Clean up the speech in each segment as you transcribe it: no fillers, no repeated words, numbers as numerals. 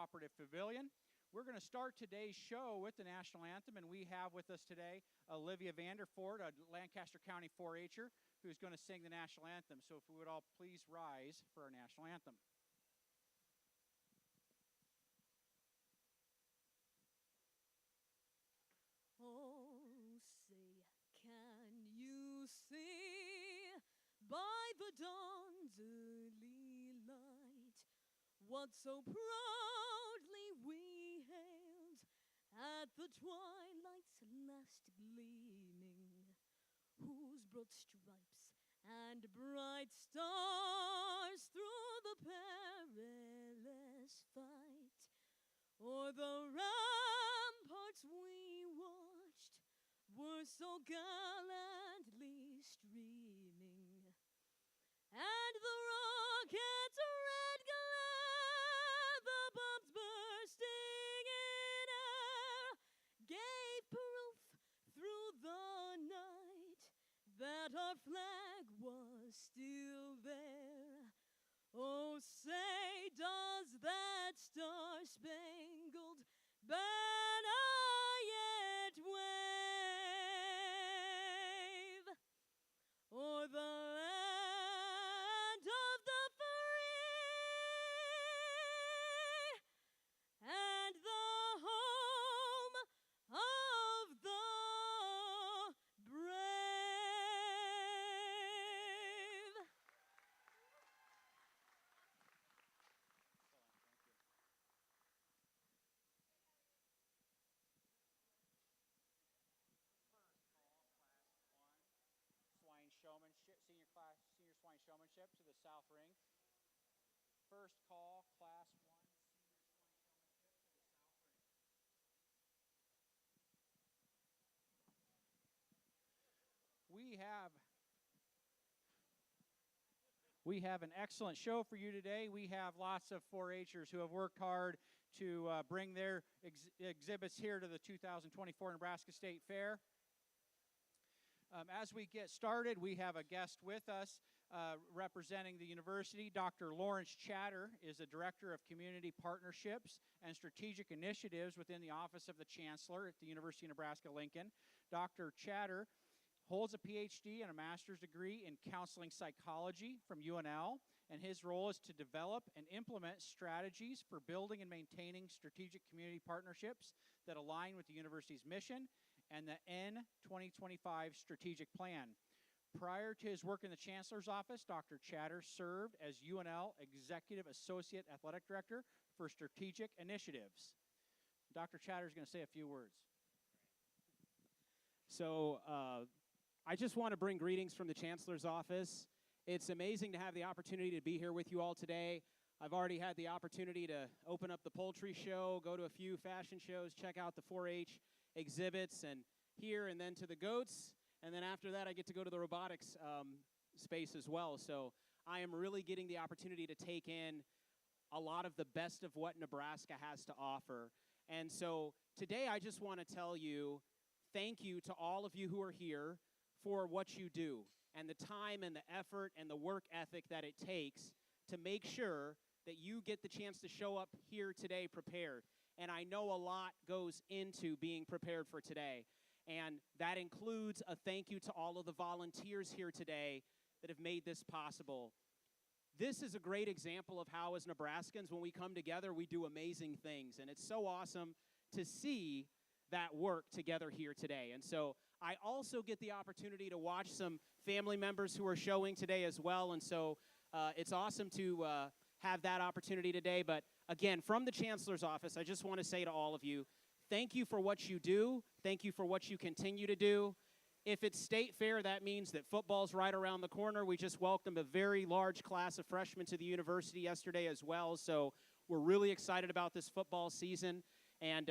Cooperative Pavilion. We're going to start today's show with the national anthem, and we have with us today Olivia Vanderford, a Lancaster County 4-H'er, who's going to sing the national anthem. So if we would all please rise for our national anthem. Oh, say, can you see by the dawn's early light what so proudly we hailed at the twilight's last gleaming, whose broad stripes and bright stars through the perilous fight o'er the ramparts we watched were so gallantly streaming, and the rocket's red glare, the bombs bursting in air, gave proof through the night that our flag was still there. Oh, say, does that star-spangled banner yet wave o'er the land of the free and the home of the brave? Showmanship, senior swine showmanship to the south ring. First call, class 1, senior swine showmanship to the south ring. We have an excellent show for you today. We have lots of 4-H'ers who have worked hard to bring their exhibits here to the 2024 Nebraska State Fair. As we get started, we have a guest with us representing the university. Dr. Lawrence Chatter is the Director of Community Partnerships and Strategic Initiatives within the Office of the Chancellor at the University of Nebraska-Lincoln. Dr. Chatter holds a PhD and a master's degree in counseling psychology from UNL, and his role is to develop and implement strategies for building and maintaining strategic community partnerships that align with the university's mission and the N2025 strategic plan. Prior to his work in the Chancellor's office, Dr. Chatter served as UNL Executive Associate Athletic Director for Strategic Initiatives. Dr. Chatter is going to say a few words. So I just want to bring greetings from the Chancellor's office. It's amazing to have the opportunity to be here with you all today. I've already had the opportunity to open up the poultry show, go to a few fashion shows, check out the 4-H exhibits, and here and then to the goats. And then after that, I get to go to the robotics space as well. So I am really getting the opportunity to take in a lot of the best of what Nebraska has to offer. And so today I just want to tell you, thank you to all of you who are here for what you do and the time and the effort and the work ethic that it takes to make sure that you get the chance to show up here today prepared. And I know a lot goes into being prepared for today. And that includes a thank you to all of the volunteers here today that have made this possible. This is a great example of how, as Nebraskans, when we come together, we do amazing things. And it's so awesome to see that work together here today. And so I also get the opportunity to watch some family members who are showing today as well. And so it's awesome to have that opportunity today. But again, from the Chancellor's office, I just want to say to all of you, thank you for what you do. Thank you for what you continue to do. If it's State Fair, that means that football's right around the corner. We just welcomed a very large class of freshmen to the university yesterday as well. So we're really excited about this football season. And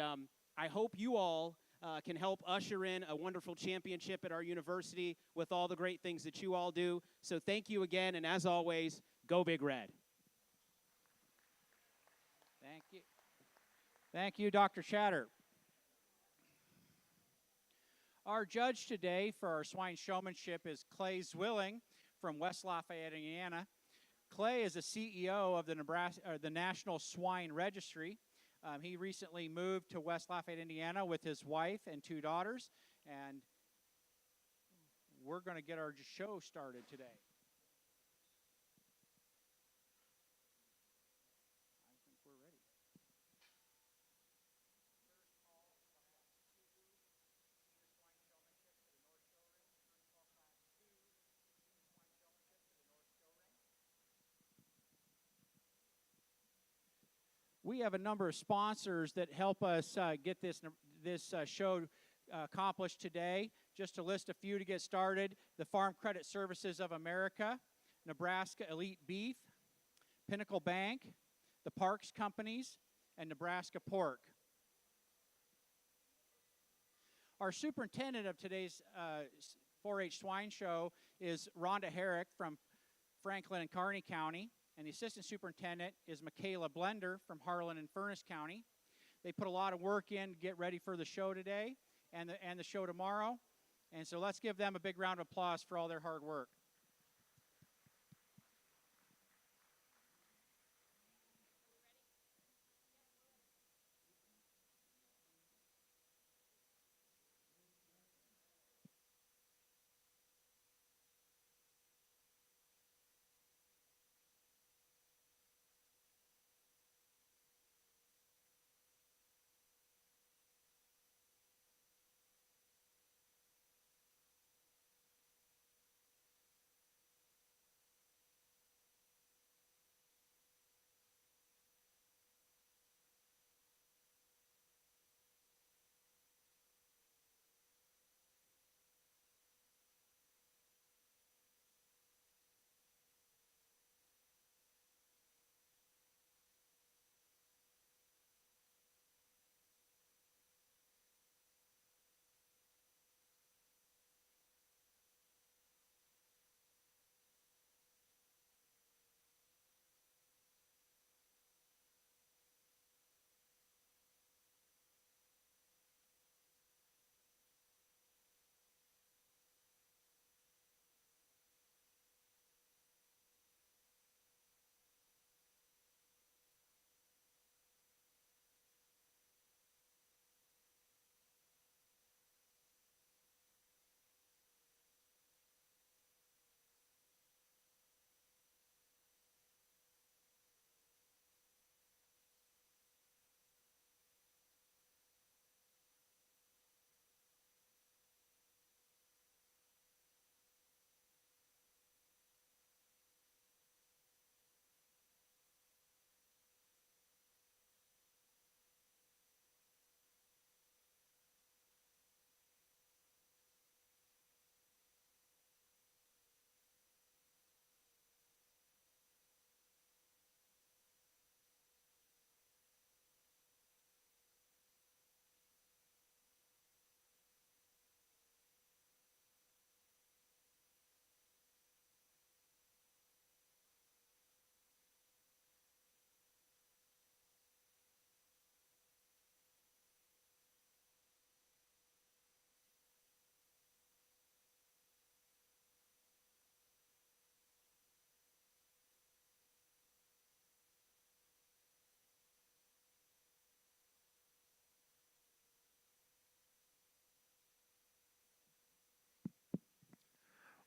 I hope you all can help usher in a wonderful championship at our university with all the great things that you all do. So thank you again. And as always, go Big Red. Thank you. Thank you, Dr. Chatter. Our judge today for our swine showmanship is Clay Zwilling from West Lafayette, Indiana. Clay is the CEO of the National Swine Registry. He recently moved to West Lafayette, Indiana with his wife and 2 daughters, and we're going to get our show started today. I think we're ready. We have a number of sponsors that help us get this show accomplished today. Just to list a few to get started: the Farm Credit Services of America, Nebraska Elite Beef, Pinnacle Bank, the Parks Companies, and Nebraska Pork. Our superintendent of today's 4-H swine show is Rhonda Herrick from Franklin and Kearney County, and the assistant superintendent is Michaela Blender from Harlan and Furnace County. They put a lot of work in to get ready for the show today and the show tomorrow, and so let's give them a big round of applause for all their hard work.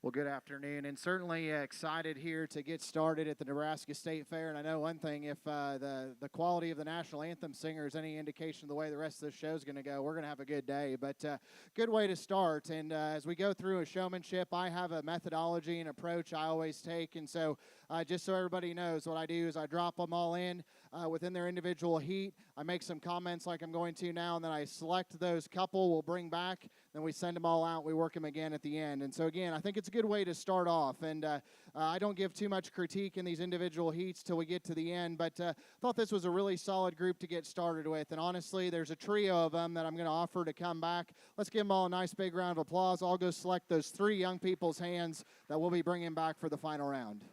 Well, good afternoon, and certainly excited here to get started at the Nebraska State Fair. And I know one thing, if the quality of the national anthem singer is any indication of the way the rest of the show is going to go, we're going to have a good day. But good way to start. And as we go through a showmanship, I have a methodology and approach I always take. And so just so everybody knows, what I do is I drop them all in within their individual heat. I make some comments like I'm going to now, and then I select those couple, we'll bring back, then we send them all out, we work them again at the end. And so again, I think it's a good way to start off, and I don't give too much critique in these individual heats till we get to the end, but thought this was a really solid group to get started with. And honestly, there's a trio of them that I'm going to offer to come back. Let's give them all a nice big round of applause. I'll go select those 3 young people's hands that we'll be bringing back for the final round.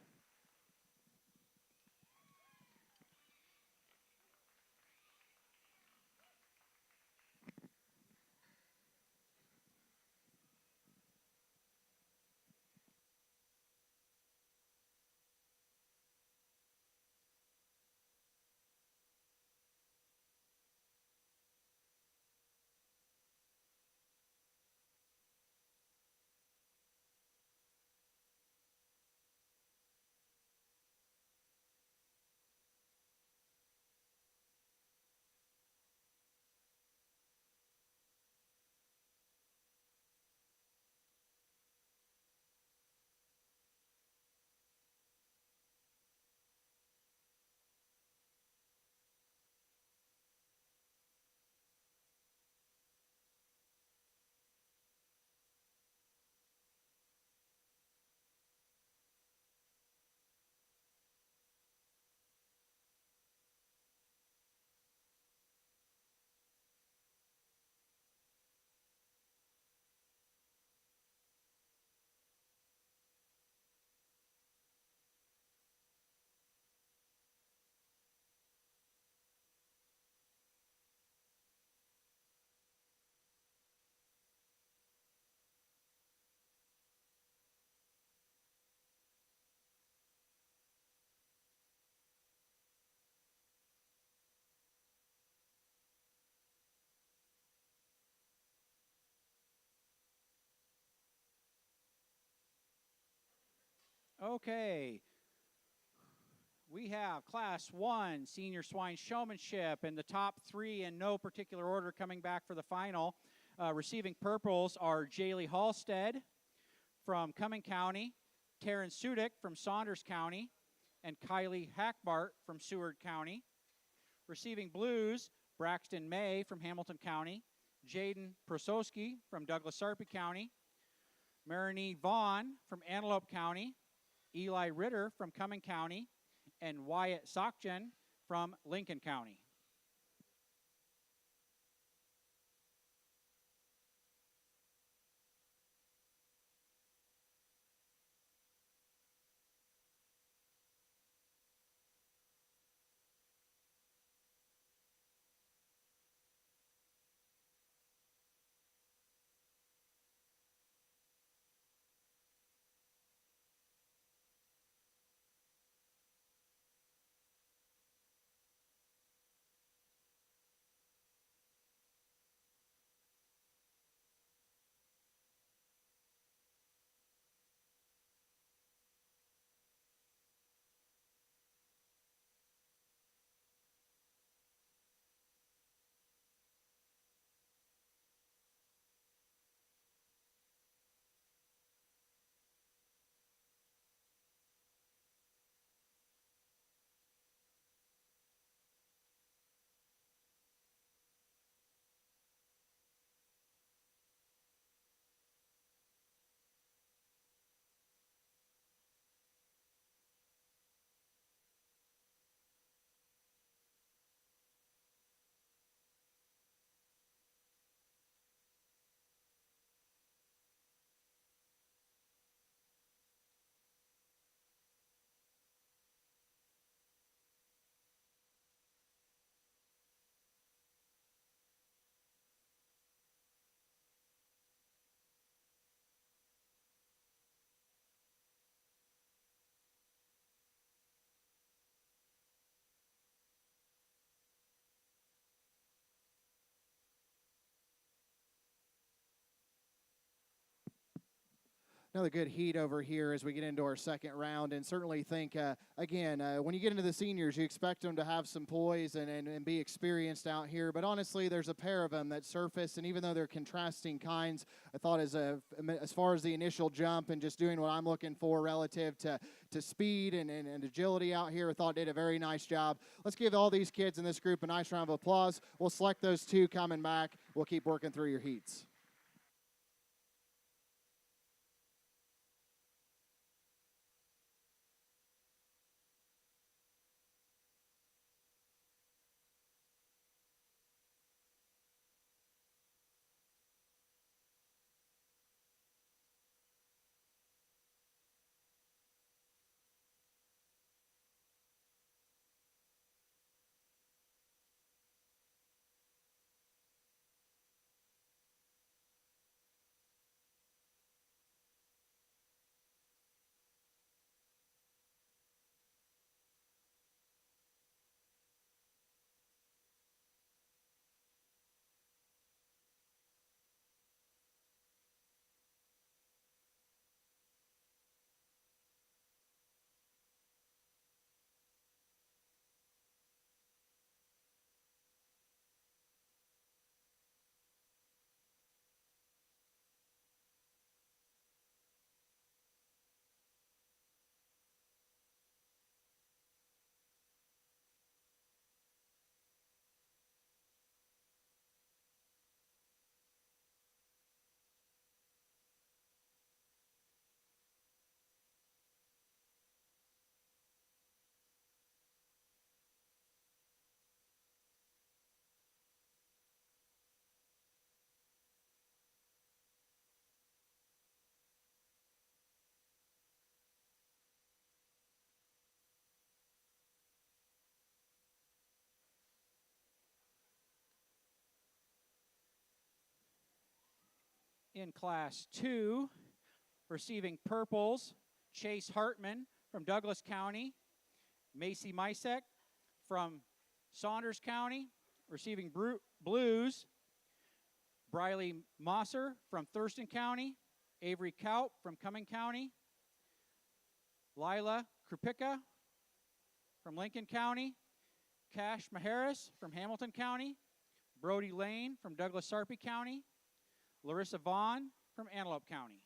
Okay. We have Class 1 Senior Swine Showmanship, and the top three in no particular order coming back for the final. Receiving purples are Jaylee Halstead from Cumming County, Taryn Sudik from Saunders County, and Kylie Hackbart from Seward County. Receiving blues, Braxton May from Hamilton County, Jaden Prosowski from Douglas-Sarpy County, Marini Vaughn from Antelope County, Eli Ritter from Cumming County, and Wyatt Sockjen from Lincoln County. Another good heat over here as we get into our second round, and certainly think, again, when you get into the seniors, you expect them to have some poise and be experienced out here. But honestly, there's a pair of them that surface, and even though they're contrasting kinds, I thought as far as the initial jump and just doing what I'm looking for relative to speed and agility out here, I thought did a very nice job. Let's give all these kids in this group a nice round of applause. We'll select those two coming back. We'll keep working through your heats. In Class 2, receiving purples, Chase Hartman from Douglas County, Macy Misek from Saunders County. Receiving blues, Briley Mosser from Thurston County, Avery Kaup from Cumming County, Lila Krupika from Lincoln County, Cash Maharis from Hamilton County, Brody Lane from Douglas Sarpy County, Larissa Vaughn from Antelope County.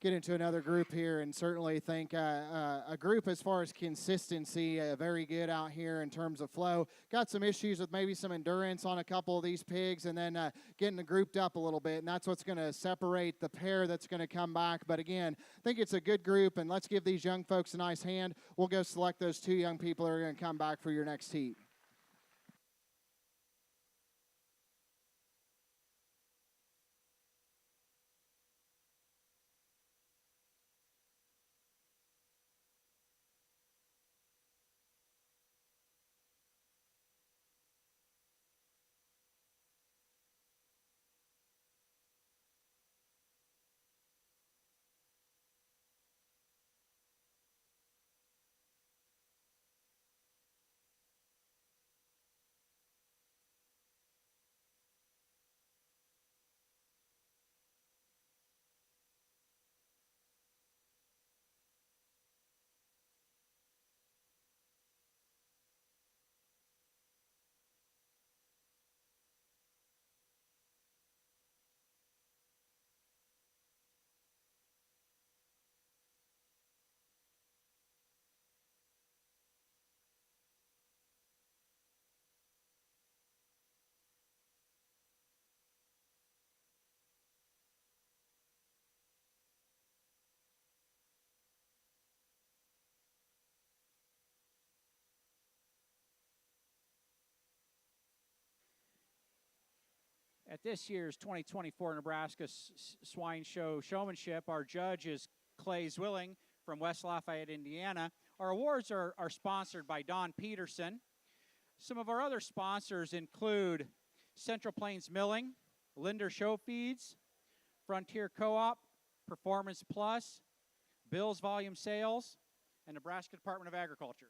Get into another group here, and certainly think a group as far as consistency, very good out here in terms of flow. Got some issues with maybe some endurance on a couple of these pigs, and then getting grouped up a little bit, and that's what's going to separate the pair that's going to come back. But again, I think it's a good group, and let's give these young folks a nice hand. We'll go select those two young people that are going to come back for your next heat. At this year's 2024 Nebraska Swine Show Showmanship, our judge is Clay Zwilling from West Lafayette, Indiana. Our awards are sponsored by Don Peterson. Some of our other sponsors include Central Plains Milling, Linder Show Feeds, Frontier Co-op, Performance Plus, Bill's Volume Sales, and Nebraska Department of Agriculture.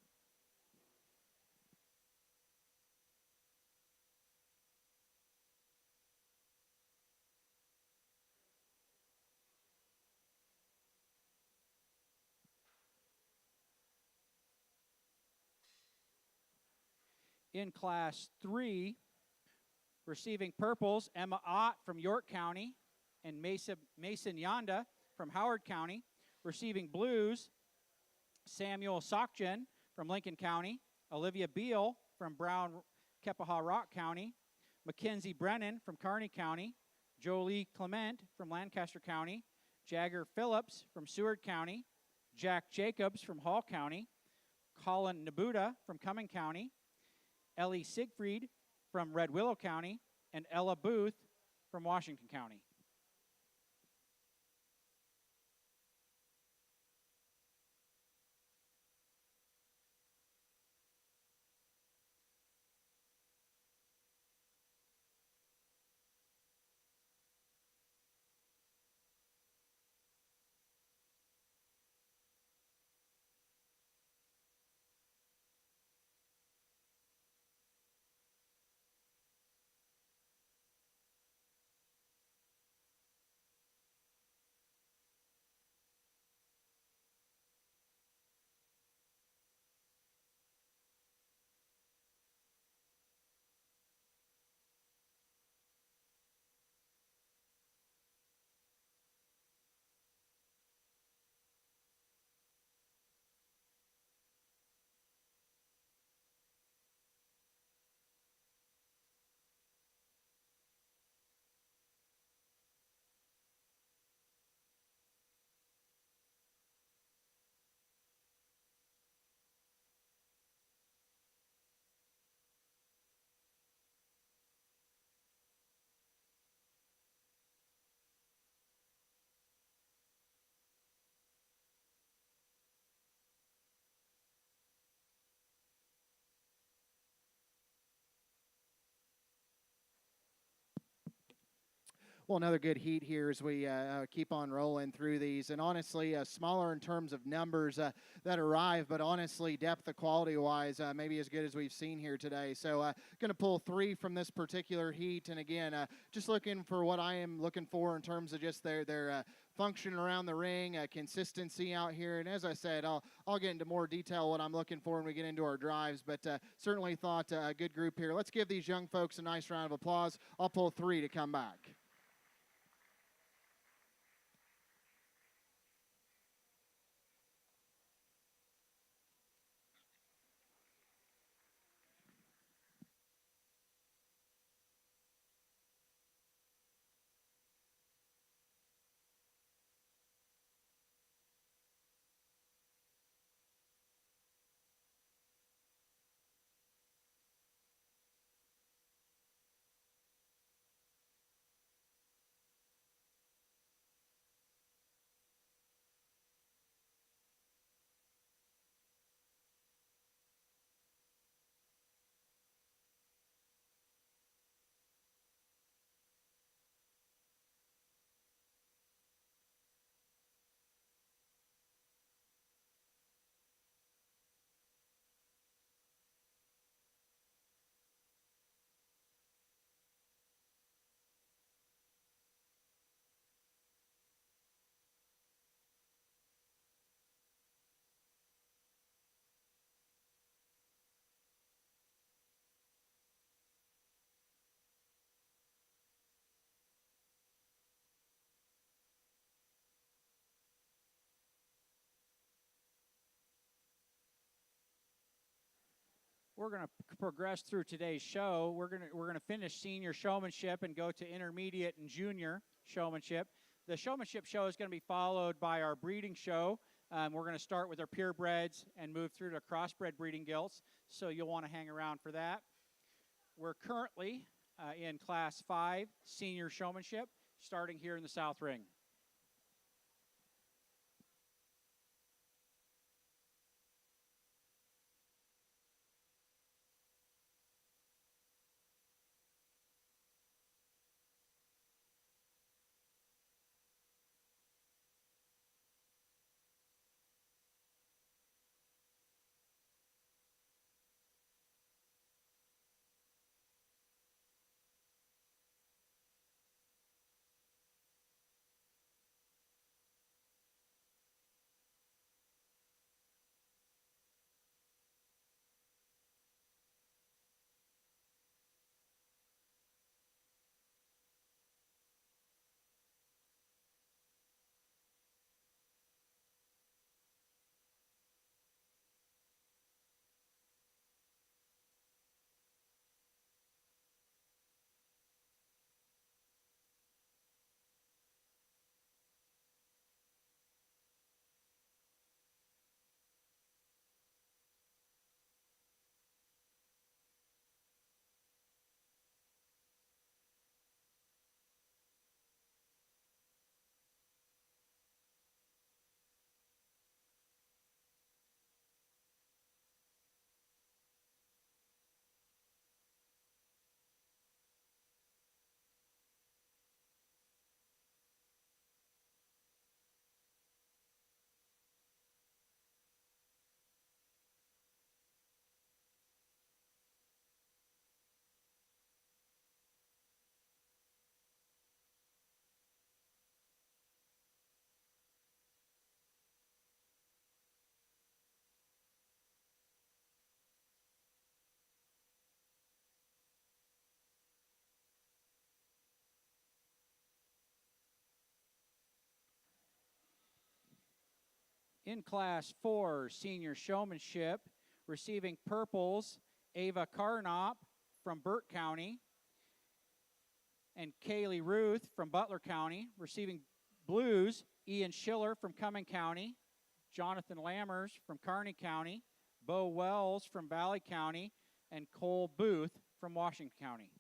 In Class 3, receiving purples, Emma Ott from York County and Mason Yanda from Howard County. Receiving blues, Samuel Sockjen from Lincoln County, Olivia Beal from Brown Kepaha Rock County, Mackenzie Brennan from Kearney County, Jolie Clement from Lancaster County, Jagger Phillips from Seward County, Jack Jacobs from Hall County, Colin Nabuda from Cumming County, Ellie Siegfried from Red Willow County, and Ella Booth from Washington County. Well, another good heat here as we keep on rolling through these. And honestly, smaller in terms of numbers that arrive, but honestly, depth of quality-wise, maybe as good as we've seen here today. So going to pull 3 from this particular heat. And again, just looking for what I am looking for in terms of just their function around the ring, consistency out here. And as I said, I'll get into more detail what I'm looking for when we get into our drives, but certainly thought a good group here. Let's give these young folks a nice round of applause. I'll pull 3 to come back. We're going to progress through today's show. We're going to finish senior showmanship and go to intermediate and junior showmanship. The showmanship show is going to be followed by our breeding show. We're going to start with our purebreds and move through to crossbred breeding gilts, so you'll want to hang around for that. We're currently in Class 5 senior showmanship, starting here in the South Ring. In Class 4 senior showmanship, receiving purples, Ava Carnop from Burt County, and Kaylee Ruth from Butler County. Receiving blues, Ian Schiller from Cumming County, Jonathan Lammers from Kearney County, Bo Wells from Valley County, and Cole Booth from Washington County.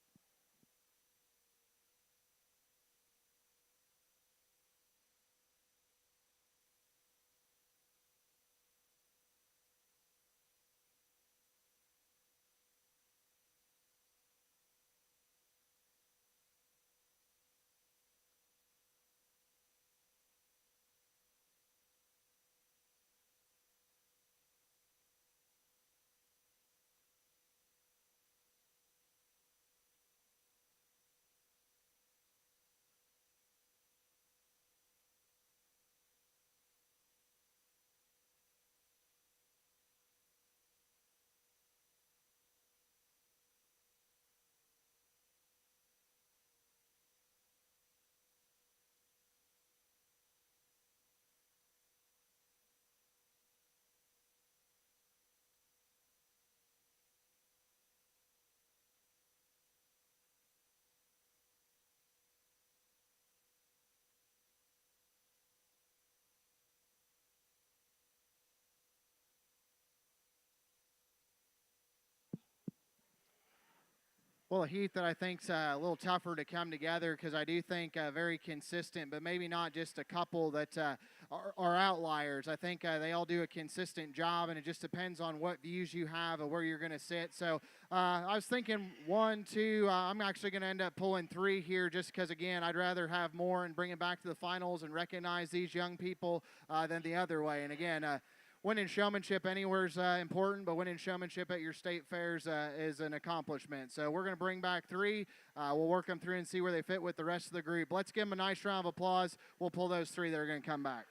Well, a heat that I think's a little tougher to come together because I do think very consistent, but maybe not just a couple that are outliers. I think they all do a consistent job, and it just depends on what views you have and where you're going to sit. So I was thinking 1, 2. I'm actually going to end up pulling 3 here just because, again, I'd rather have more and bring it back to the finals and recognize these young people than the other way. And again, winning showmanship anywhere is important, but winning showmanship at your state fairs is an accomplishment. So we're going to bring back 3. We'll work them through and see where they fit with the rest of the group. Let's give them a nice round of applause. We'll pull those 3 that are going to come back.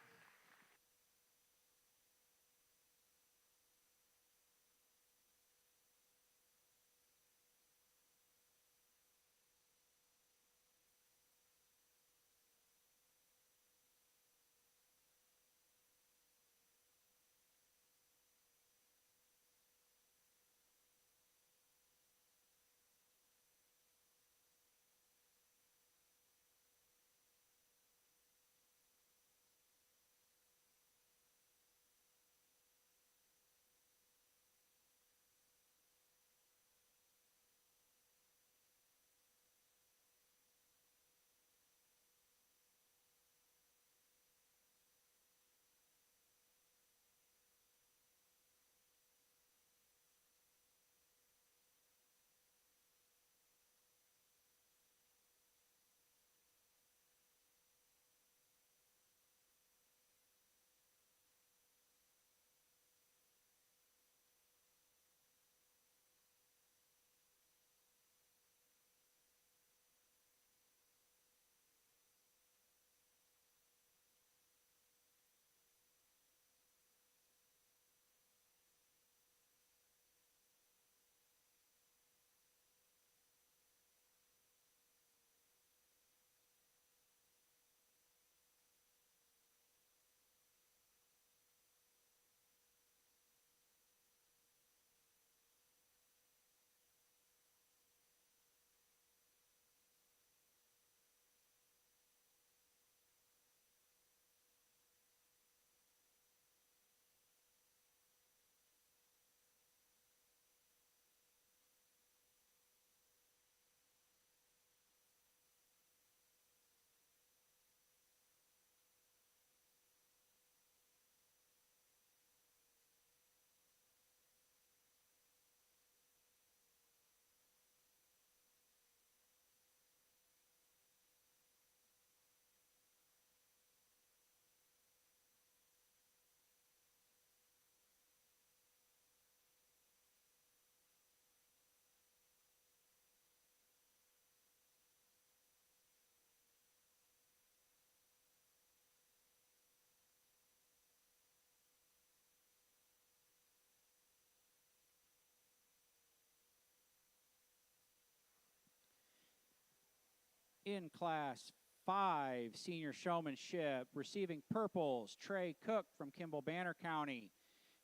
In Class 5, Senior Showmanship, receiving purples, Trey Cook from Kimball Banner County,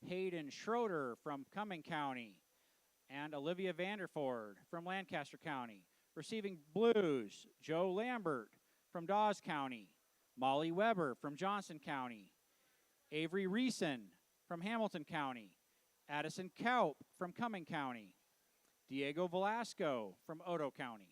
Hayden Schroeder from Cumming County, and Olivia Vanderford from Lancaster County. Receiving blues, Joe Lambert from Dawes County, Molly Weber from Johnson County, Avery Reeson from Hamilton County, Addison Kaup from Cumming County, Diego Velasco from Otoe County.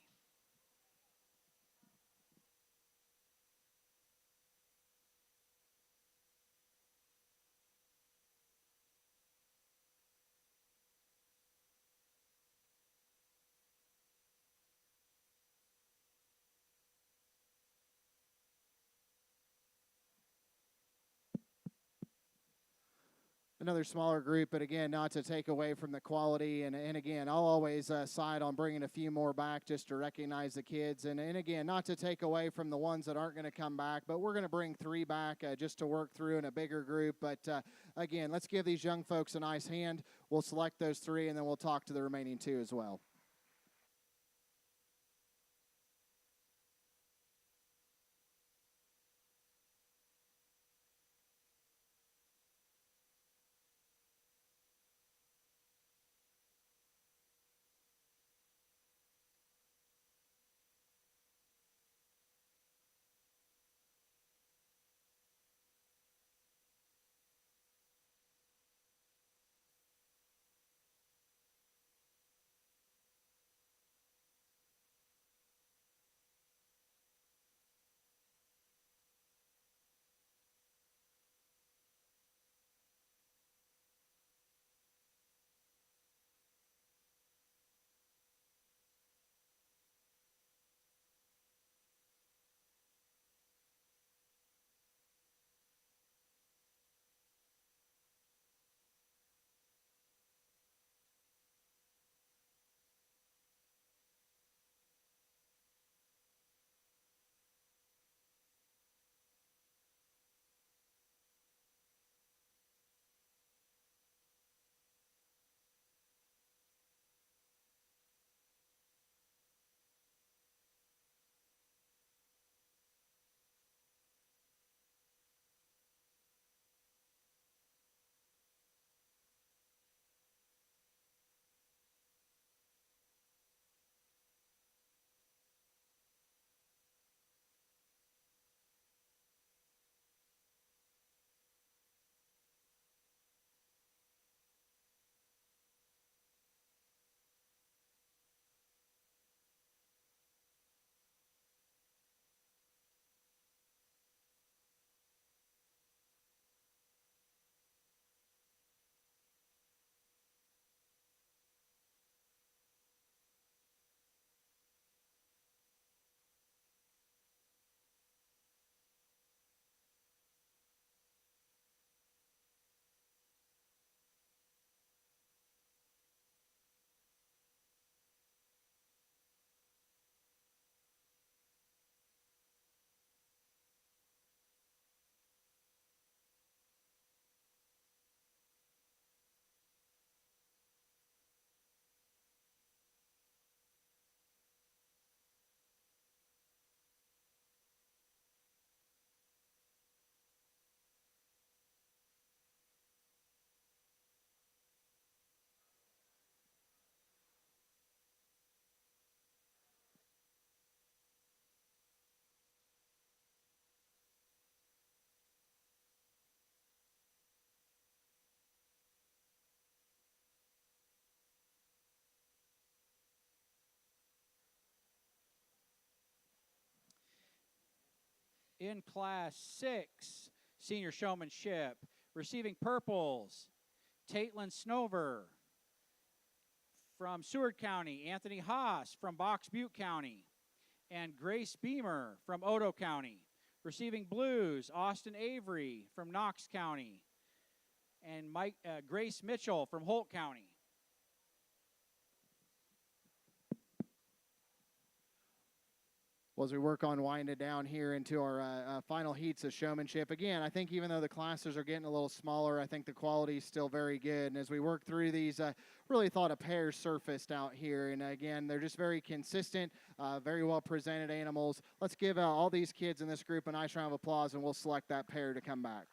Another smaller group, but again, not to take away from the quality. And again, I'll always side on bringing a few more back just to recognize the kids. And again, not to take away from the ones that aren't going to come back, but we're going to bring 3 back just to work through in a bigger group. But again, let's give these young folks a nice hand. We'll select those 3, and then we'll talk to the remaining 2 as well. In Class 6, Senior Showmanship, receiving purples, Taitlin Snover. From Seward County, Anthony Haas from Box Butte County, and Grace Beamer from Otoe County. Receiving blues, Austin Avery from Knox County, and Grace Mitchell from Holt County. Well, as we work on winding down here into our final heats of showmanship, again, I think even though the classes are getting a little smaller, I think the quality is still very good. And as we work through these, really thought a pair surfaced out here. And again, they're just very consistent, very well presented animals. Let's give all these kids in this group a nice round of applause, and we'll select that pair to come back.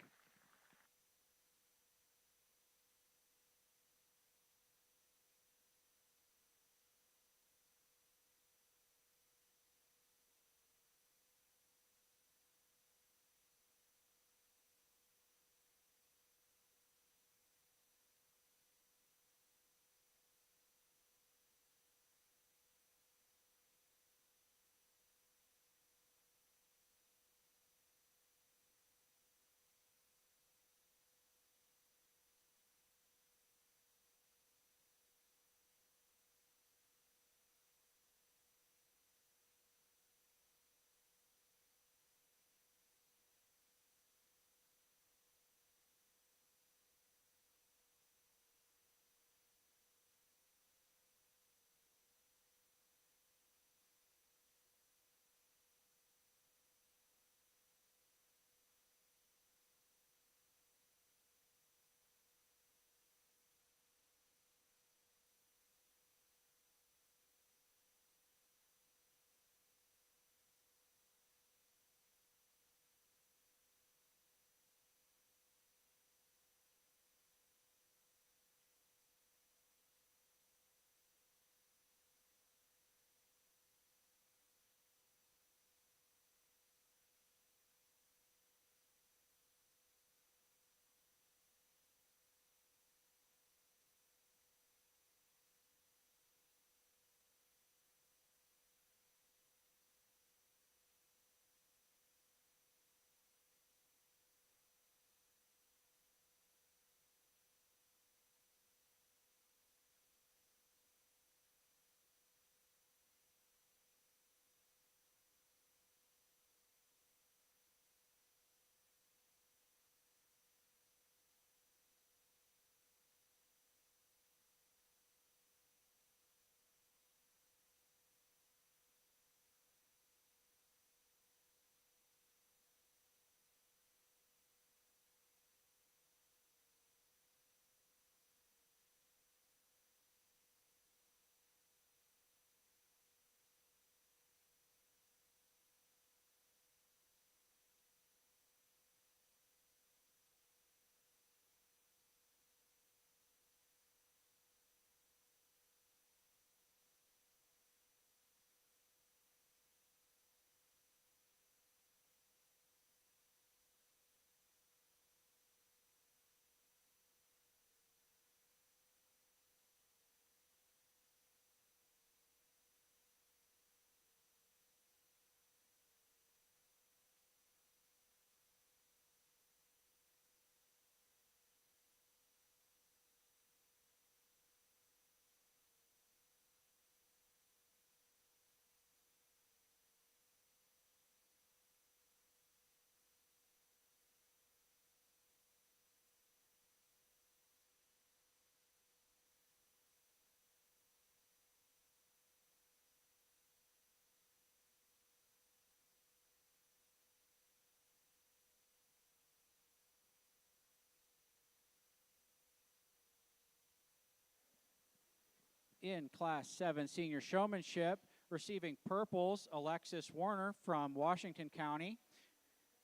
In Class 7 Senior Showmanship, receiving purples, Alexis Warner from Washington County,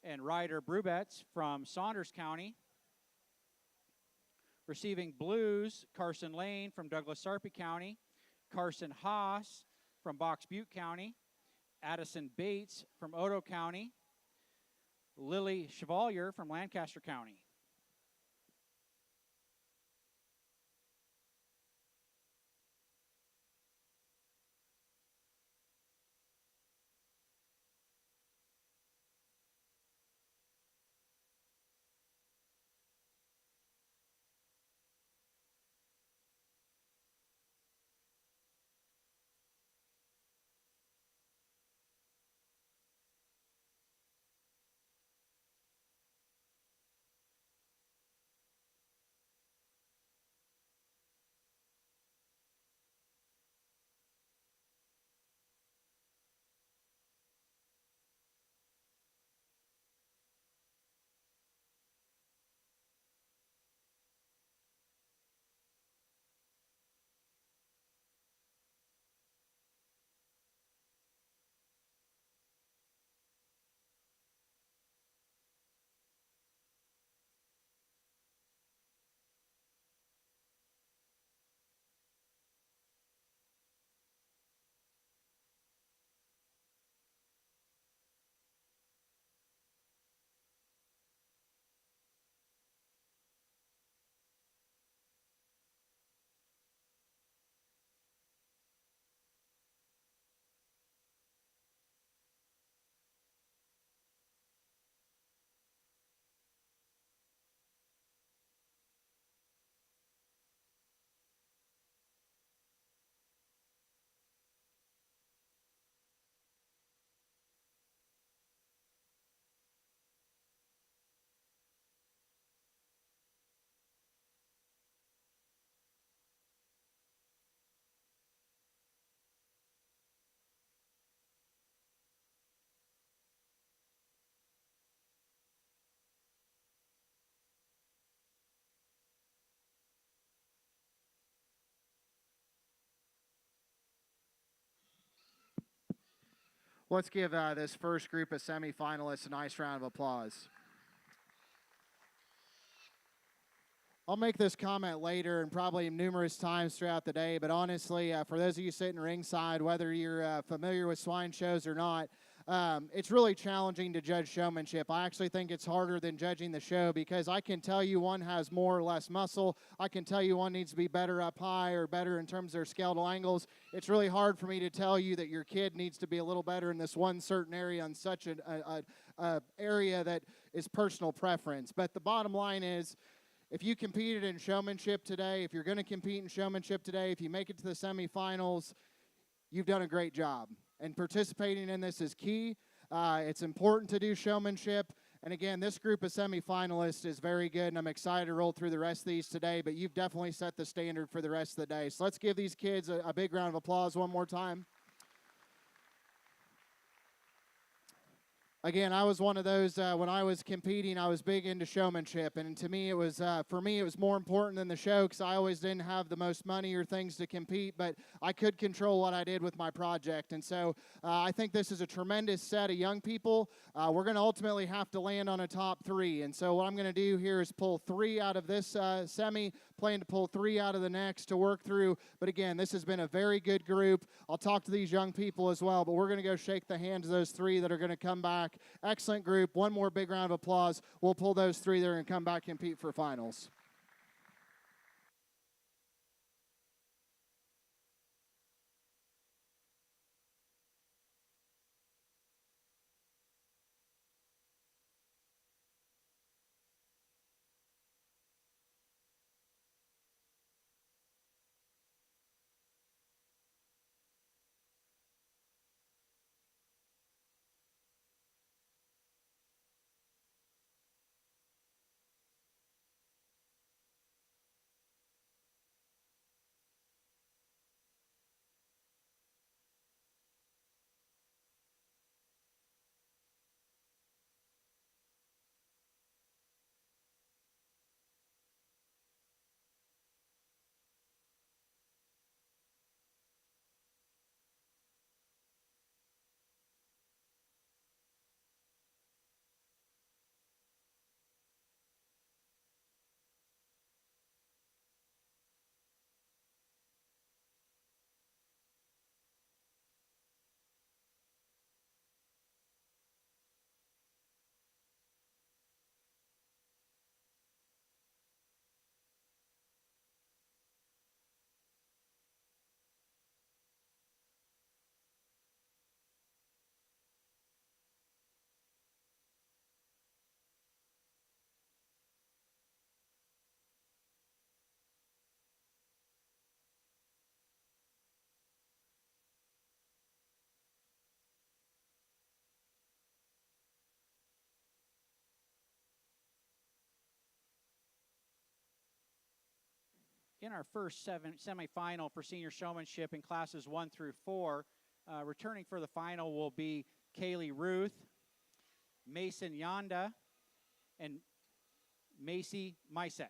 and Ryder Brubetz from Saunders County. Receiving blues, Carson Lane from Douglas-Sarpy County, Carson Haas from Box Butte County, Addison Bates from Otoe County, Lily Chevalier from Lancaster County. Let's give this first group of semifinalists a nice round of applause. I'll make this comment later and probably numerous times throughout the day, but honestly, for those of you sitting ringside, whether you're familiar with swine shows or not, it's really challenging to judge showmanship. I actually think it's harder than judging the show because I can tell you one has more or less muscle. I can tell you one needs to be better up high or better in terms of their skeletal angles. It's really hard for me to tell you that your kid needs to be a little better in this one certain area on such an area that is personal preference. But the bottom line is, if you competed in showmanship today, if you're going to compete in showmanship today, if you make it to the semifinals, you've done a great job. And participating in this is key. It's important to do showmanship. And again, this group of semifinalists is very good, and I'm excited to roll through the rest of these today, but you've definitely set the standard for the rest of the day. So let's give these kids a big round of applause one more time. Again, I was one of those, when I was competing, I was big into showmanship. And to me, it was, for me, it was more important than the show because I always didn't have the most money or things to compete, but I could control what I did with my project. And so I think this is a tremendous set of young people. We're going to ultimately have to land on a top 3. And so what I'm going to do here is pull 3 out of this semi, plan to pull 3 out of the next to work through. But again, this has been a very good group. I'll talk to these young people as well, but we're going to go shake the hands of those 3 that are going to come back. Excellent group. One more big round of applause. We'll pull those 3 there and come back and compete for finals. In our first semifinal for senior showmanship in classes 1 through 4, returning for the final will be Kaylee Ruth, Mason Yonda, and Macy Misek.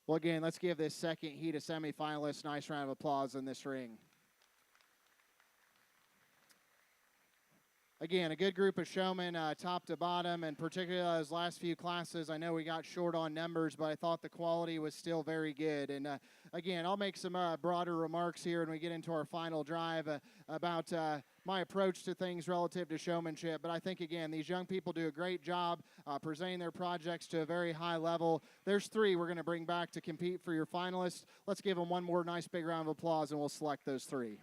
Well, again, let's give this second heat of semifinalists a nice round of applause in this ring. again, a good group of showmen, top to bottom, and particularly those last few classes. I know we got short on numbers, but I thought the quality was still very good. And again, I'll make some broader remarks here when we get into our final drive about my approach to things relative to showmanship. But I think, again, these young people do a great job presenting their projects to a very high level. There's 3 we're going to bring back to compete for your finalists. Let's give them one more nice big round of applause, and we'll select those 3.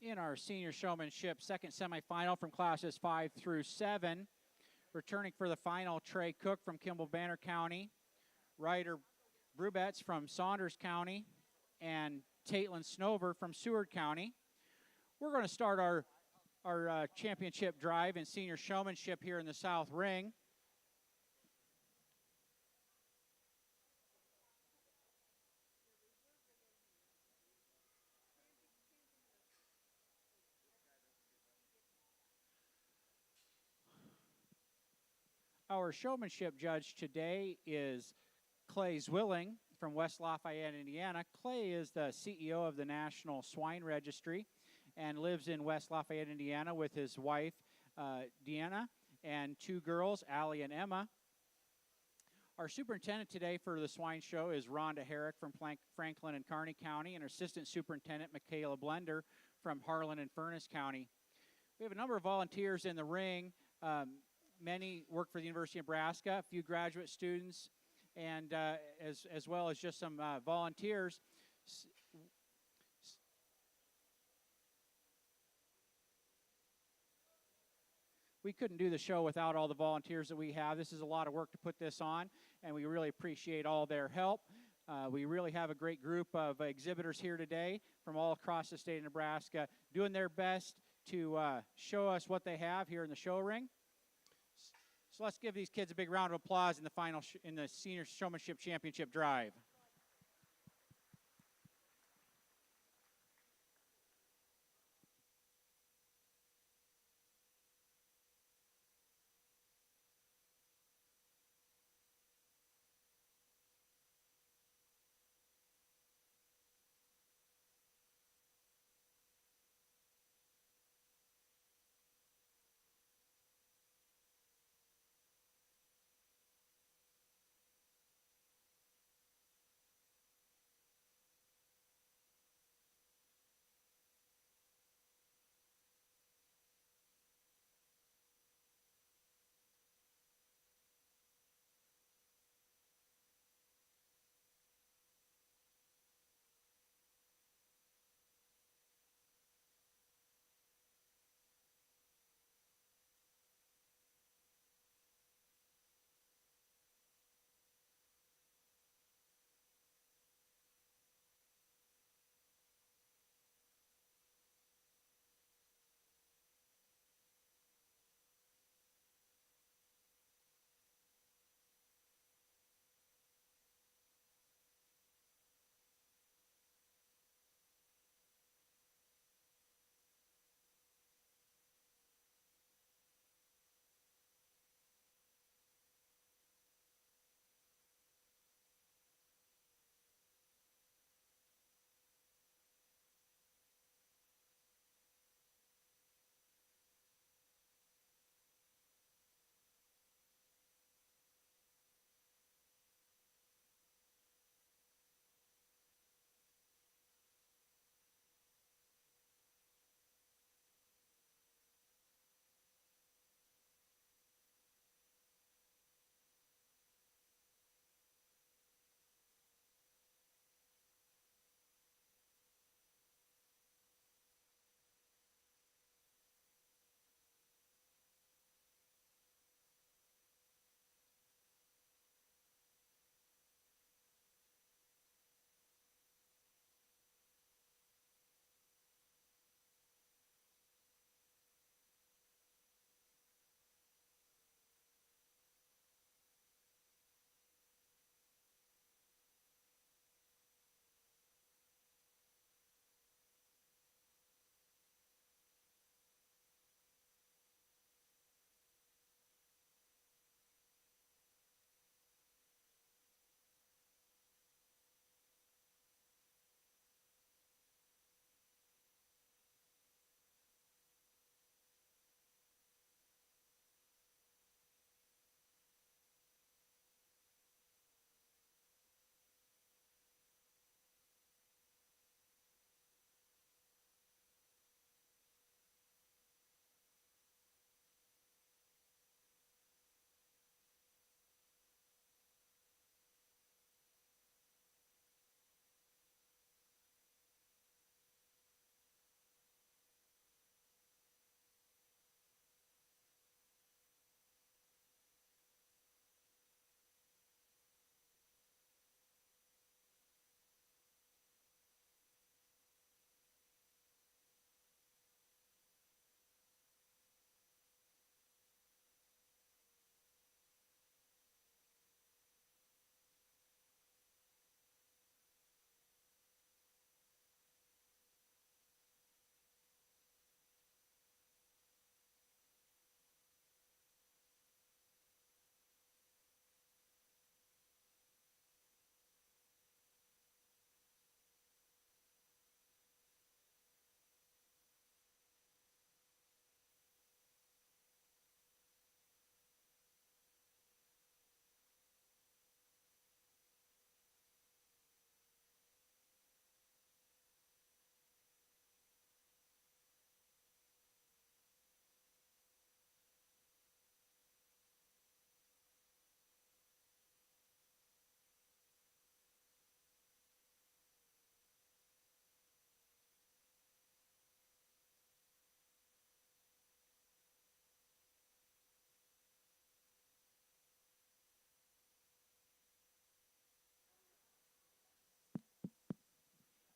In our senior showmanship second semifinal from classes 5 through 7, returning for the final, Trey Cook from Kimball Banner County, Ryder Brubetz from Saunders County, and Taitlin Snover from Seward County. We're going to start our championship drive in senior showmanship here in the South Ring. Our showmanship judge today is Clay Zwilling from West Lafayette, Indiana. Clay is the CEO of the National Swine Registry and lives in West Lafayette, Indiana with his wife, Deanna, and 2 girls, Allie and Emma. Our superintendent today for the swine show is Rhonda Herrick from Franklin and Kearney County, and assistant superintendent Michaela Blender from Harlan and Furnace County. We have a number of volunteers in the ring. Many work for the University of Nebraska, a few graduate students, and as well as just some volunteers. We couldn't do the show without all the volunteers that we have. This is a lot of work to put this on, and we really appreciate all their help. We really have a great group of exhibitors here today from all across the state of Nebraska doing their best to show us what they have here in the show ring. So let's give these kids a big round of applause in the final in the Senior Showmanship Championship drive.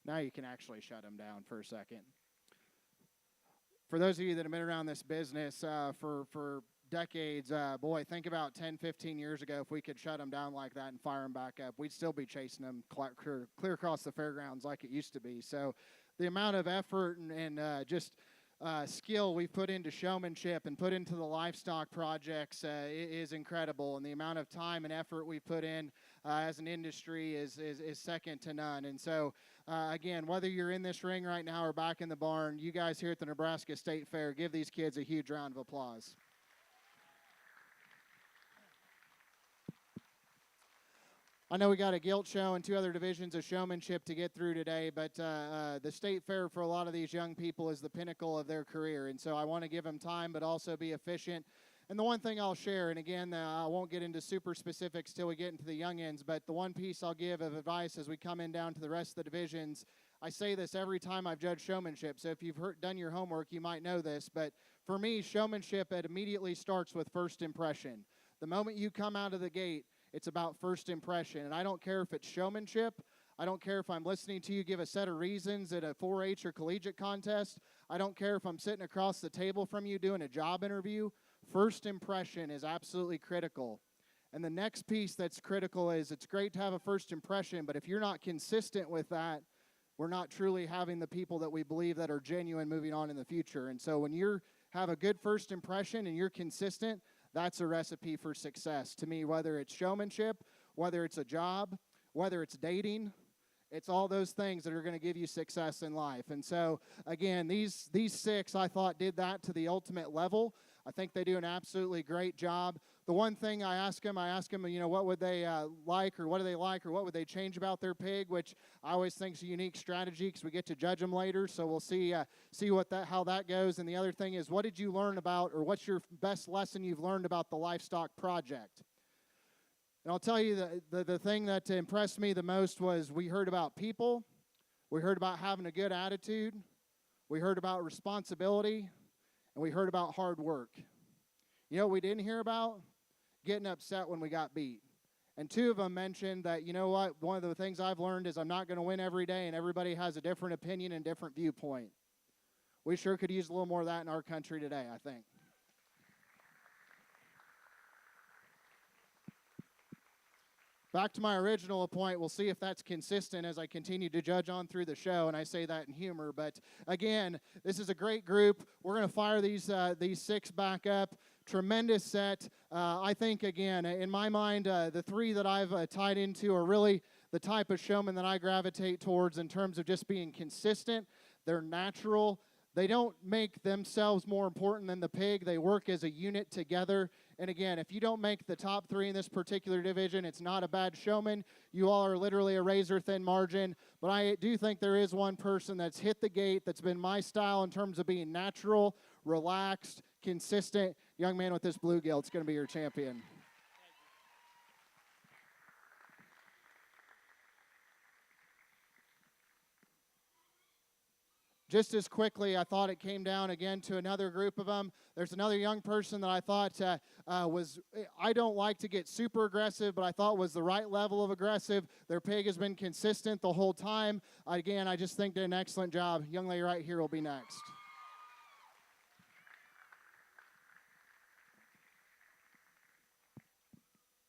Now you can actually shut them down for a second. For those of you that have been around this business for decades, boy, think about 10, 15 years ago, if we could shut them down like that and fire them back up, we'd still be chasing them clear across the fairgrounds like it used to be. So the amount of effort and just skill we've put into showmanship and put into the livestock projects is incredible, and the amount of time and effort we've put in as an industry is second to none. And so again, whether you're in this ring right now or back in the barn, you guys here at the Nebraska State Fair, give these kids a huge round of applause. I know we got a Gilt show and 2 other divisions of showmanship to get through today, but the State Fair for a lot of these young people is the pinnacle of their career. And so I want to give them time, but also be efficient. And the one thing I'll share, and again, I won't get into super specifics till we get into the youngins, but the one piece I'll give of advice as we come in down to the rest of the divisions, I say this every time I've judged showmanship, so if you've done your homework, you might know this, but for me, showmanship, it immediately starts with first impression. The moment you come out of the gate, it's about first impression, and I don't care if it's showmanship. I don't care if I'm listening to you give a set of reasons at a 4-H or collegiate contest. I don't care if I'm sitting across the table from you doing a job interview. First impression is absolutely critical. And the next piece that's critical is it's great to have a first impression, but if you're not consistent with that, we're not truly having the people that we believe that are genuine moving on in the future. And so when you have a good first impression and you're consistent, that's a recipe for success. To me, whether it's showmanship, whether it's a job, whether it's dating, it's all those things that are going to give you success in life. And so, again, these 6, I thought, did that to the ultimate level. I think they do an absolutely great job. The one thing I ask them, you know, what would they like, or what do they like, or what would they change about their pig, which I always think is a unique strategy because we get to judge them later, so we'll see how that goes. And the other thing is, what did you learn about, or what's your best lesson you've learned about the livestock project? And I'll tell you, the thing that impressed me the most was we heard about people, we heard about having a good attitude, we heard about responsibility, and we heard about hard work. You know what we didn't hear about? Getting upset when we got beat. And 2 of them mentioned that, you know what, one of the things I've learned is I'm not going to win every day, and everybody has a different opinion and different viewpoint. We sure could use a little more of that in our country today, I think. Back to my original point, we'll see if that's consistent as I continue to judge on through the show, and I say that in humor. But again, this is a great group. We're going to fire these 6 back up. Tremendous set. I think, again, in my mind, the 3 that I've tied into are really the type of showman that I gravitate towards in terms of just being consistent. They're natural. They don't make themselves more important than the pig. They work as a unit together. And again, if you don't make the top 3 in this particular division, it's not a bad showman. You all are literally a razor-thin margin. But I do think there is one person that's hit the gate that's been my style in terms of being natural, relaxed, consistent. Young man with this blue gilt is going to be your champion. Just as quickly, I thought it came down again to another group of them. There's another young person that I thought I don't like to get super aggressive, but I thought was the right level of aggressive. Their pig has been consistent the whole time. Again, I just think did an excellent job. Young lady right here will be next.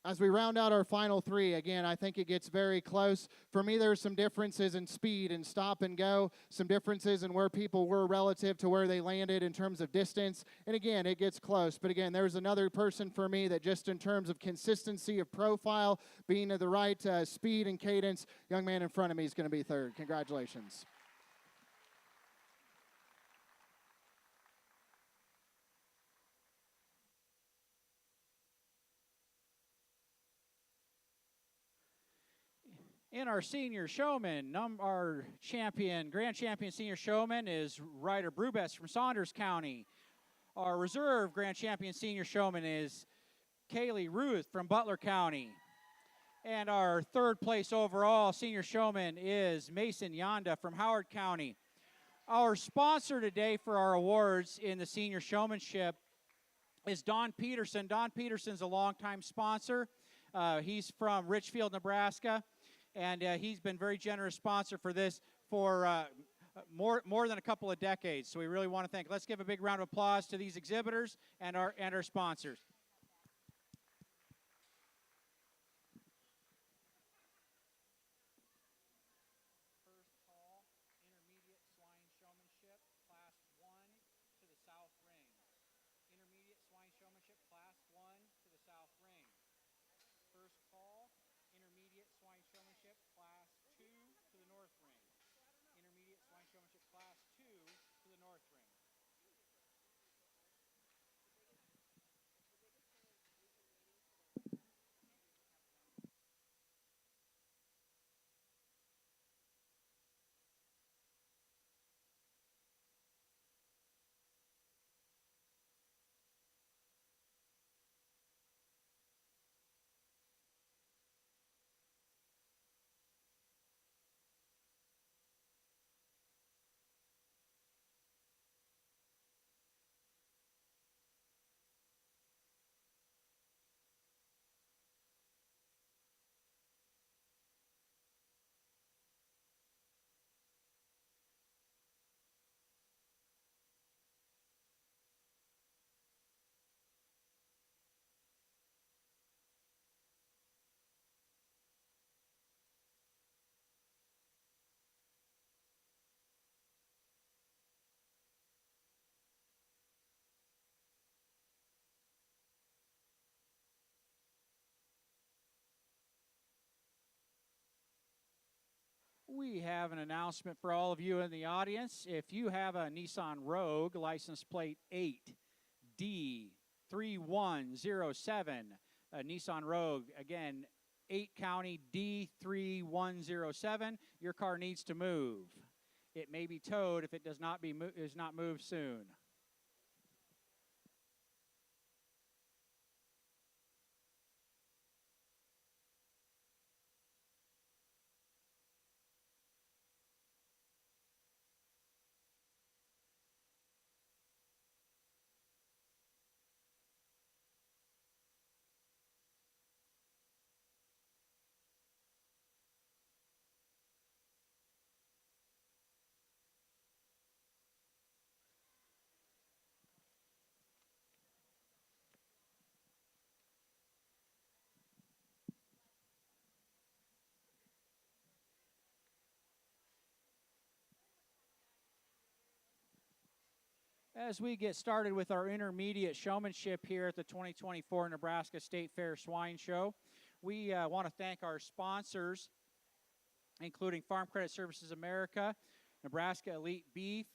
As we round out our final 3, again, I think it gets very close. For me, there's some differences in speed and stop and go, some differences in where people were relative to where they landed in terms of distance. And again, it gets close. But again, there's another person for me that just in terms of consistency of profile, being at the right speed and cadence, young man in front of me is going to be 3rd. Congratulations. In our senior showman, our grand champion senior showman is Ryder Brubess from Saunders County. Our reserve grand champion senior showman is Kaylee Ruth from Butler County. And our 3rd place overall senior showman is Mason Yonda from Howard County. Our sponsor today for our awards in the senior showmanship is Don Peterson. Don Peterson's a longtime sponsor. He's from Richfield, Nebraska. and he's been very generous sponsor for this for more than a couple of decades. So we really want to thank. Let's give a big round of applause to these exhibitors and our sponsors. First call, intermediate swine showmanship, class 1 to the south ring. Intermediate swine showmanship, class 1 to the south ring. First call, intermediate swine showmanship, class 2 to the north ring. Intermediate swine showmanship, class 2 to the north ring. We have an announcement for all of you in the audience. If you have a Nissan Rogue license plate 8D3107, a Nissan Rogue, again, 8 County D3107, your car needs to move. It may be towed if it is not moved soon. As we get started with our intermediate showmanship here at the 2024 Nebraska State Fair Swine Show, we want to thank our sponsors, including Farm Credit Services America, Nebraska Elite Beef,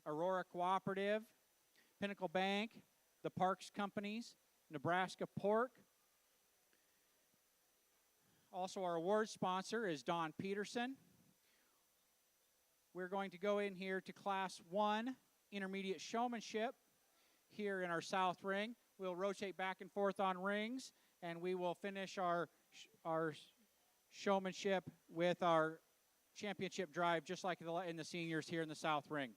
Aurora Cooperative, Pinnacle Bank, the Parks Companies, Nebraska Pork. Also, our award sponsor is Don Peterson. We're going to go in here to Class 1 intermediate showmanship here in our south ring. We'll rotate back and forth on rings, and we will finish our showmanship with our championship drive, just like in the seniors here in the south ring.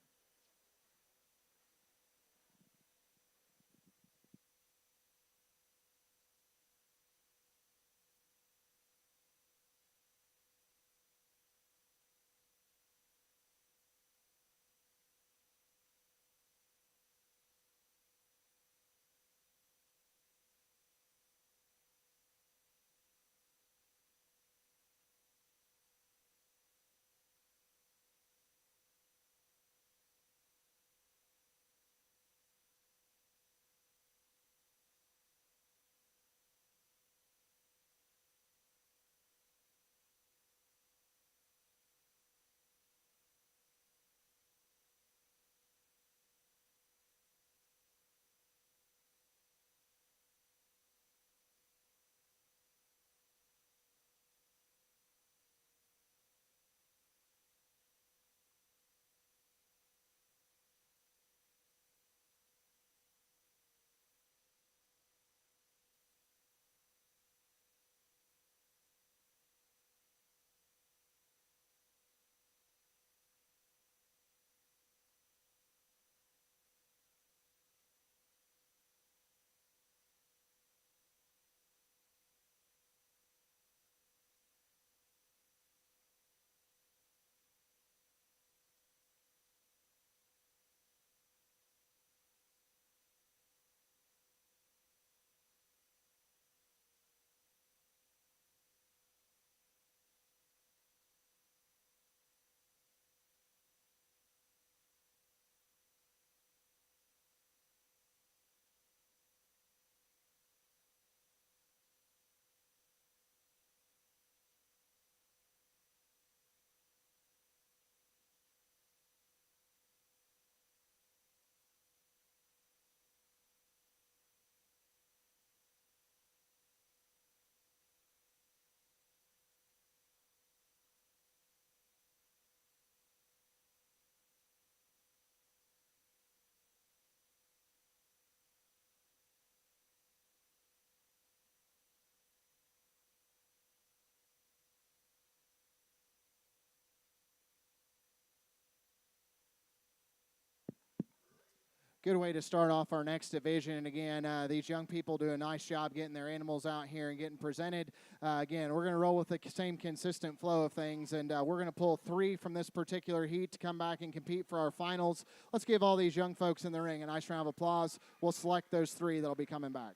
good way to start off our next division. And again, these young people do a nice job getting their animals out here and getting presented. Again, we're going to roll with the same consistent flow of things, and we're going to pull 3 from this particular heat to come back and compete for our finals. Let's give all these young folks in the ring a nice round of applause. We'll select those 3 that'll be coming back.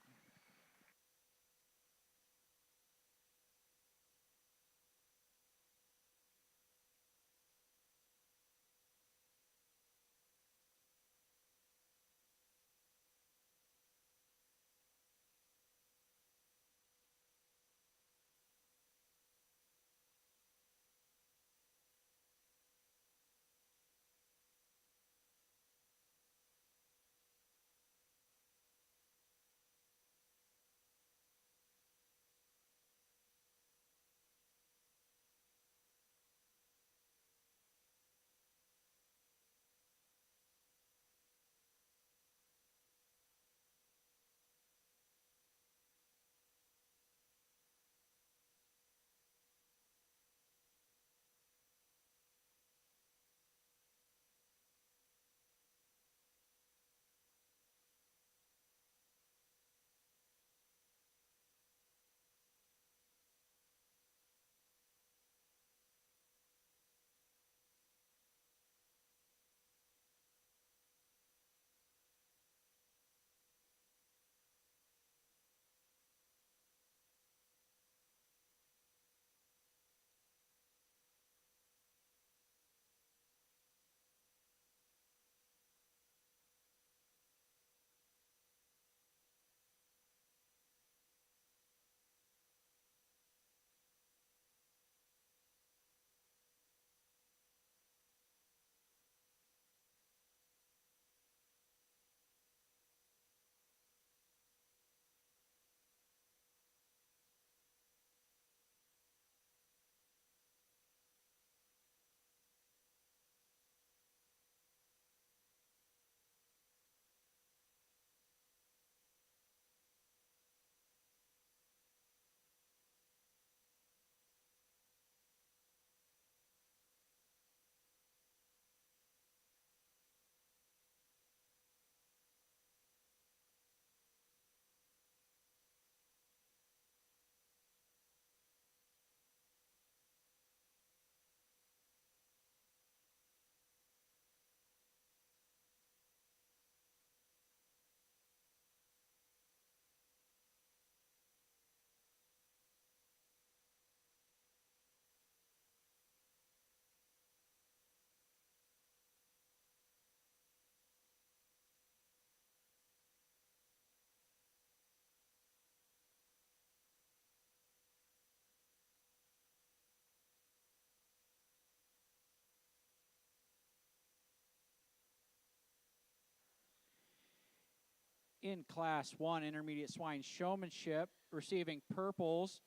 In Class 1 Intermediate Swine Showmanship, receiving purples,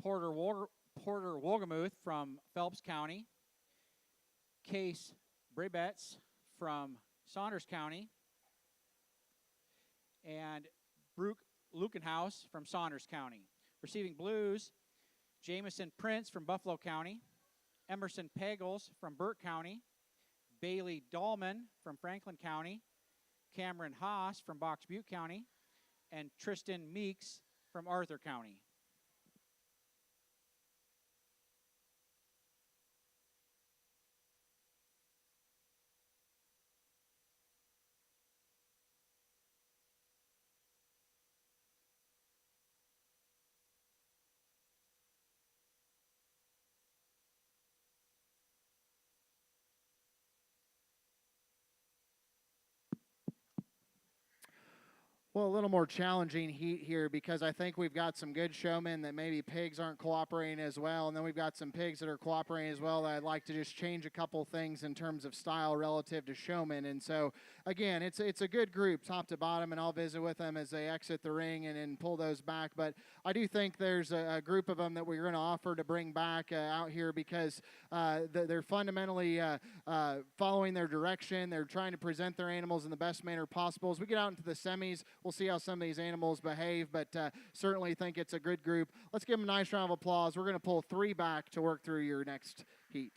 Porter Wogemuth from Phelps County, Case Brabetz from Saunders County, and Brooke Lukenhaus from Saunders County. Receiving blues, Jamison Prince from Buffalo County, Emerson Pagels from Burke County, Bailey Dahlman from Franklin County, Cameron Haas from Box Butte County, and Tristan Meeks from Arthur County. Well, a little more challenging heat here because I think we've got some good showmen that maybe pigs aren't cooperating as well, and then we've got some pigs that are cooperating as well that I'd like to just change a couple things in terms of style relative to showmen. And so, again, it's a good group top to bottom, and I'll visit with them as they exit the ring and pull those back. But I do think there's a group of them that we're going to offer to bring back out here because they're fundamentally following their direction. They're trying to present their animals in the best manner possible. As we get out into the semis, we'll see how some of these animals behave, but certainly think it's a good group. Let's give them a nice round of applause. We're going to pull 3 back to work through your next heat.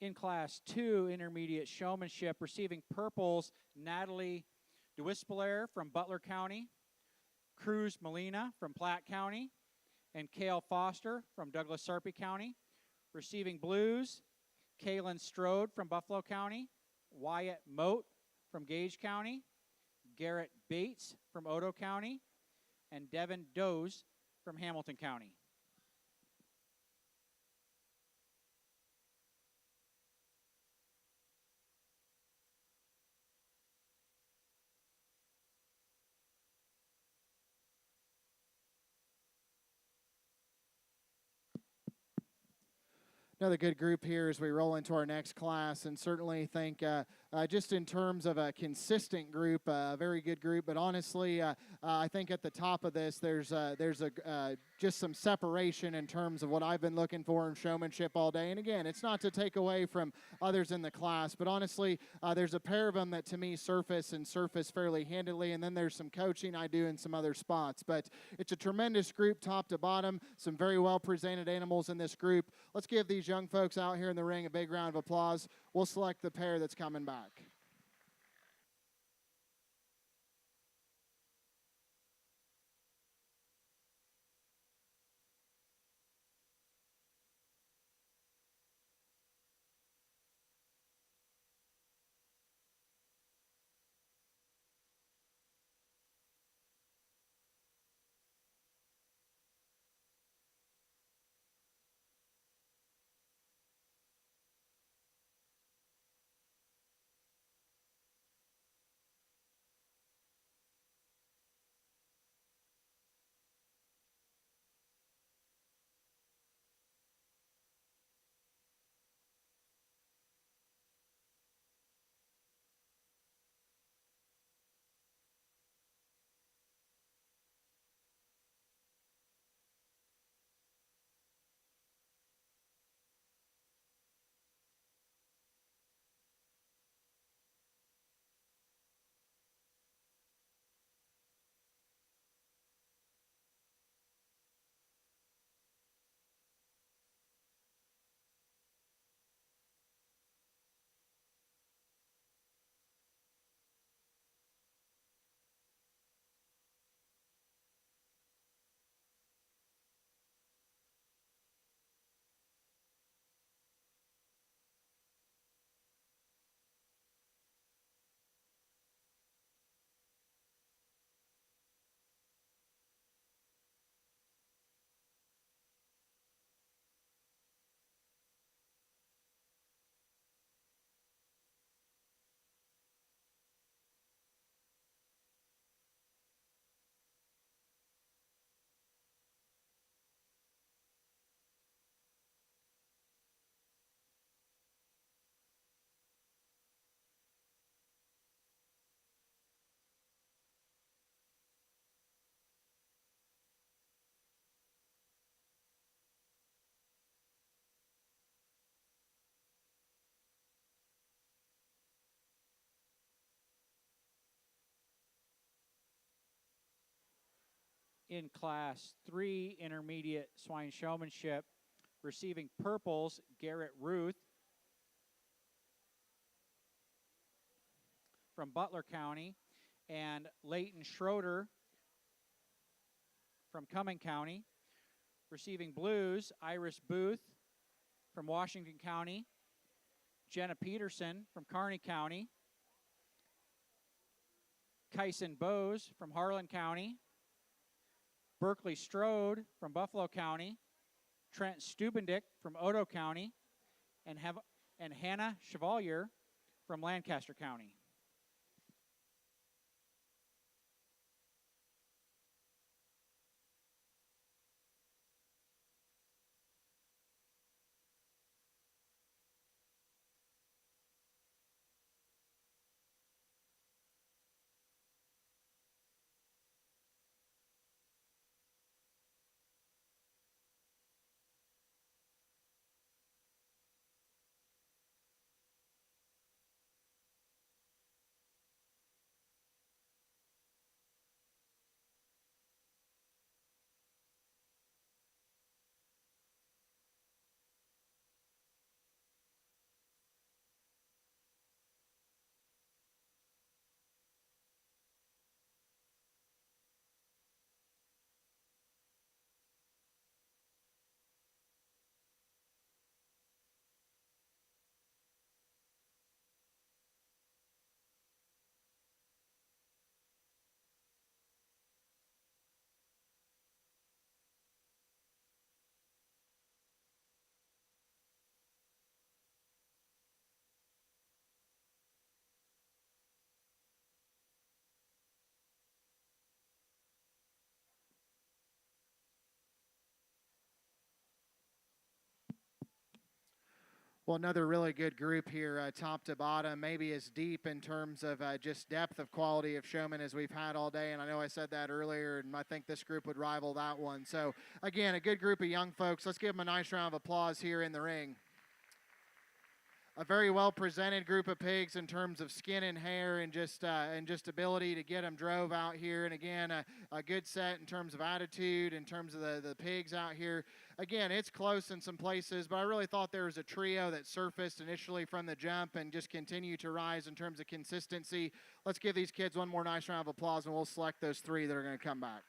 In Class 2, Intermediate Showmanship, receiving purples, Natalie DeWispelaire from Butler County, Cruz Molina from Platte County, and Cale Foster from Douglas-Sarpy County. Receiving blues, Kaylin Strode from Buffalo County, Wyatt Moat from Gage County, Garrett Bates from Odo County, and Devin Doze from Hamilton County. Another good group here as we roll into our next class, and certainly think just in terms of a consistent group, a very good group. But honestly, I think at the top of this, there's just some separation in terms of what I've been looking for in showmanship all day. And again, it's not to take away from others in the class, but honestly, there's a pair of them that to me surface fairly handily, and then there's some coaching I do in some other spots. But it's a tremendous group, top to bottom. Some very well presented animals in this group. Let's give these young folks out here in the ring a big round of applause. We'll select the pair that's coming back. In Class 3, Intermediate Swine Showmanship, receiving purples, Garrett Ruth from Butler County, and Leighton Schroeder from Cumming County. Receiving blues, Iris Booth from Washington County, Jenna Peterson from Kearney County, Kyson Bose from Harlan County, Berkeley Strode from Buffalo County, Trent Stubendick from Odo County, and Hannah Chevalier from Lancaster County. Well, another really good group here, top to bottom, maybe as deep in terms of just depth of quality of showmen as we've had all day. And I know I said that earlier, and I think this group would rival that one. So, again, a good group of young folks. Let's give them a nice round of applause here in the ring. A very well presented group of pigs in terms of skin and hair and just ability to get them drove out here. And again, a good set in terms of attitude, in terms of the pigs out here. Again, it's close in some places, but I really thought there was a trio that surfaced initially from the jump and just continue to rise in terms of consistency. Let's give these kids one more nice round of applause, and we'll select those three that are going to come back.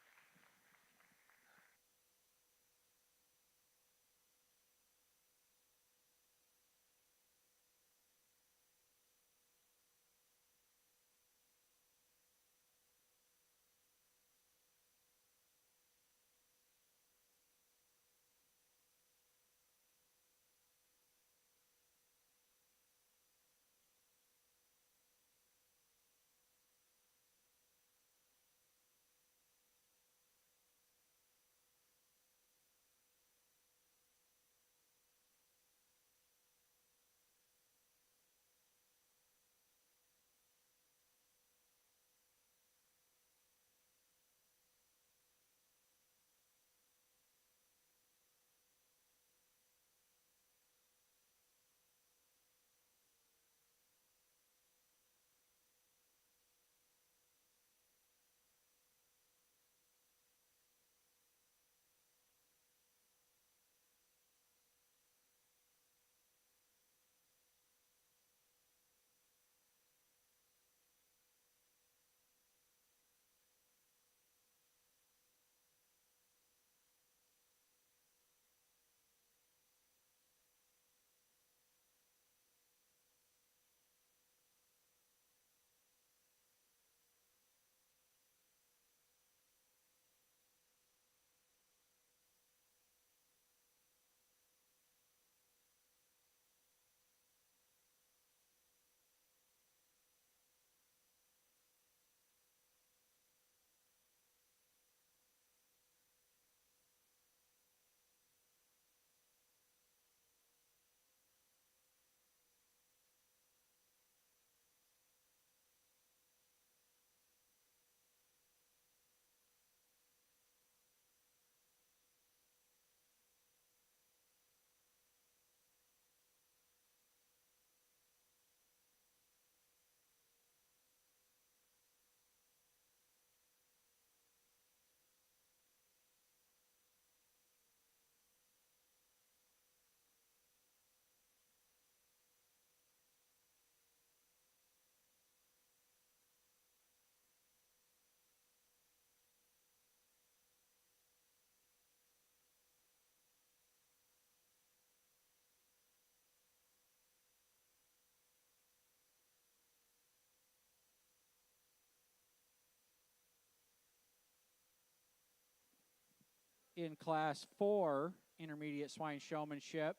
In Class 4, Intermediate Swine Showmanship,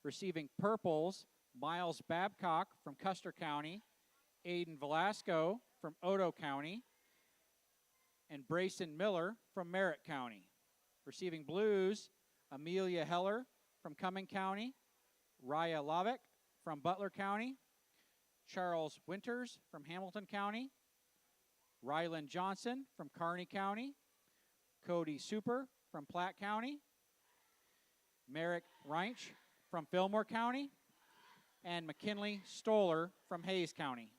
receiving purples, Miles Babcock from Custer County, Aiden Velasco from Otoe County, and Brayson Miller from Merritt County. Receiving blues, Amelia Heller from Cumming County, Raya Lovick from Butler County, Charles Winters from Hamilton County, Ryland Johnson from Kearney County, Cody Super from Platte County, Merrick Reinch from Fillmore County, and McKinley Stoller from Hayes County.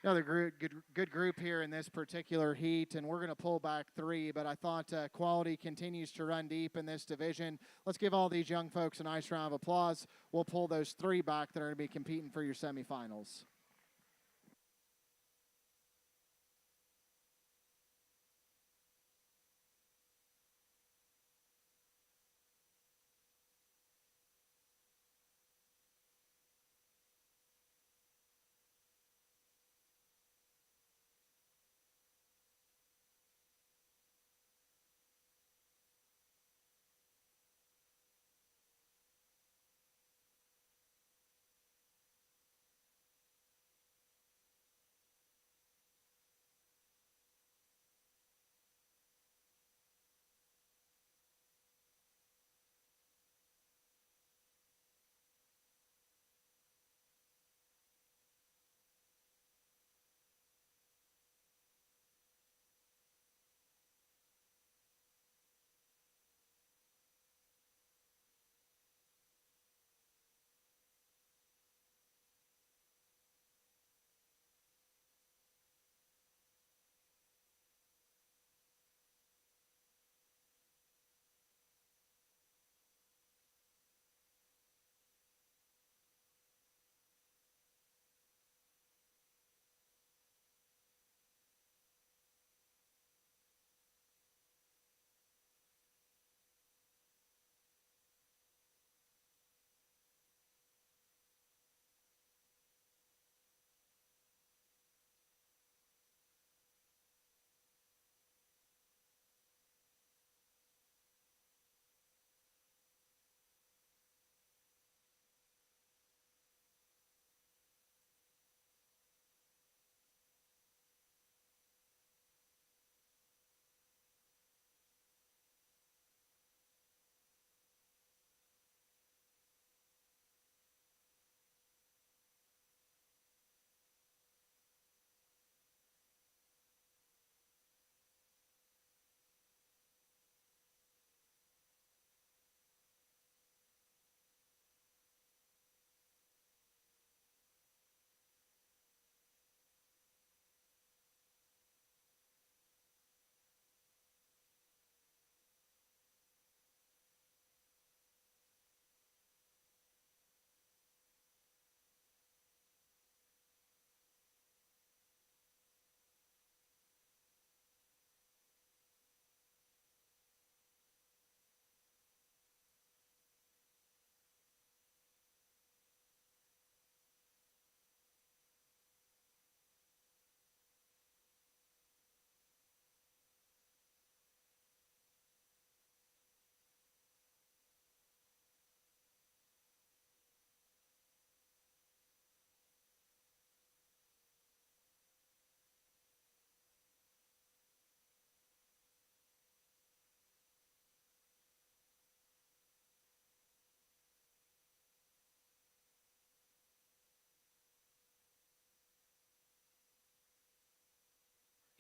Another good group here in this particular heat, and we're going to pull back three, but I thought quality continues to run deep in this division. Let's give all these young folks a nice round of applause. We'll pull those three back that are going to be competing for your semifinals.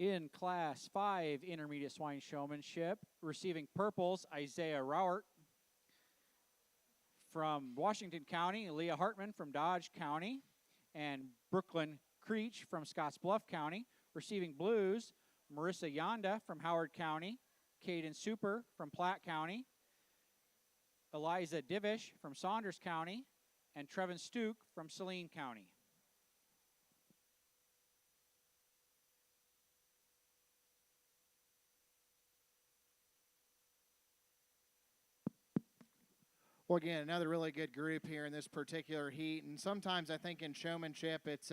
In Class 5 Intermediate Swine Showmanship, receiving purples, Isaiah Rauert from Washington County, Leah Hartman from Dodge County, and Brooklyn Creech from Scottsbluff County. Receiving blues, Marissa Yonda from Howard County, Caden Super from Platte County, Eliza Divish from Saunders County, and Trevin Stuke from Saline County. Well, again, another really good group here in this particular heat. And sometimes I think in showmanship, it's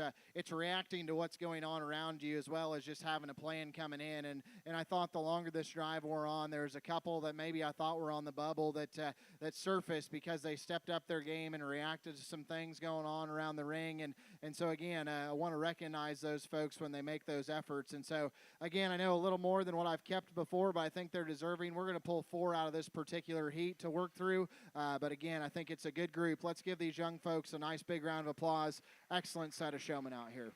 reacting to what's going on around you as well as just having a plan coming in. And I thought the longer this drive wore on, there's a couple that maybe I thought were on the bubble that surfaced because they stepped up their game and reacted to some things going on around the ring. And so, again, I want to recognize those folks when they make those efforts. And so, again, I know a little more than what I've kept before, but I think they're deserving. We're going to pull 4 out of this particular heat to work through. But again, I think it's a good group. Let's give these young folks a nice big round of applause. Excellent set of showmen out here.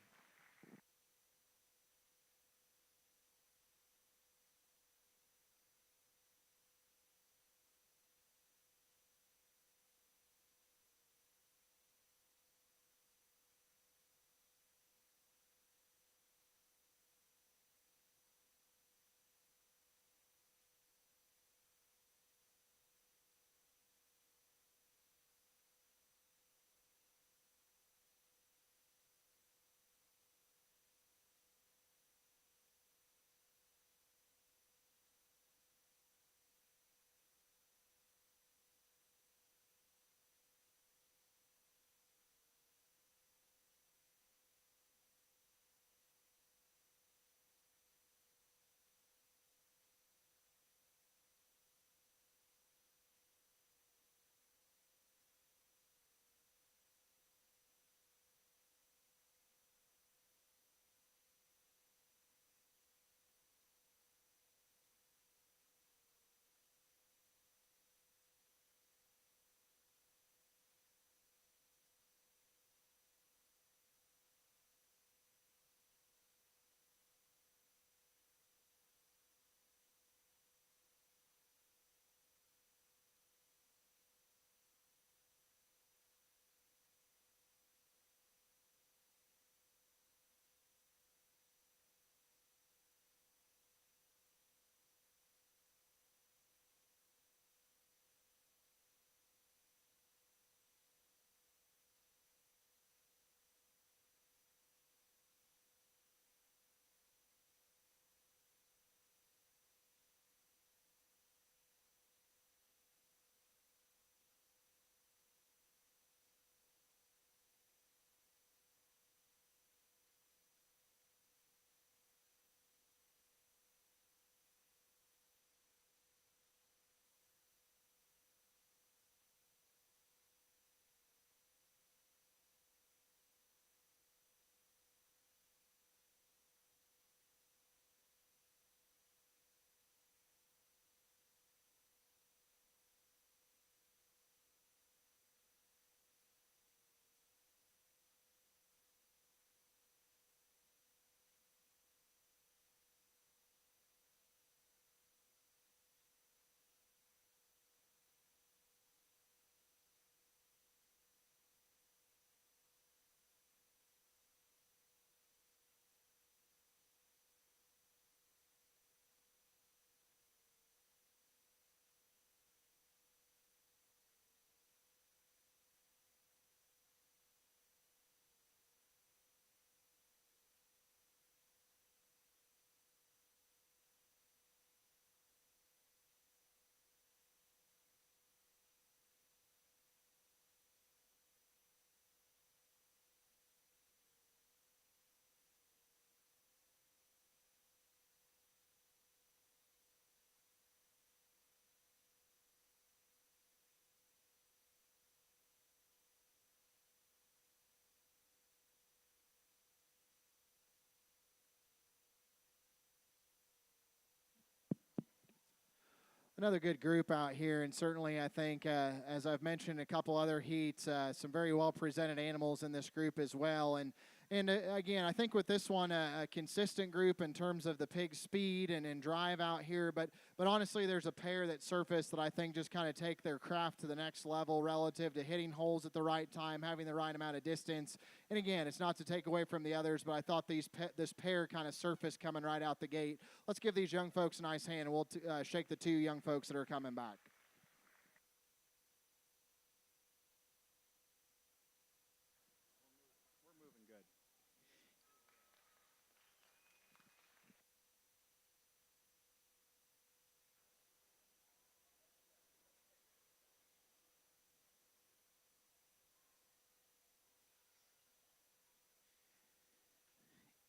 Another good group out here, and certainly I think, as I've mentioned, a couple other heats, some very well presented animals in this group as well. And And again, I think with this one, a consistent group in terms of the pig speed and drive out here. But honestly, there's a pair that surfaced that I think just kind of take their craft to the next level relative to hitting holes at the right time, having the right amount of distance. And again, it's not to take away from the others, but I thought this pair kind of surfaced coming right out the gate. Let's give these young folks a nice hand, and we'll shake the two young folks that are coming back.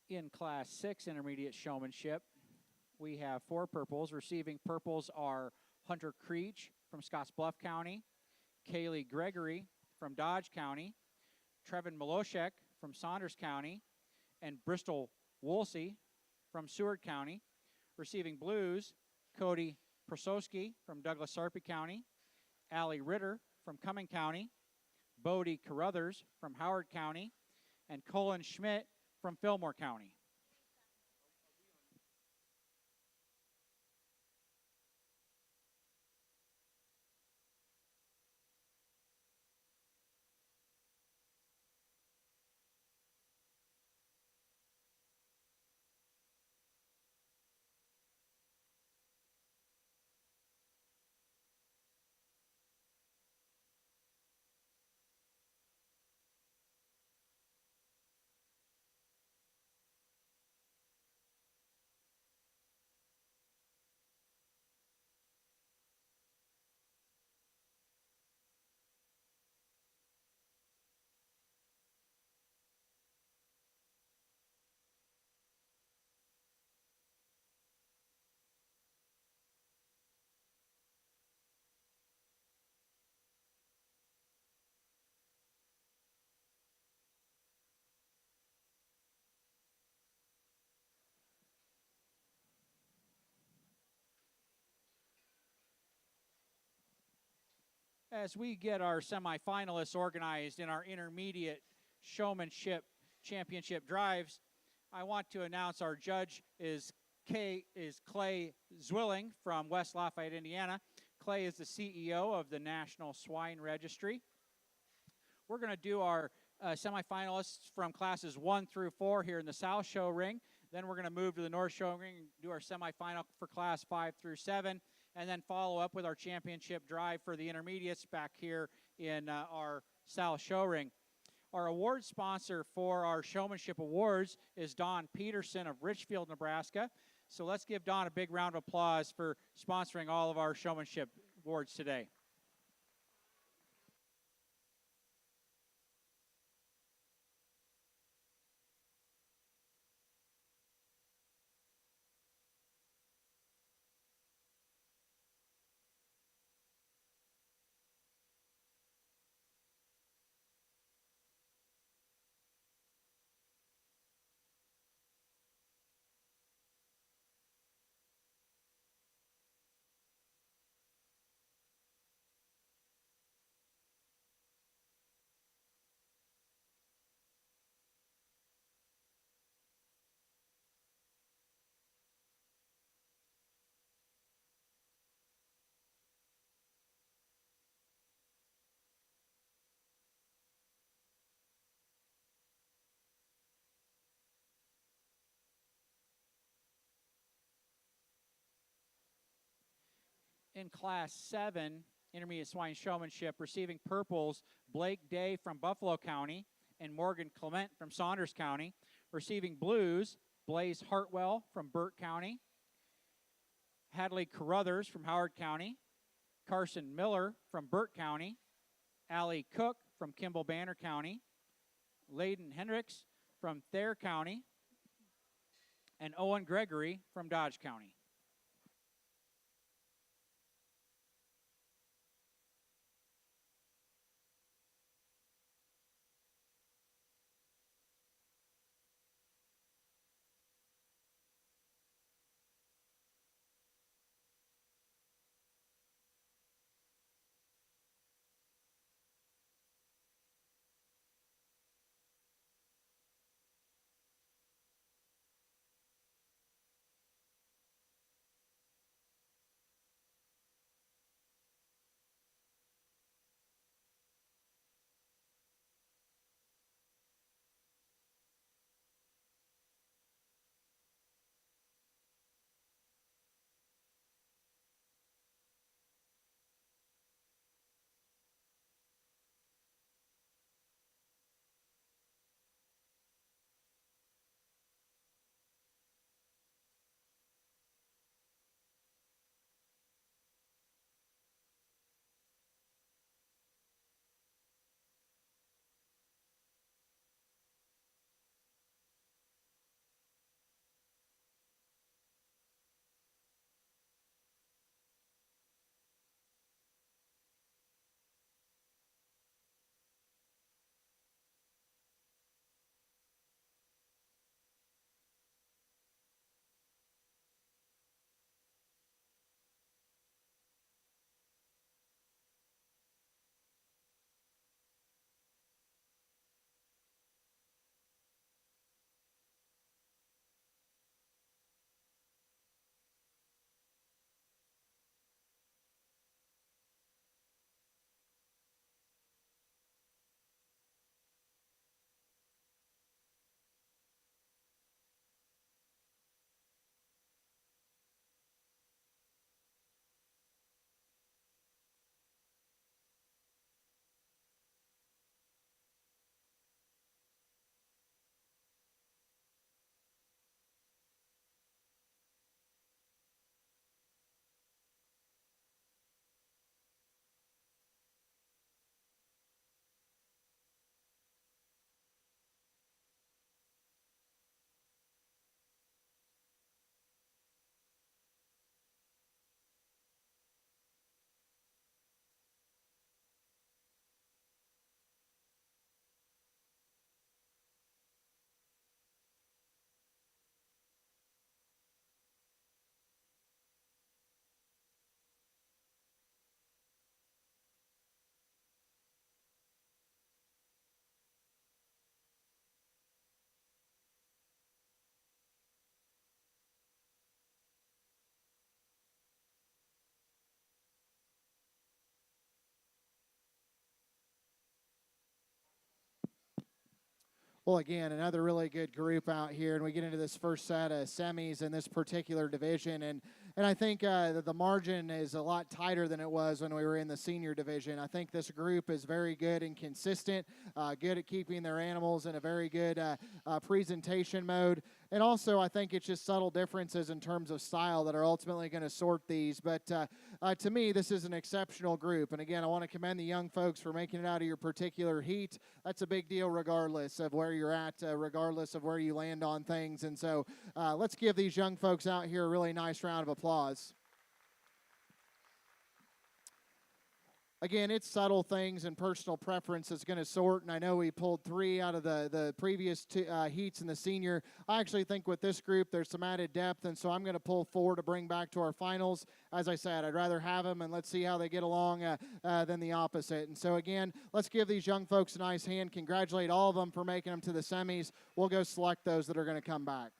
In Class 6 Intermediate Showmanship, we have 4 purples. Receiving purples are Hunter Creech from Scottsbluff County, Kaylee Gregory from Dodge County, Trevin Miloshek from Saunders County, and Bristol Woolsey from Seward County. Receiving blues, Cody Prosowski from Douglas Sarpy County, Allie Ritter from Cumming County, Bodie Carruthers from Howard County, and Colin Schmidt from Fillmore County. As we get our semifinalists organized in our intermediate showmanship championship drives, I want to announce our judge is Clay Zwilling from West Lafayette, Indiana. Clay is the CEO of the National Swine Registry. We're going to do our semifinalists from classes 1 through 4 here in the South Show Ring. Then we're going to move to the North Show Ring and do our semifinal for class 5 through 7. And then follow up with our championship drive for the intermediates back here in our South Show Ring. Our award sponsor for our Showmanship Awards is Don Peterson of Richfield, Nebraska. So let's give Don a big round of applause for sponsoring all of our Showmanship Awards today. In Class 7, Intermediate Swine Showmanship, receiving purples, Blake Day from Buffalo County and Morgan Clement from Saunders County. Receiving blues, Blaze Hartwell from Burt County, Hadley Carruthers from Howard County, Carson Miller from Burt County, Allie Cook from Kimball Banner County, Layden Hendricks from Thayer County, and Owen Gregory from Dodge County. Well, again, another really good group out here, and we get into this first set of semis in this particular division, and I think that the margin is a lot tighter than it was when we were in the senior division. I think this group is very good and consistent, good at keeping their animals in a very good presentation mode. And also, I think it's just subtle differences in terms of style that are ultimately going to sort these. But to me, this is an exceptional group. And again, I want to commend the young folks for making it out of your particular heat. That's a big deal regardless of where you're at, regardless of where you land on things. And so let's give these young folks out here a really nice round of applause. Again, it's subtle things and personal preference that's going to sort, and I know we pulled 3 out of the previous two, heats in the senior. I actually think with this group there's some added depth, and so I'm going to pull 4 to bring back to our finals. As I said, I'd rather have them, and let's see how they get along than the opposite. And so again, let's give these young folks a nice hand, congratulate all of them for making them to the semis. We'll go select those that are going to come back.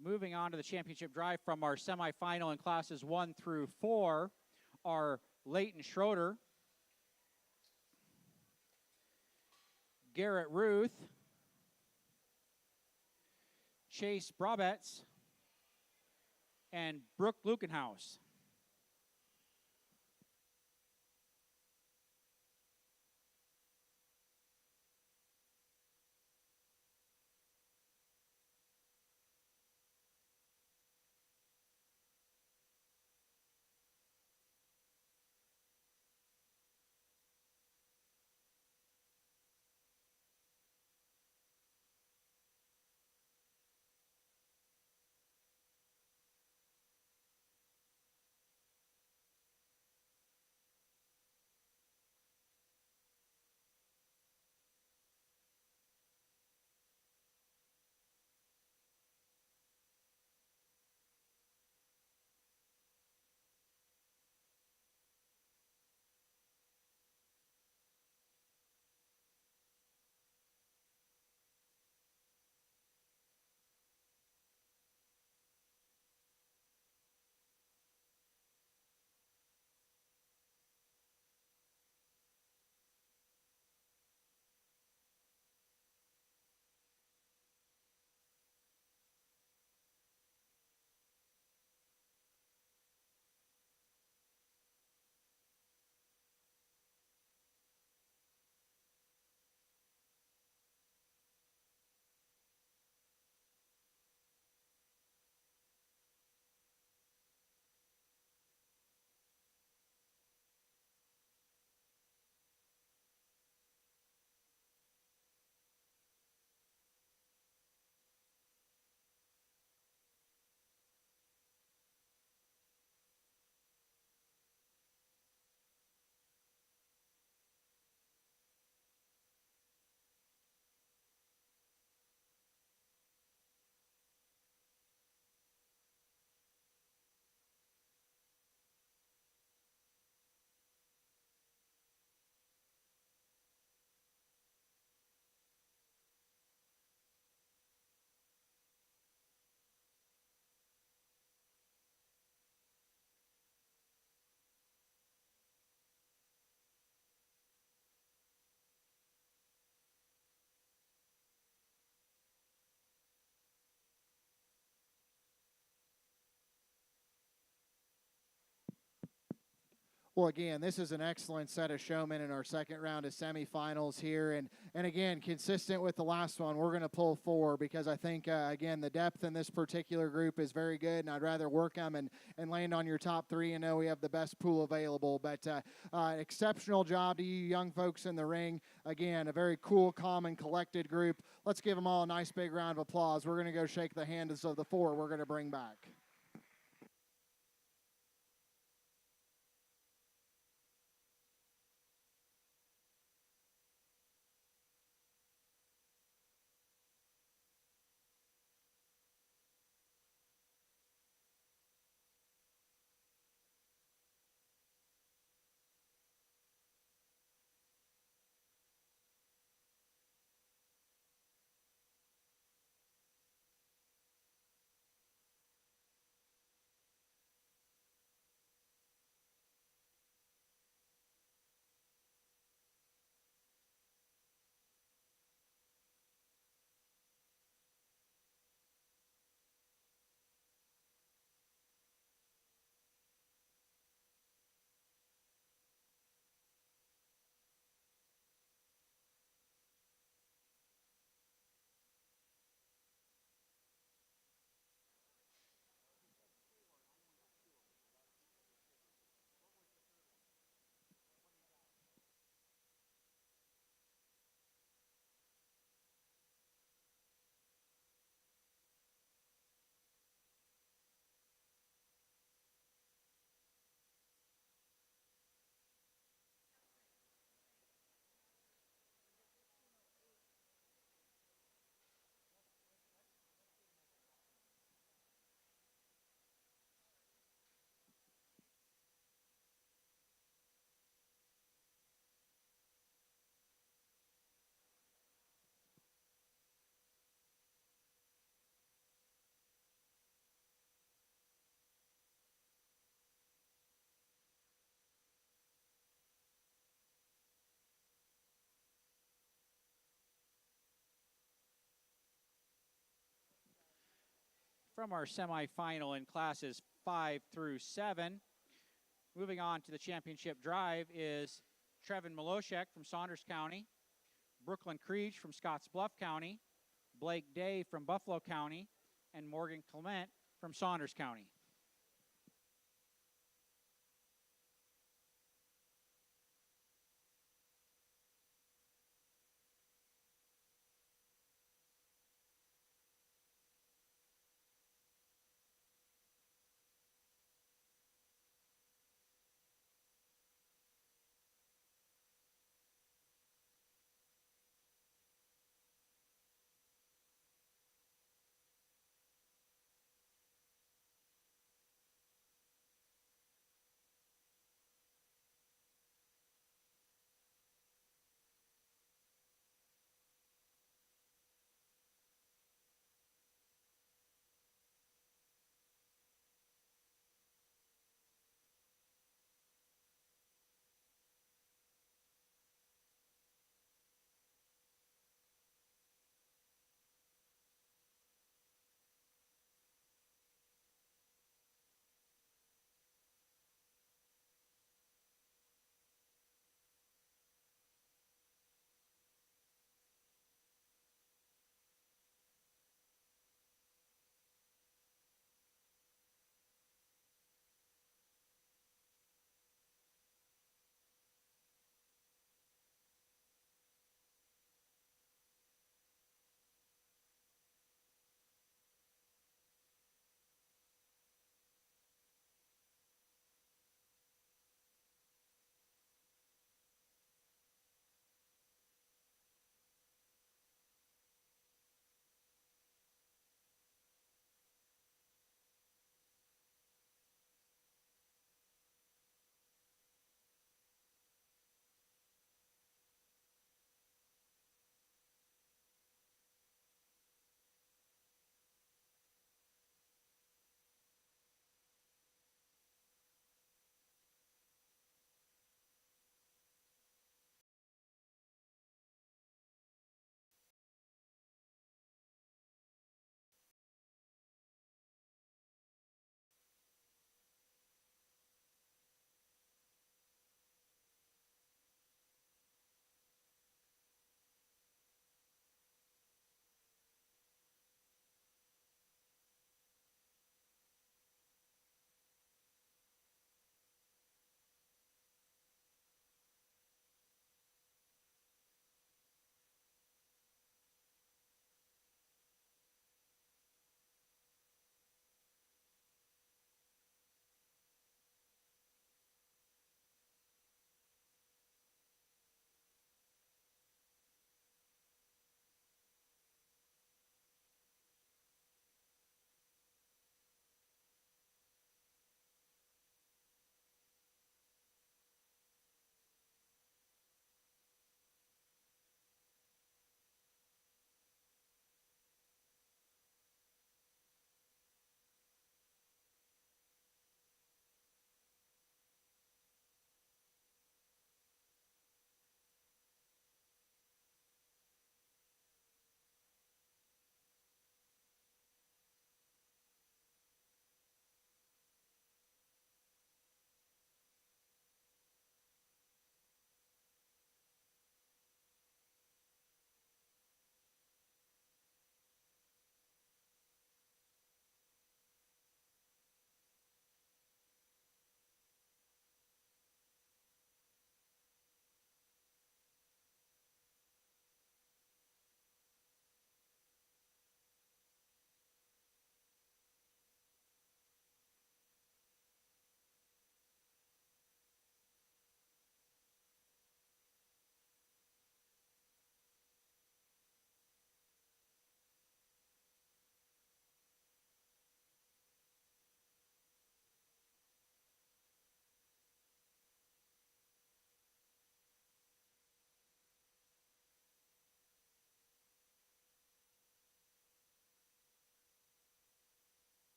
Moving on to the championship drive from our semifinal in classes 1 through 4 are Leighton Schroeder, Garrett Ruth, Chase Brabetz, and Brooke Lukenhaus. Well, again, this is an excellent set of showmen in our second round of semifinals here. And again, consistent with the last one, we're going to pull 4 because I think, again, the depth in this particular group is very good, and I'd rather work them and land on your top 3 and know we have the best pool available. But exceptional job to you young folks in the ring. Again, a very cool, calm, and collected group. Let's give them all a nice big round of applause. We're going to go shake the hands of the 4 we're going to bring back. From our semifinal in classes 5 through 7. Moving on to the championship drive is Trevin Miloshek from Saunders County, Brooklyn Creech from Scottsbluff County, Blake Day from Buffalo County, and Morgan Clement from Saunders County.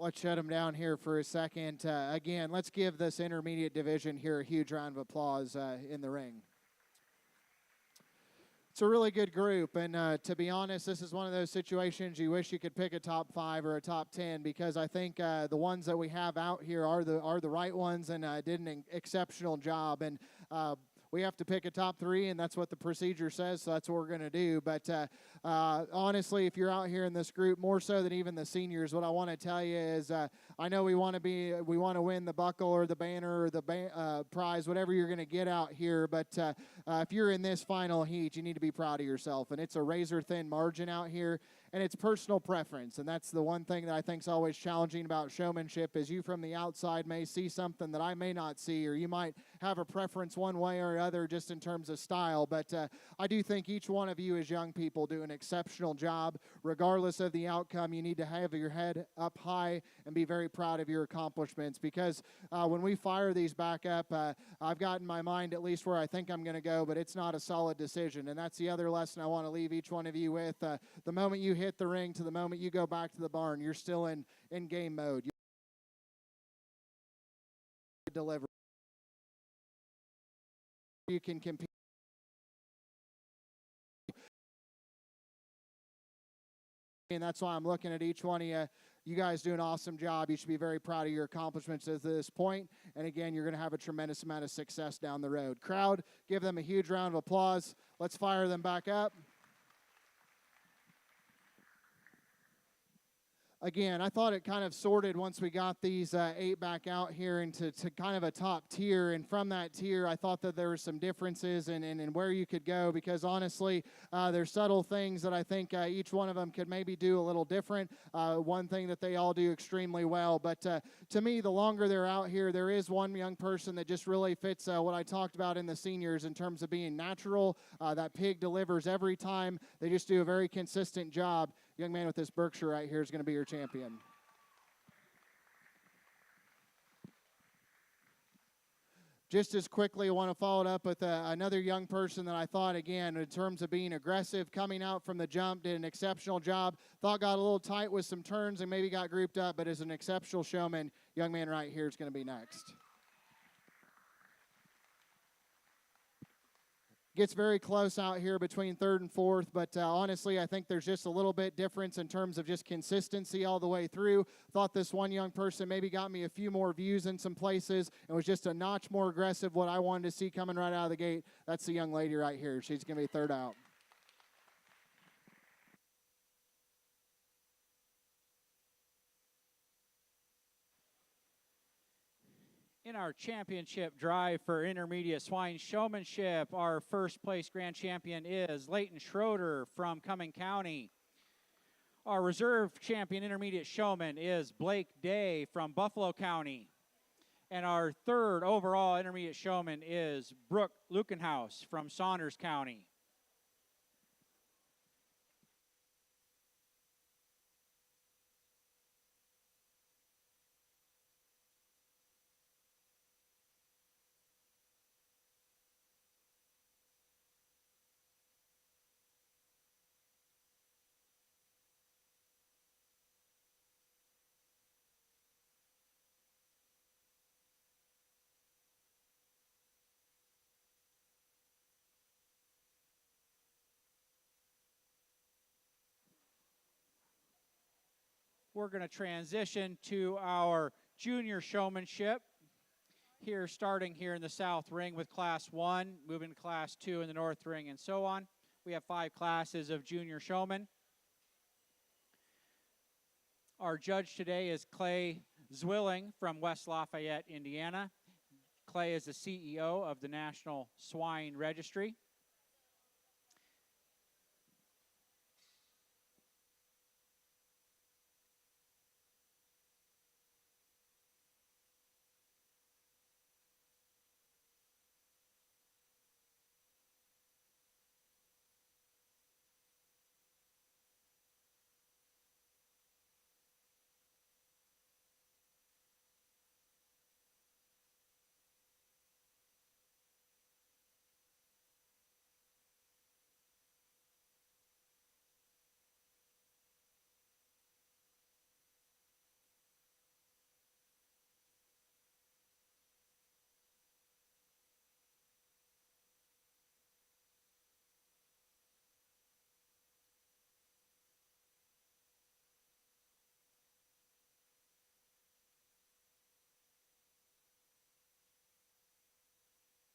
Let's shut them down here for a second. Again, let's give this intermediate division here a huge round of applause in the ring. It's a really good group, and to be honest, this is one of those situations you wish you could pick a top 5 or a top 10, because I think the ones that we have out here are the right ones and did an exceptional job. And we have to pick a top 3, and that's what the procedure says, so that's what we're going to do. But honestly, if you're out here in this group, more so than even the seniors, what I want to tell you is I know we want to win the buckle or the banner or the prize, whatever you're going to get out here. But if you're in this final heat, you need to be proud of yourself. And it's a razor-thin margin out here, and it's personal preference. And that's the one thing that I think is always challenging about showmanship is you from the outside may see something that I may not see, or you might have a preference one way or other just in terms of style. But I do think each one of you as young people do an exceptional job. Regardless of the outcome, you need to have your head up high and be very proud of your accomplishments, because when we fire these back up, I've got in my mind at least where I think I'm going to go, but it's not a solid decision. And that's the other lesson I want to leave each one of you with. The moment you hit the ring to the moment you go back to the barn, you're still in game mode. You deliver. You can compete. And that's why I'm looking at each one of you. You guys do an awesome job. You should be very proud of your accomplishments at this point. And again, you're going to have a tremendous amount of success down the road. Crowd, give them a huge round of applause. Let's fire them back up. Again, I thought it kind of sorted once we got these 8 back out here into kind of a top tier. And from that tier, I thought that there were some differences in where you could go, because honestly, there's subtle things that I think each one of them could maybe do a little different. One thing that they all do extremely well. But to me, the longer they're out here, there is one young person that just really fits what I talked about in the seniors in terms of being natural. That pig delivers every time. They just do a very consistent job. Young man with this Berkshire right here is going to be your champion. Just as quickly, I want to follow it up with another young person that I thought, again, in terms of being aggressive, coming out from the jump, did an exceptional job. Thought got a little tight with some turns and maybe got grouped up, but is an exceptional showman. Young man right here is going to be next. Gets very close out here between 3rd and 4th, but honestly, I think there's just a little bit difference in terms of just consistency all the way through. Thought this one young person maybe got me a few more views in some places and was just a notch more aggressive, what I wanted to see coming right out of the gate. That's the young lady right here. She's going to be 3rd out. In our championship drive for intermediate swine showmanship, our first place grand champion is Leighton Schroeder from Cumming County. Our reserve champion intermediate showman is Blake Day from Buffalo County. And our 3rd overall intermediate showman is Brooke Lukenhaus from Saunders County. We're going to transition to our junior showmanship here, starting here in the south ring with class 1, moving to class 2 in the north ring, and so on. We have 5 classes of junior showmen. Our judge today is Clay Zwilling from West Lafayette, Indiana. Clay is the CEO of the National Swine Registry.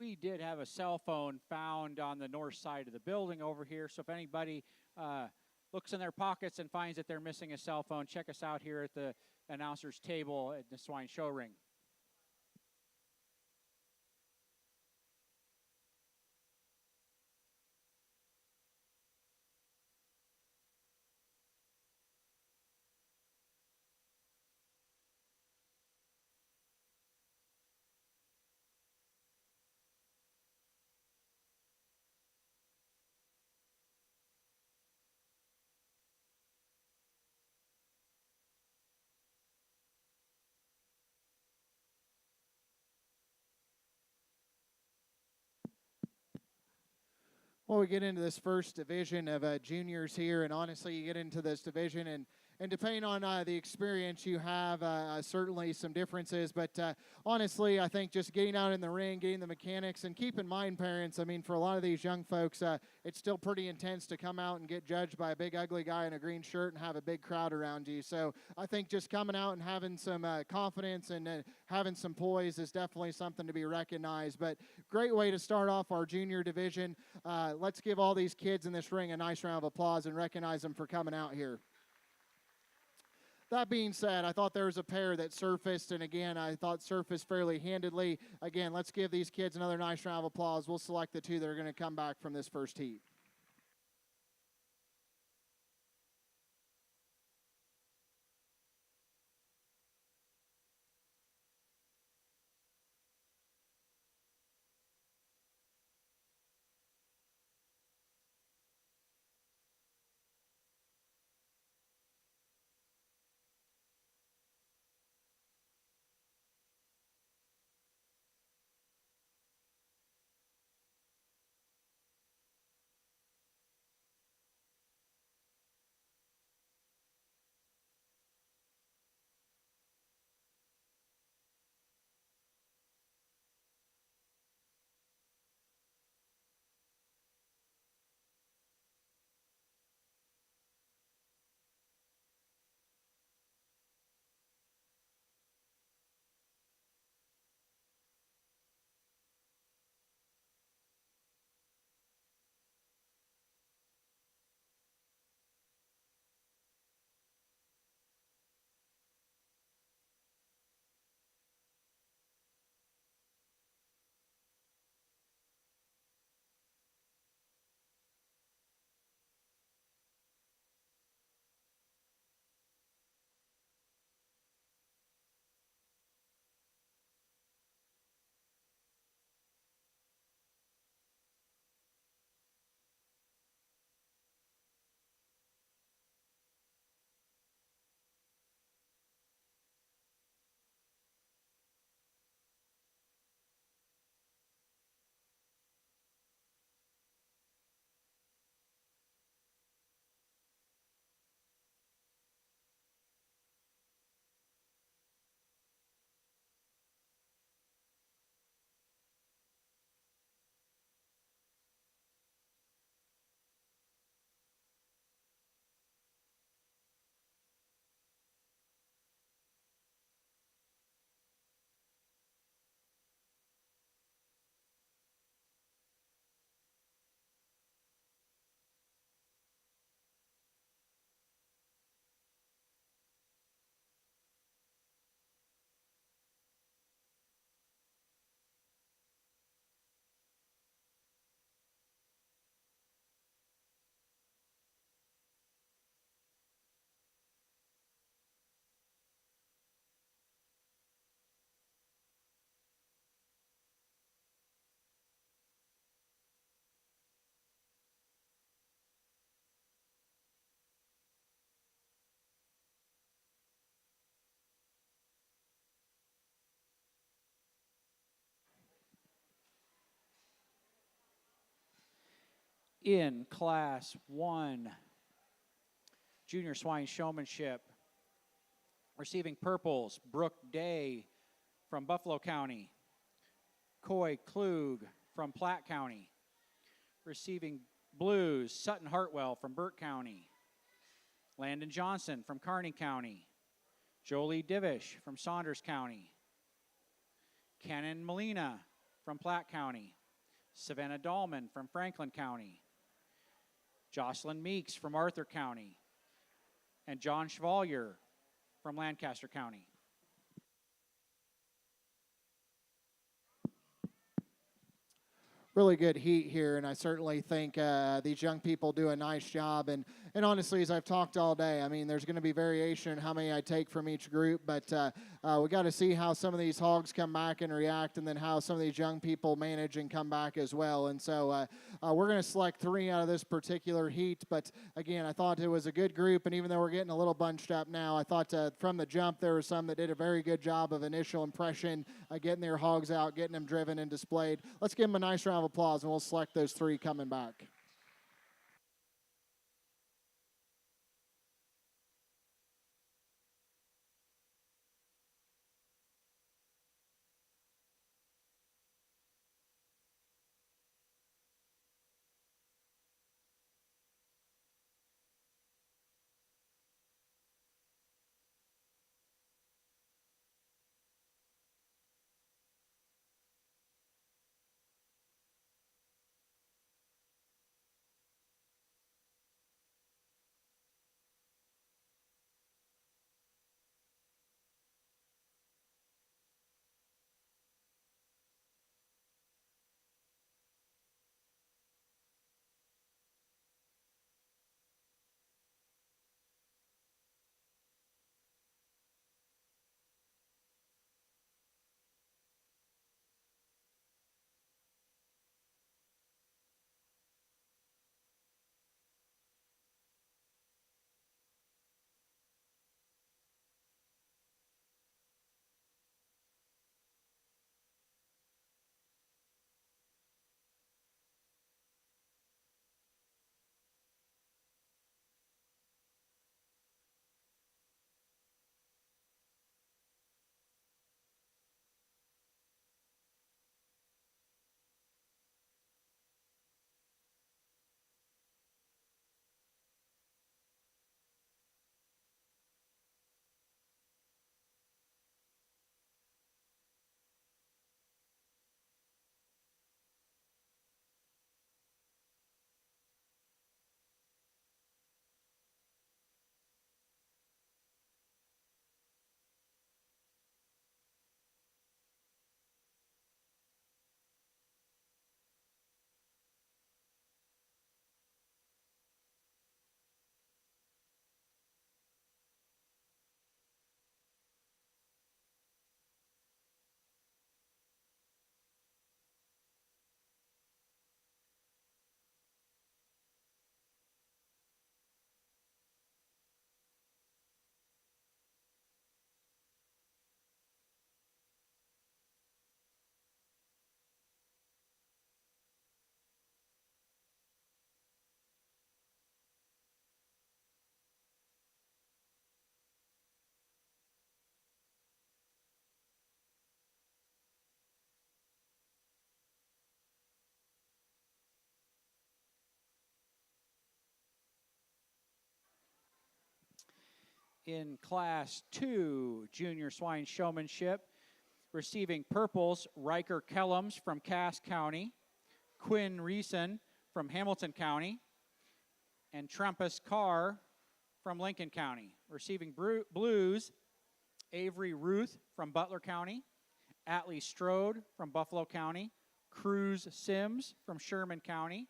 we did have a cell phone found on the north side of the building over here. So if anybody looks in their pockets and finds that they're missing a cell phone, check us out here at the announcer's table at the Swine Show Ring. Well, we get into this first division of juniors here, and honestly, you get into this division, and depending on the experience you have, certainly some differences. But honestly, I think just getting out in the ring, getting the mechanics, and keep in mind, parents, I mean, for a lot of these young folks, it's still pretty intense to come out and get judged by a big, ugly guy in a green shirt and have a big crowd around you. So I think just coming out and having some confidence and having some poise is definitely something to be recognized. But great way to start off our junior division. Let's give all these kids in this ring a nice round of applause and recognize them for coming out here. That being said, I thought there was a pair that surfaced, and again, I thought surfaced fairly handedly. Again, let's give these kids another nice round of applause. We'll select the two that are going to come back from this first heat. In Class 1, Junior Swine Showmanship, receiving purples, Brooke Day from Buffalo County, Coy Klug from Platte County, receiving blues, Sutton Hartwell from Burt County, Landon Johnson from Kearney County, Jolie Divish from Saunders County, Cannon Molina from Platte County, Savannah Dahlman from Franklin County, Jocelyn Meeks from Arthur County, and John Chevalier from Lancaster County. Really good heat here, and I certainly think these young people do a nice job. And honestly, as I've talked all day, I mean, there's going to be variation in how many I take from each group, but we got to see how some of these hogs come back and react, and then how some of these young people manage and come back as well. And so we're going to select 3 out of this particular heat, but again, I thought it was a good group, and even though we're getting a little bunched up now, I thought from the jump there were some that did a very good job of initial impression, getting their hogs out, getting them driven and displayed. Let's give them a nice round of applause, and we'll select those 3 coming back. In Class 2, Junior Swine Showmanship, receiving purples, Riker Kellums from Cass County, Quinn Reeson from Hamilton County, and Trumpus Carr from Lincoln County. Receiving blues, Avery Ruth from Butler County, Atlee Strode from Buffalo County, Cruz Sims from Sherman County,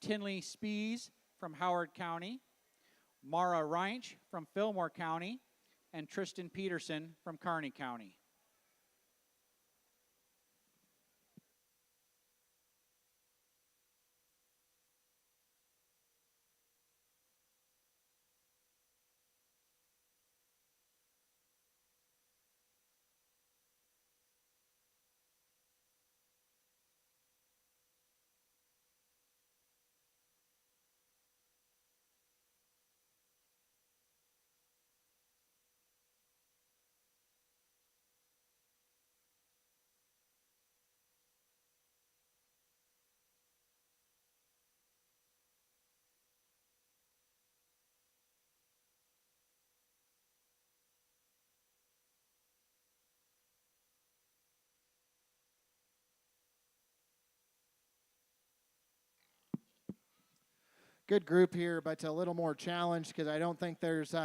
Tinley Spees from Howard County, Mara Reinch from Fillmore County, and Tristan Peterson from Kearney County. good group here, but a little more challenged because I don't think there's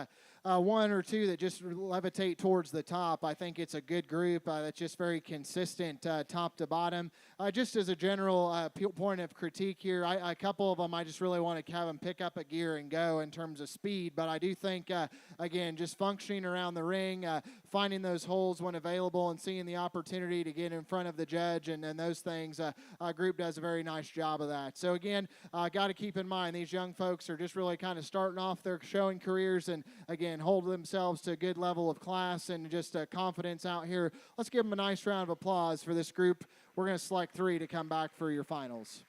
one or two that just levitate towards the top. I think it's a good group that's just very consistent top to bottom. Just as a general point of critique here, a couple of them I just really want to have them pick up a gear and go in terms of speed, but I do think, again, just functioning around the ring, finding those holes when available and seeing the opportunity to get in front of the judge and those things, group does a very nice job of that. So again, got to keep in mind these young folks are just really kind of starting off their showing careers and again hold themselves to a good level of class and just confidence out here. Let's give them a nice round of applause for this group. We're going to select 3 to come back for your finals.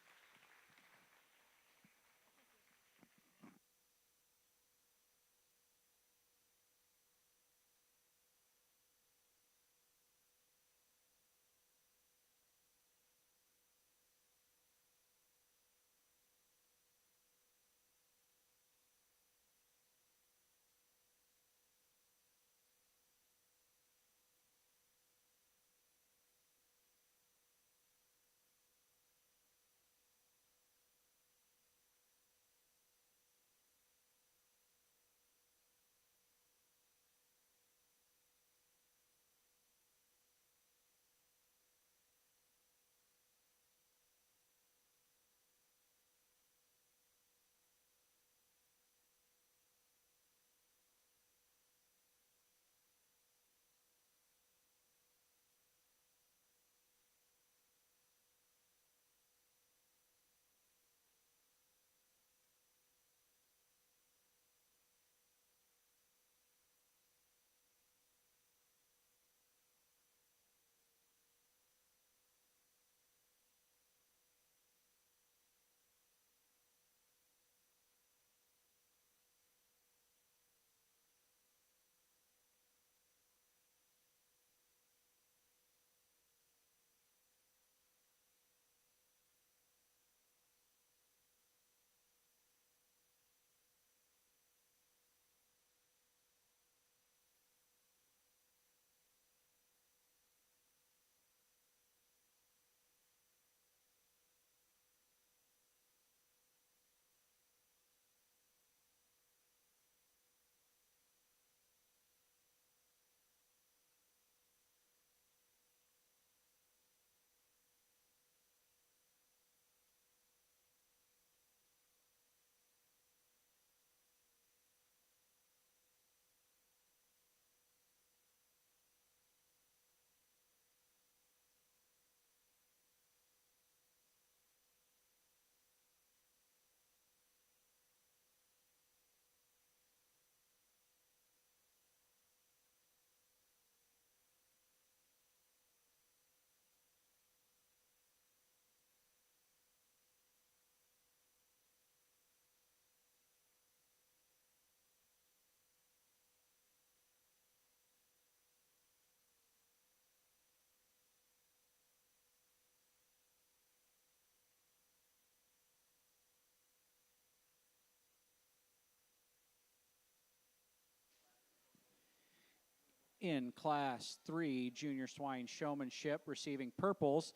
In Class 3 Junior Swine Showmanship, receiving purples,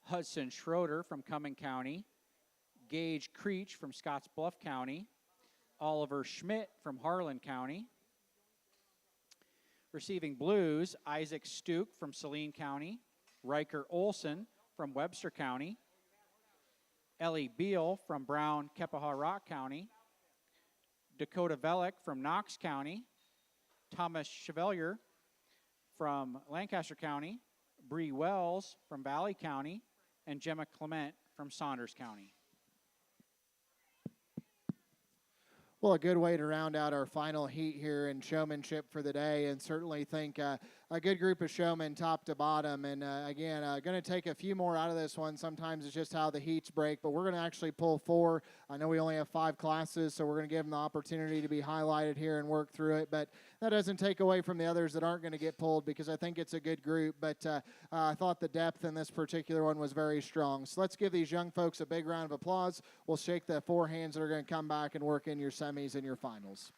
Hudson Schroeder from Cumming County, Gage Creech from Scottsbluff County, Oliver Schmidt from Harlan County. Receiving blues, Isaac Stuke from Saline County, Riker Olson from Webster County, Ellie Beal from Brown Kepaha Rock County, Dakota Velick from Knox County, Thomas Chevalier from Lancaster County, Bree Wells from Valley County, and Gemma Clement from Saunders County. Well, a good way to round out our final heat here in showmanship for the day, and certainly think a good group of showmen top to bottom. And again, going to take a few more out of this one. Sometimes it's just how the heats break, but we're going to actually pull 4. I know we only have 5 classes, so we're going to give them the opportunity to be highlighted here and work through it. But that doesn't take away from the others that aren't going to get pulled, because I think it's a good group. But I thought the depth in this particular one was very strong. So let's give these young folks a big round of applause. We'll shake the 4 hands that are going to come back and work in your semis and your finals.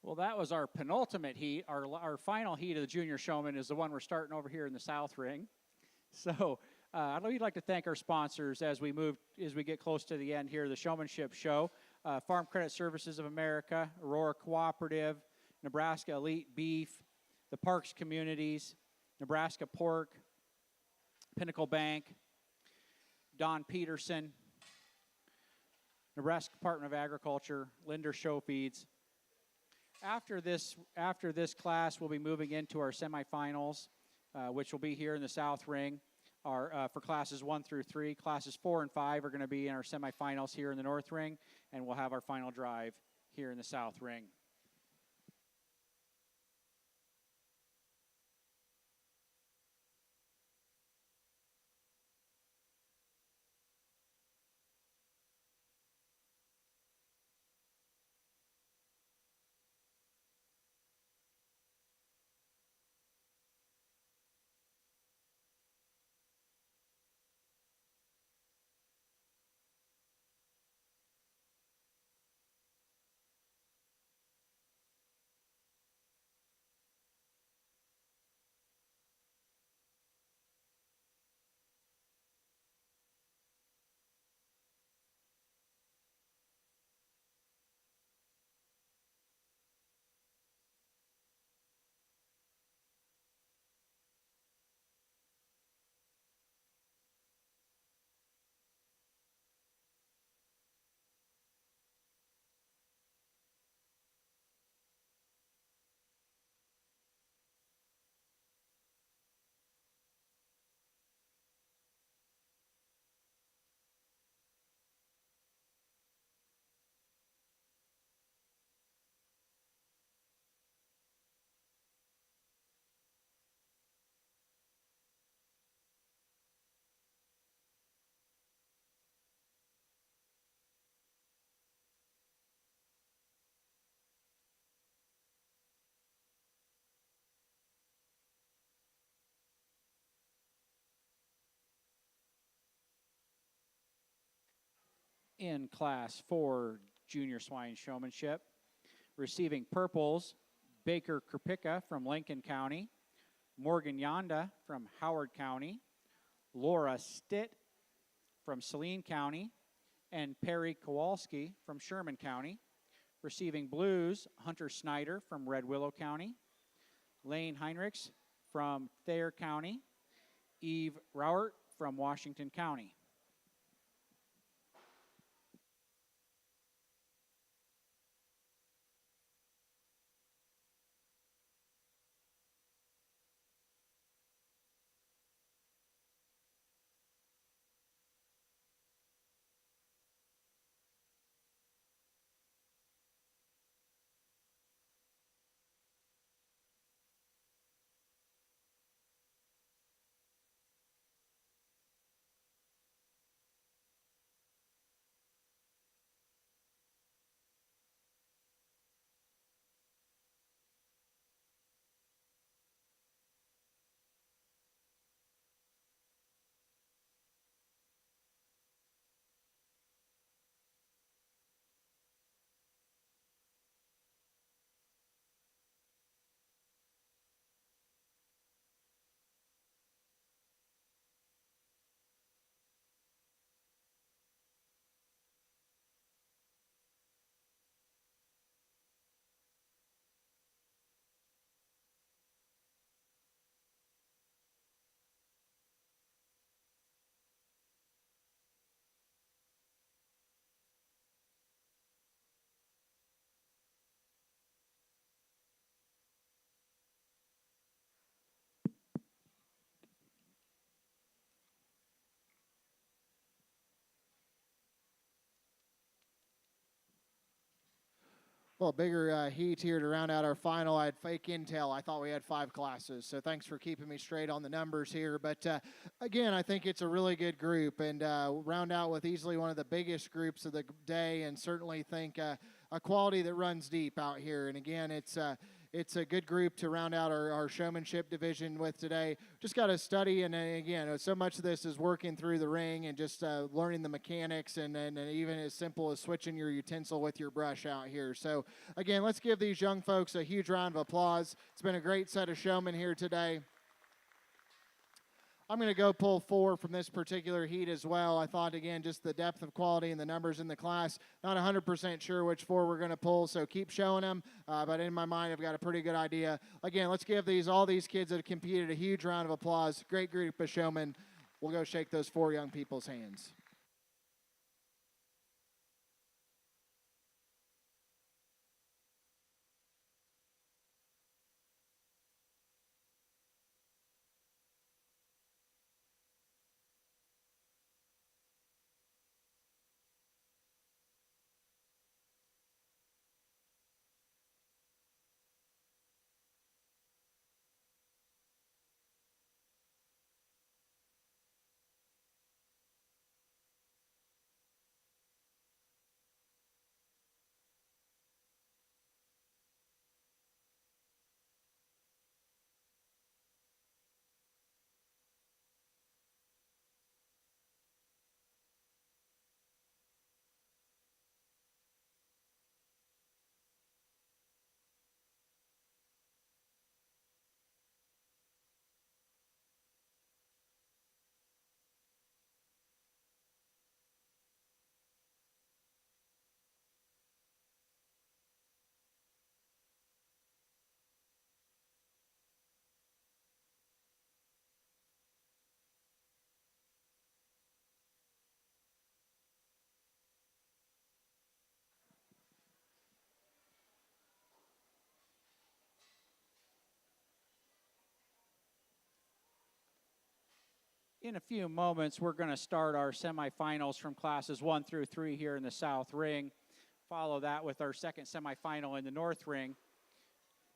Well, that was our penultimate heat. Our final heat of the Junior Showman is the one we're starting over here in the South Ring. So we'd like to thank our sponsors as we get close to the end here of the Showmanship Show. Farm Credit Services of America, Aurora Cooperative, Nebraska Elite Beef, the Parks Communities, Nebraska Pork, Pinnacle Bank, Don Peterson, Nebraska Department of Agriculture, Linder Show Feeds. After this class, we'll be moving into our semifinals, which will be here in the South Ring. For classes 1 through 3. Classes 4 and 5 are going to be in our semifinals here in the North Ring, and we'll have our final drive here in the South Ring. In Class 4 Junior Swine Showmanship, receiving purples, Baker Krupika from Lincoln County, Morgan Yonda from Howard County, Laura Stitt from Saline County, and Perry Kowalski from Sherman County. Receiving blues, Hunter Snyder from Red Willow County, Lane Heinrichs from Thayer County, Eve Rauert from Washington County. Well, bigger heat here to round out our final. I had fake intel. I thought we had 5 classes, so thanks for keeping me straight on the numbers here. But again, I think it's a really good group, and round out with easily one of the biggest groups of the day, and certainly think a quality that runs deep out here. And again, it's it's a good group to round out our showmanship division with today. Just got to study, and again, so much of this is working through the ring and just learning the mechanics, and even as simple as switching your utensil with your brush out here. So again, let's give these young folks a huge round of applause. It's been a great set of showmen here today. I'm going to go pull 4 from this particular heat as well. I thought, again, just the depth of quality and the numbers in the class. Not 100% sure which 4 we're going to pull, so keep showing them. But in my mind, I've got a pretty good idea. Again, let's give all these kids that have competed a huge round of applause. Great group of showmen. We'll go shake those 4 young people's hands. In a few moments, we're going to start our semifinals from classes 1 through 3 here in the South Ring. Follow that with our second semifinal in the North Ring,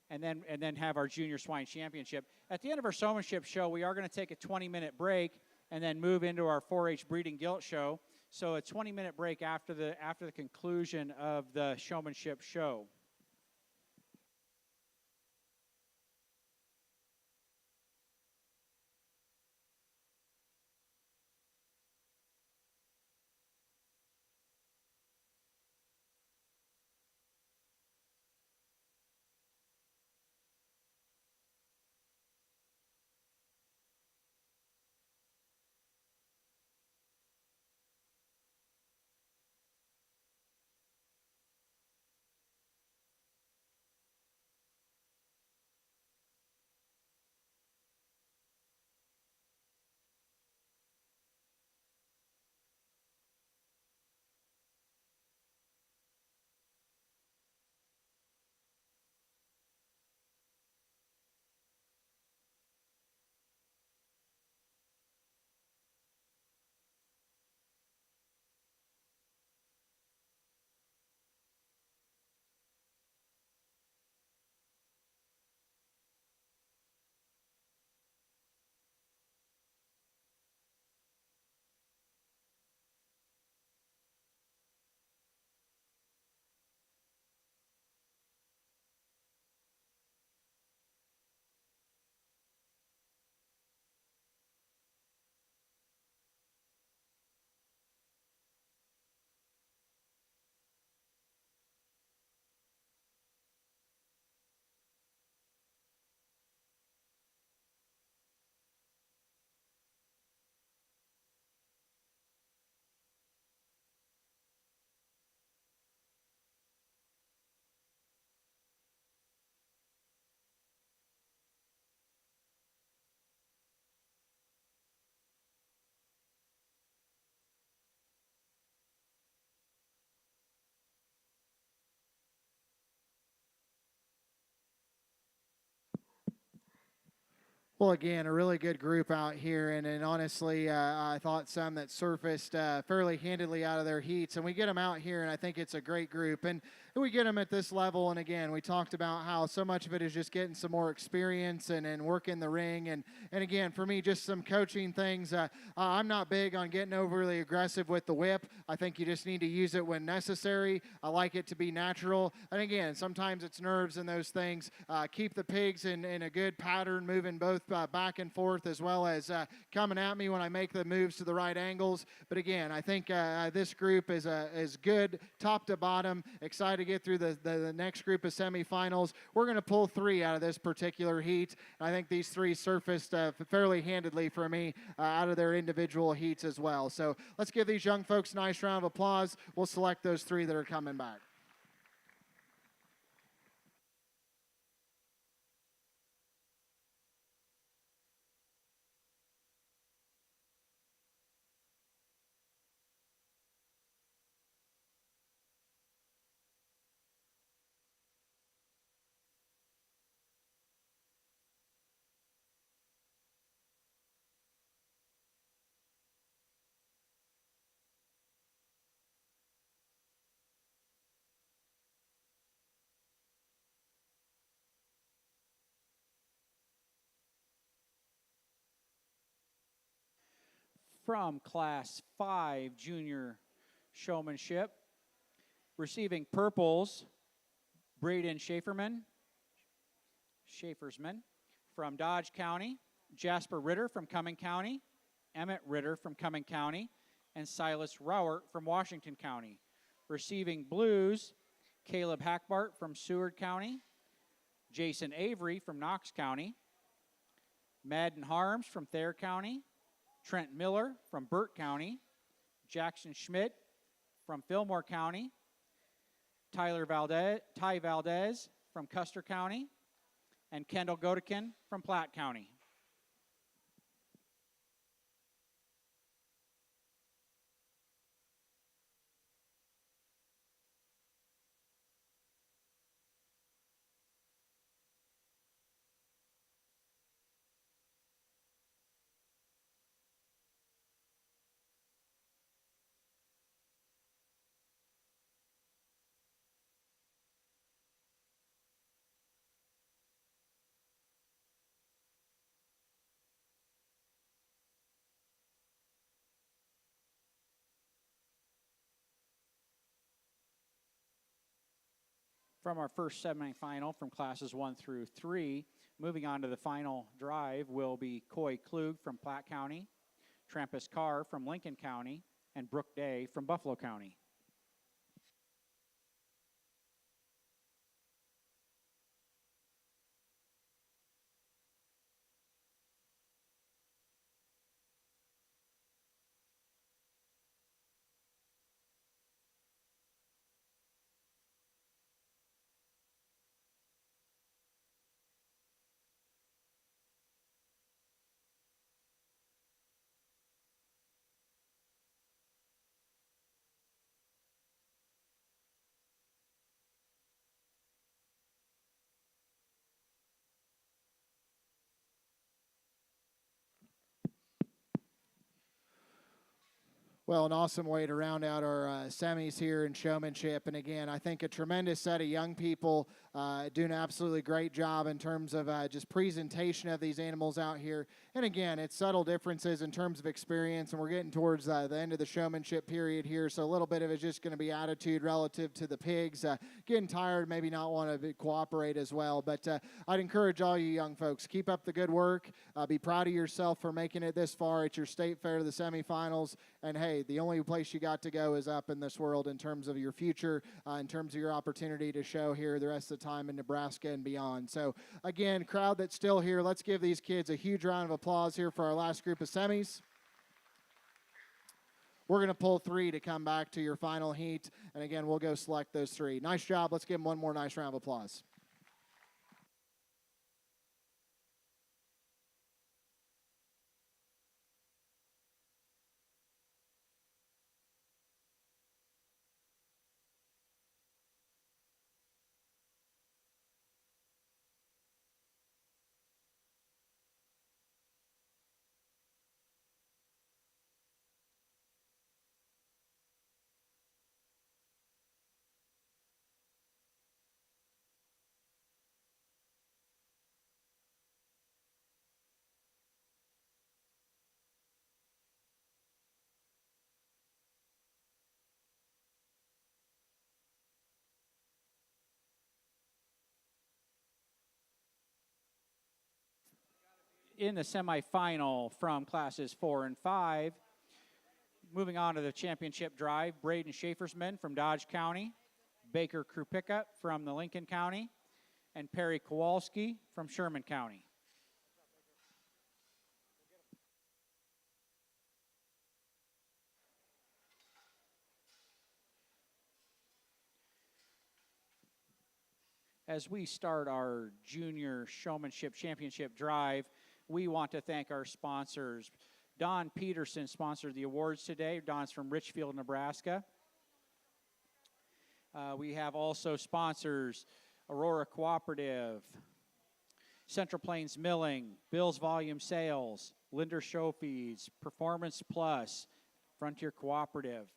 and then have our Junior Swine Championship. At the end of our Showmanship show, we are going to take a 20-minute break and then move into our 4-H Breeding Gilt show. So a 20-minute break after the conclusion of the Showmanship show. Well, again, a really good group out here, and honestly, I thought some that surfaced fairly handily out of their heats, and we get them out here, and I think it's a great group, and we get them at this level, and again, we talked about how so much of it is just getting some more experience and working the ring, and again, for me, just some coaching things. I'm not big on getting overly aggressive with the whip. I think you just need to use it when necessary. I like it to be natural, and again, sometimes it's nerves and those things. Keep the pigs in a good pattern, moving both back and forth, as well as coming at me when I make the moves to the right angles. But again, I think this group is good top to bottom. Excited to get through the next group of semifinals. We're going to pull 3 out of this particular heat. I think these 3 surfaced fairly handedly for me out of their individual heats as well. So let's give these young folks a nice round of applause. We'll select those 3 that are coming back. From Class 5 Junior Showmanship, receiving purples, Braden Schaefersman from Dodge County, Jasper Ritter from Cumming County, Emmett Ritter from Cumming County, and Silas Rauert from Washington County. Receiving blues, Caleb Hackbart from Seward County, Jason Avery from Knox County, Madden Harms from Thayer County, Trent Miller from Burt County, Jackson Schmidt from Fillmore County, Ty Valdez from Custer County, and Kendall Godekin from Platte County. From our first semifinal from classes 1 through 3, moving on to the final drive will be Coy Klug from Platte County, Trampus Carr from Lincoln County, and Brooke Day from Buffalo County. Well, an awesome way to round out our semis here in Showmanship. And again, I think a tremendous set of young people doing an absolutely great job in terms of just presentation of these animals out here. And again, it's subtle differences in terms of experience, and we're getting towards the end of the showmanship period here, so a little bit of it's just going to be attitude relative to the pigs. Getting tired, maybe not want to cooperate as well. But I'd encourage all you young folks, keep up the good work. Be proud of yourself for making it this far at your state fair to the semifinals. And hey, the only place you got to go is up in this world in terms of your future, in terms of your opportunity to show here the rest of the time in Nebraska and beyond. So again, crowd that's still here, let's give these kids a huge round of applause here for our last group of semis. We're going to pull 3 to come back to your final heat. And again, we'll go select those 3. Nice job. Let's give them one more nice round of applause. in the semifinal from classes 4 and 5. Moving on to the championship drive, Braden Schaefersman from Dodge County, Baker Krupicka from the Lincoln County, and Perry Kowalski from Sherman County. As we start our junior showmanship championship drive, we want to thank our sponsors. Don Peterson sponsored the awards today. Don's from Richfield, Nebraska. We have also sponsors Aurora Cooperative, Central Plains Milling, Bill's Volume Sales, Linder Show Feeds, Performance Plus, Frontier Cooperative.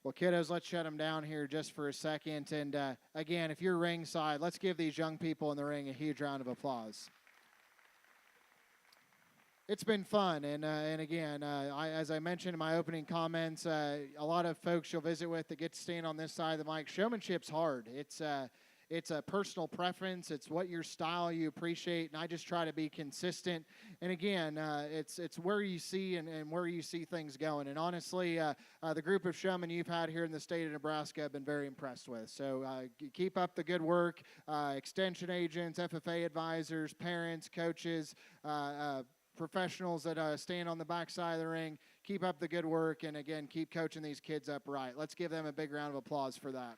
Well, kiddos, let's shut them down here just for a second. And again, if you're ringside, let's give these young people in the ring a huge round of applause. It's been fun, and again, as I mentioned in my opening comments, a lot of folks you'll visit with that get to stand on this side of the mic. Showmanship's hard. It's a personal preference. It's what your style you appreciate, and I just try to be consistent. And again, it's where you see and where you see things going. And honestly, the group of showmen you've had here in the state of Nebraska I've been very impressed with. So keep up the good work. Extension agents, FFA advisors, parents, coaches, professionals that stand on the backside of the ring, keep up the good work, and again, keep coaching these kids up right. Let's give them a big round of applause for that.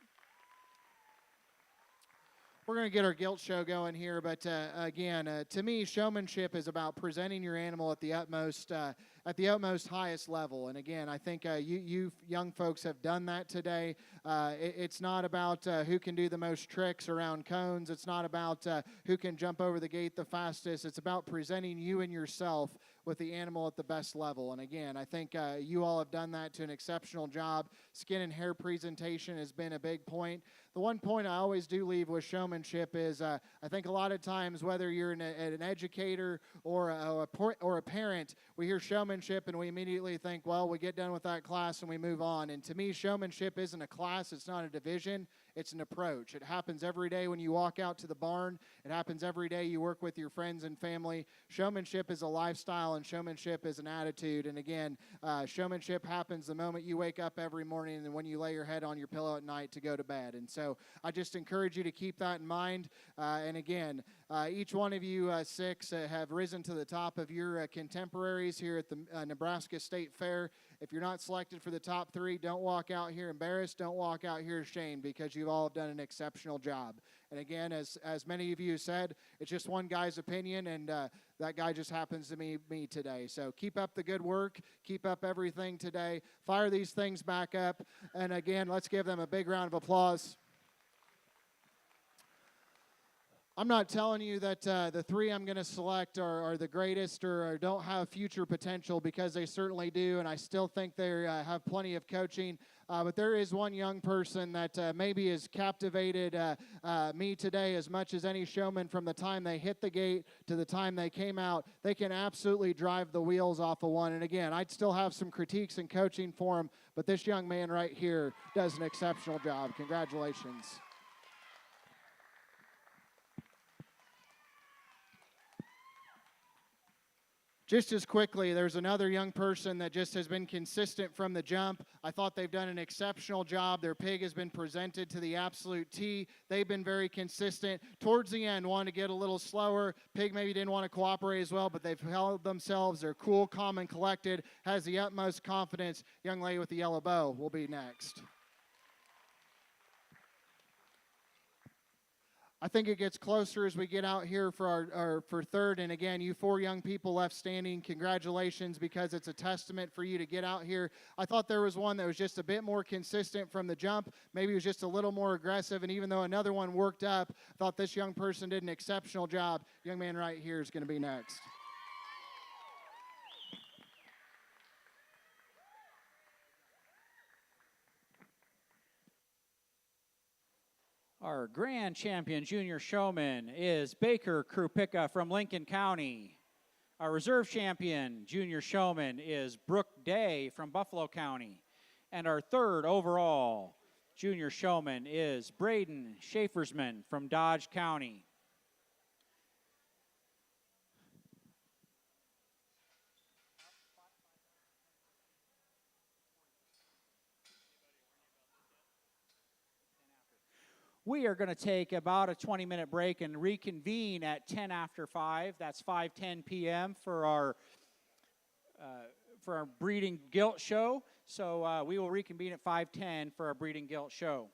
We're going to get our Gilt show going here, but again, to me, showmanship is about presenting your animal at the utmost highest level. And again, I think you young folks have done that today. It's not about who can do the most tricks around cones. It's not about who can jump over the gate the fastest. It's about presenting you and yourself with the animal at the best level. And again, I think you all have done that to an exceptional job. Skin and hair presentation has been a big point. The one point I always do leave with showmanship is I think a lot of times, whether you're an educator or a parent, we hear showmanship and we immediately think, well, we get done with that class and we move on. And to me, showmanship isn't a class. It's not a division. It's an approach. It happens every day when you walk out to the barn. It happens every day you work with your friends and family. Showmanship is a lifestyle, and showmanship is an attitude. And again, showmanship happens the moment you wake up every morning and when you lay your head on your pillow at night to go to bed. And so I just encourage you to keep that in mind. And again, each one of you six have risen to the top of your contemporaries here at the Nebraska State Fair. If you're not selected for the top three, don't walk out here embarrassed. Don't walk out here ashamed, because you all have done an exceptional job. And again, as many of you said, it's just one guy's opinion, and that guy just happens to be me today. So keep up the good work. Keep up everything today. Fire these things back up. And again, let's give them a big round of applause. I'm not telling you that the three I'm going to select are the greatest or don't have future potential, because they certainly do, and I still think they have plenty of coaching. But there is one young person that maybe has captivated me today as much as any showman. From the time they hit the gate to the time they came out, they can absolutely drive the wheels off of one. And again, I'd still have some critiques and coaching for him, but this young man right here does an exceptional job. Congratulations. Just as quickly, there's another young person that just has been consistent from the jump. I thought they've done an exceptional job. Their pig has been presented to the absolute T. They've been very consistent. Towards the end, wanted to get a little slower. Pig maybe didn't want to cooperate as well, but they've held themselves. They're cool, calm, and collected. Has the utmost confidence. Young lady with the yellow bow will be next. I think it gets closer as we get out here for for third. And again, you four young people left standing, congratulations, because it's a testament for you to get out here. I thought there was one that was just a bit more consistent from the jump. Maybe it was just a little more aggressive. And even though another one worked up, I thought this young person did an exceptional job. Young man right here is going to be next. Our grand champion junior showman is Baker Krupicka from Lincoln County. Our reserve champion junior showman is Brooke Day from Buffalo County. And our third overall junior showman is Braden Schaefersman from Dodge County. We are going to take about a 20-minute break and reconvene at 10 after 5. That's 5:10 p.m. for our breeding gilt show. So we will reconvene at 5:10 for our breeding gilt show.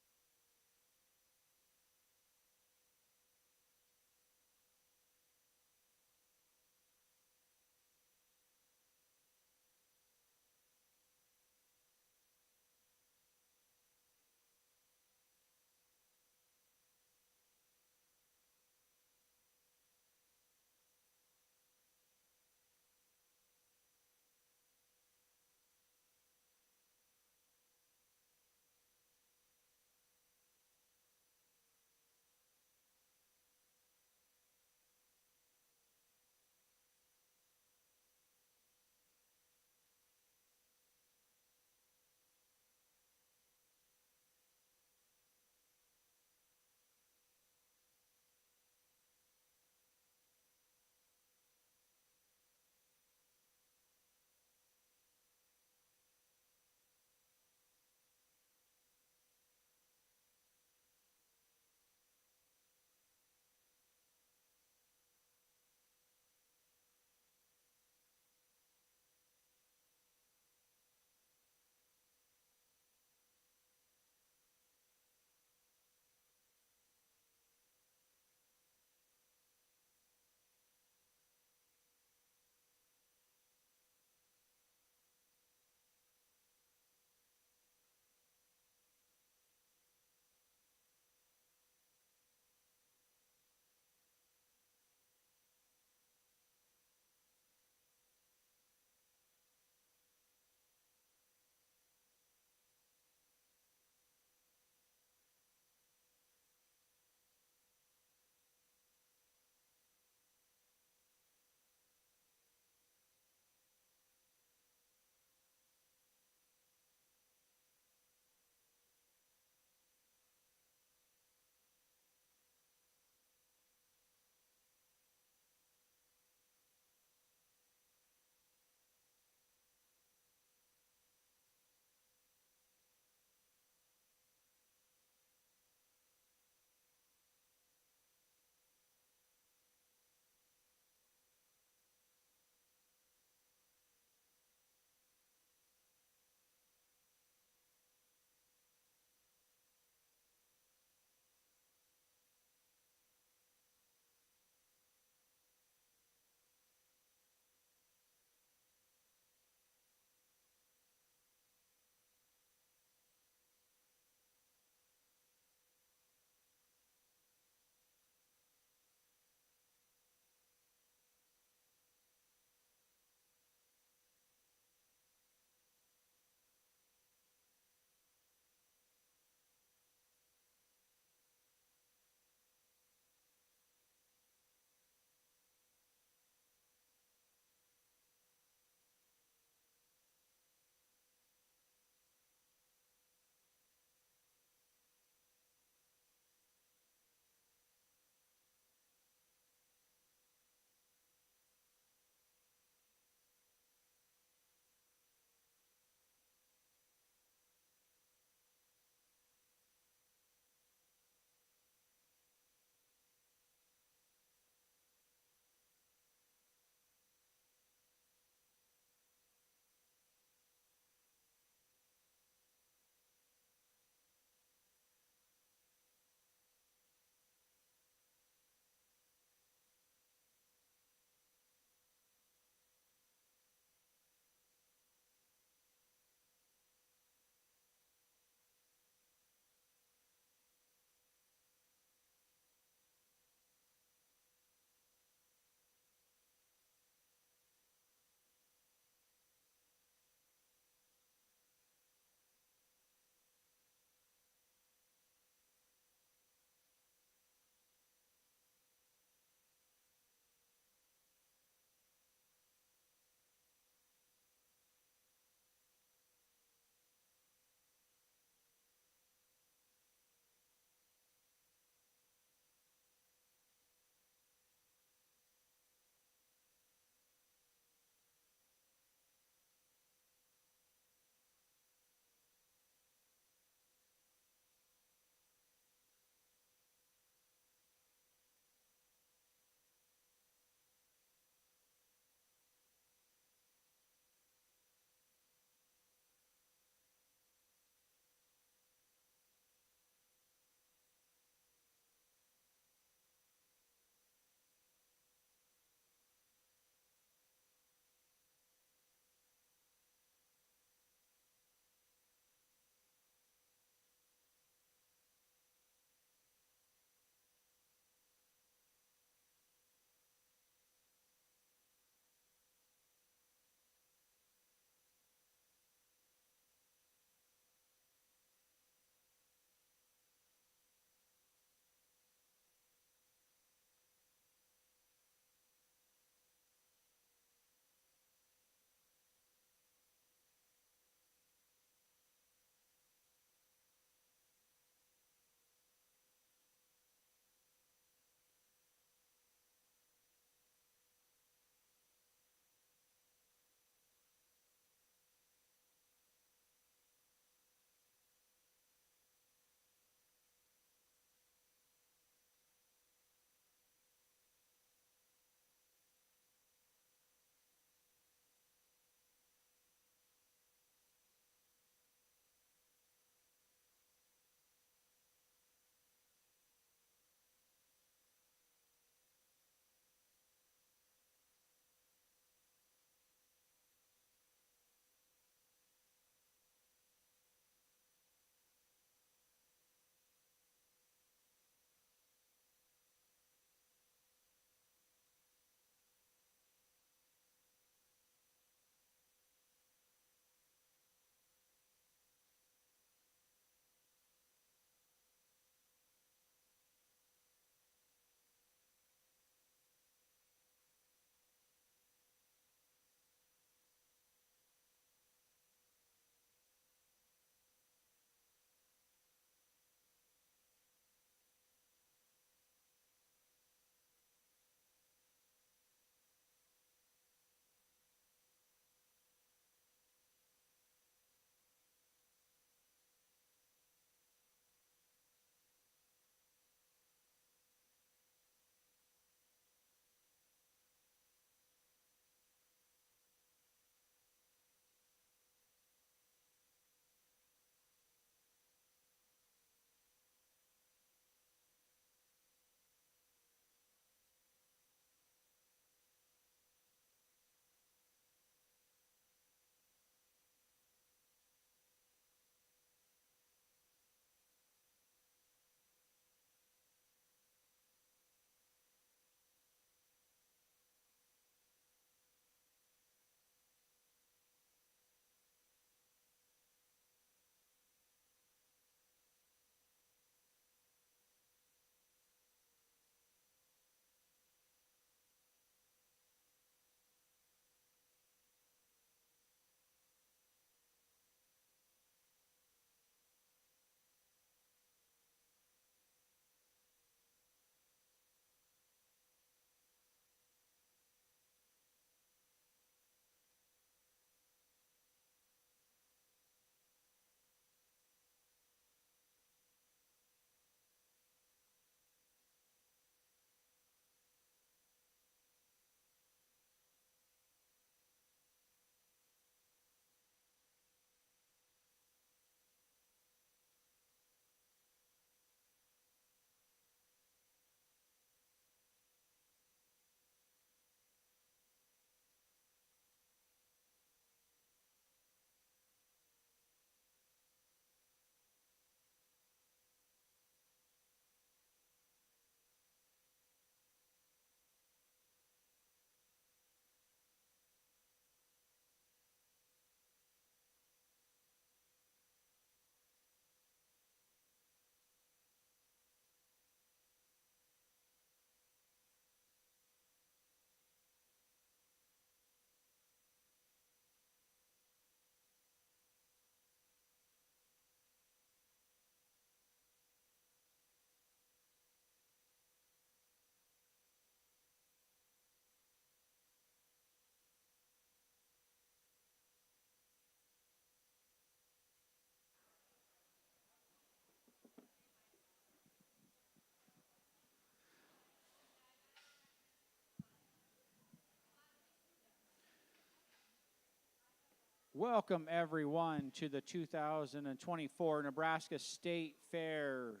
Welcome, everyone, to the 2024 Nebraska State Fair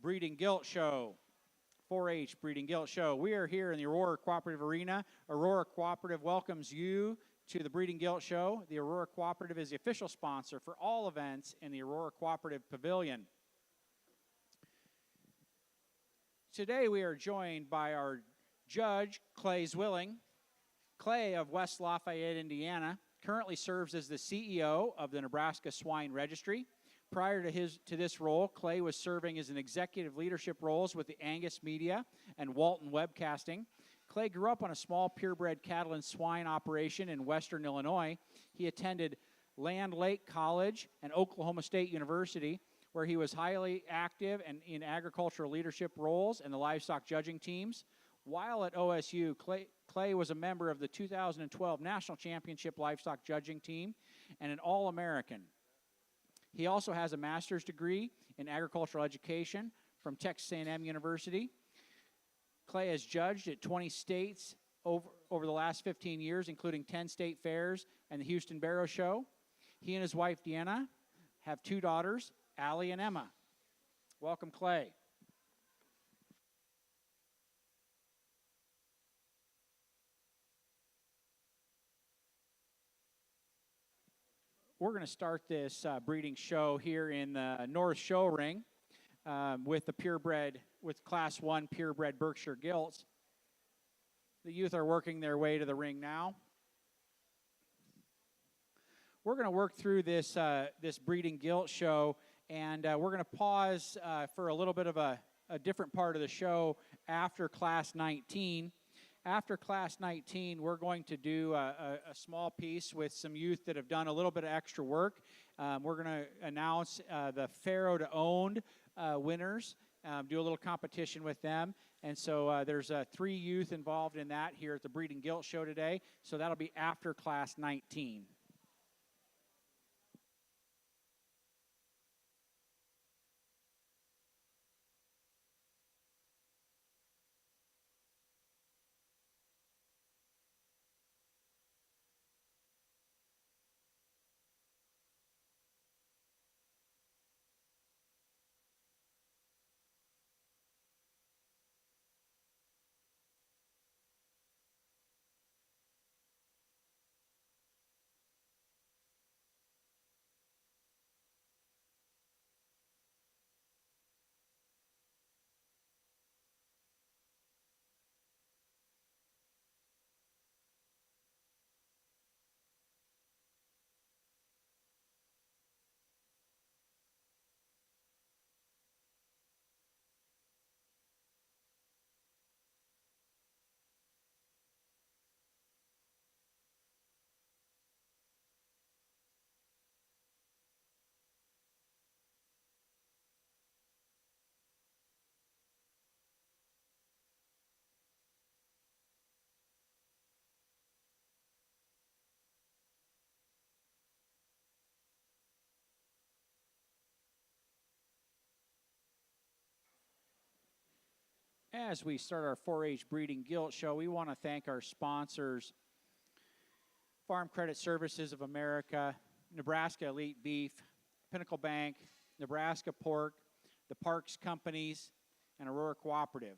Breeding Gilt Show, 4-H Breeding Gilt Show. We are here in the Aurora Cooperative Arena. Aurora Cooperative welcomes you to the Breeding Gilt Show. The Aurora Cooperative is the official sponsor for all events in the Aurora Cooperative Pavilion. Today we are joined by our judge, Clay Zwilling. Clay of West Lafayette, Indiana, currently serves as the CEO of the Nebraska Swine Registry. Prior to this role, Clay was serving as an executive leadership roles with the Angus Media and Walton Webcasting. Clay grew up on a small purebred cattle and swine operation in western Illinois. He attended Land Lake College and Oklahoma State University, where he was highly active and in agricultural leadership roles and the livestock judging teams. While at OSU, Clay was a member of the 2012 National Championship Livestock Judging Team and an All-American. He also has a master's degree in agricultural education from Texas A&M University. Clay has judged at 20 states over the last 15 years, including 10 state fairs and the Houston Barrow Show. He and his wife, Deanna, have 2 daughters, Allie and Emma. Welcome, Clay. We're going to start this breeding show here in the North Show Ring with Class 1 purebred Berkshire Gilts. The youth are working their way to the ring now. We're going to work through this breeding gilt show, and we're going to pause for a little bit of a different part of the show after Class 19. After Class 19, we're going to do a small piece with some youth that have done a little bit of extra work. We're going to announce the Farrow-to-own winners, do a little competition with them. And so there's 3 youth involved in that here at the Breeding Gilt Show today. So that'll be after Class 19. As we start our 4-H Breeding Gilt Show, we want to thank our sponsors, Farm Credit Services of America, Nebraska Elite Beef, Pinnacle Bank, Nebraska Pork, the Parks Companies, and Aurora Cooperative.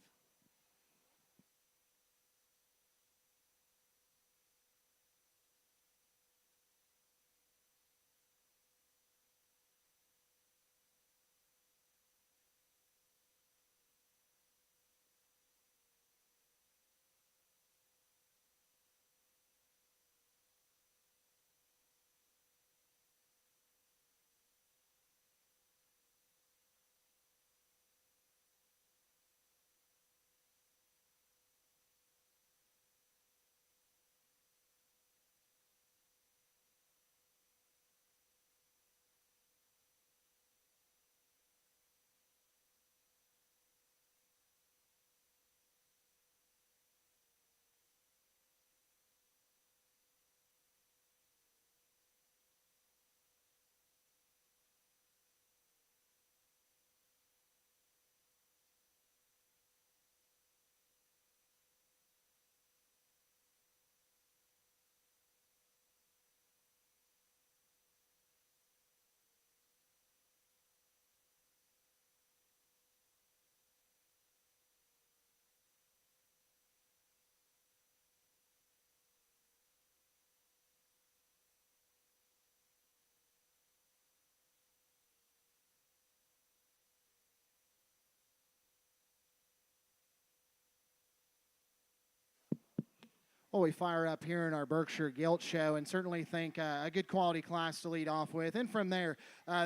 Well, we fire up here in our Berkshire Gilt show and certainly think a good quality class to lead off with. And from there,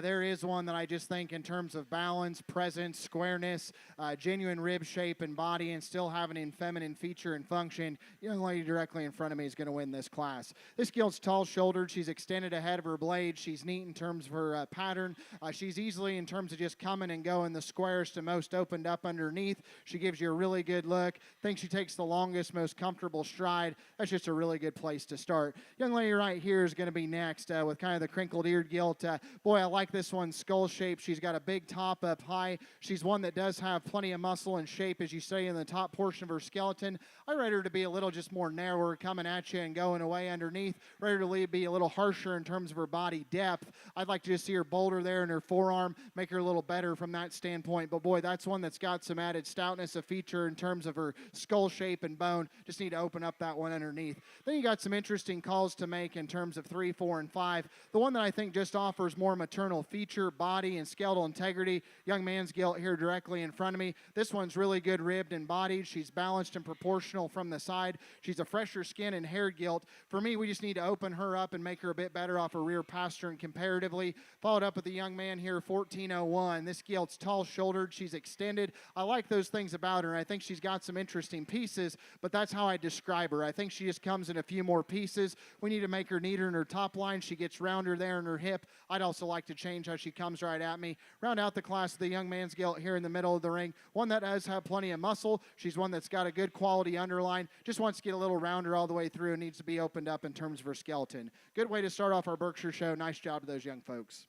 there is one that I just think in terms of balance, presence, squareness, genuine rib shape and body, and still having an feminine feature and function. Young lady directly in front of me is going to win this class. This Gilt's tall-shouldered. She's extended ahead of her blade. She's neat in terms of her pattern. She's easily in terms of just coming and going the squarest to most opened up underneath. She gives you a really good look. Think she takes the longest, most comfortable stride. That's just a really good place to start. Young lady right here is going to be next with kind of the crinkled eared gilt. Boy, I like this one skull shape. She's got a big top up high. She's one that does have plenty of muscle and shape, as you say, in the top portion of her skeleton. I rate her to be a little just more narrower coming at you and going away underneath. Rate her to be a little harsher in terms of her body depth. I'd like to just see her bolder there in her forearm, make her a little better from that standpoint. But boy, that's one that's got some added stoutness of feature in terms of her skull shape and bone. Just need to open up that one underneath. Then you got some interesting calls to make in terms of 3, 4, and 5. The one that I think just offers more maternal feature, body, and skeletal integrity, young man's gilt here directly in front of me. This one's really good ribbed and bodied. She's balanced and proportional from the side. She's a fresher skin and haired gilt. For me, we just need to open her up and make her a bit better off her rear pastern comparatively. Followed up with the young man here, 1401. This gilt's tall-shouldered. She's extended. I like those things about her, and I think she's got some interesting pieces, but that's how I describe her. I think she just comes in a few more pieces. We need to make her neater in her top line. She gets rounder there in her hip. I'd also like to change how she comes right at me. Round out the class of the young man's gilt here in the middle of the ring. One that does have plenty of muscle. She's one that's got a good quality underline. Just wants to get a little rounder all the way through and needs to be opened up in terms of her skeleton. Good way to start off our Berkshire show. Nice job to those young folks.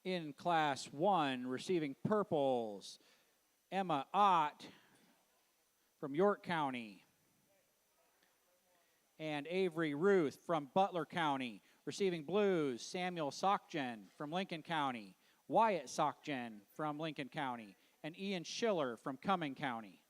In Class 1, receiving purples, Emma Ott from York County, and Avery Ruth from Butler County. Receiving blues, Samuel Sockjen from Lincoln County, Wyatt Sockjen from Lincoln County, and Ian Schiller from Cumming County.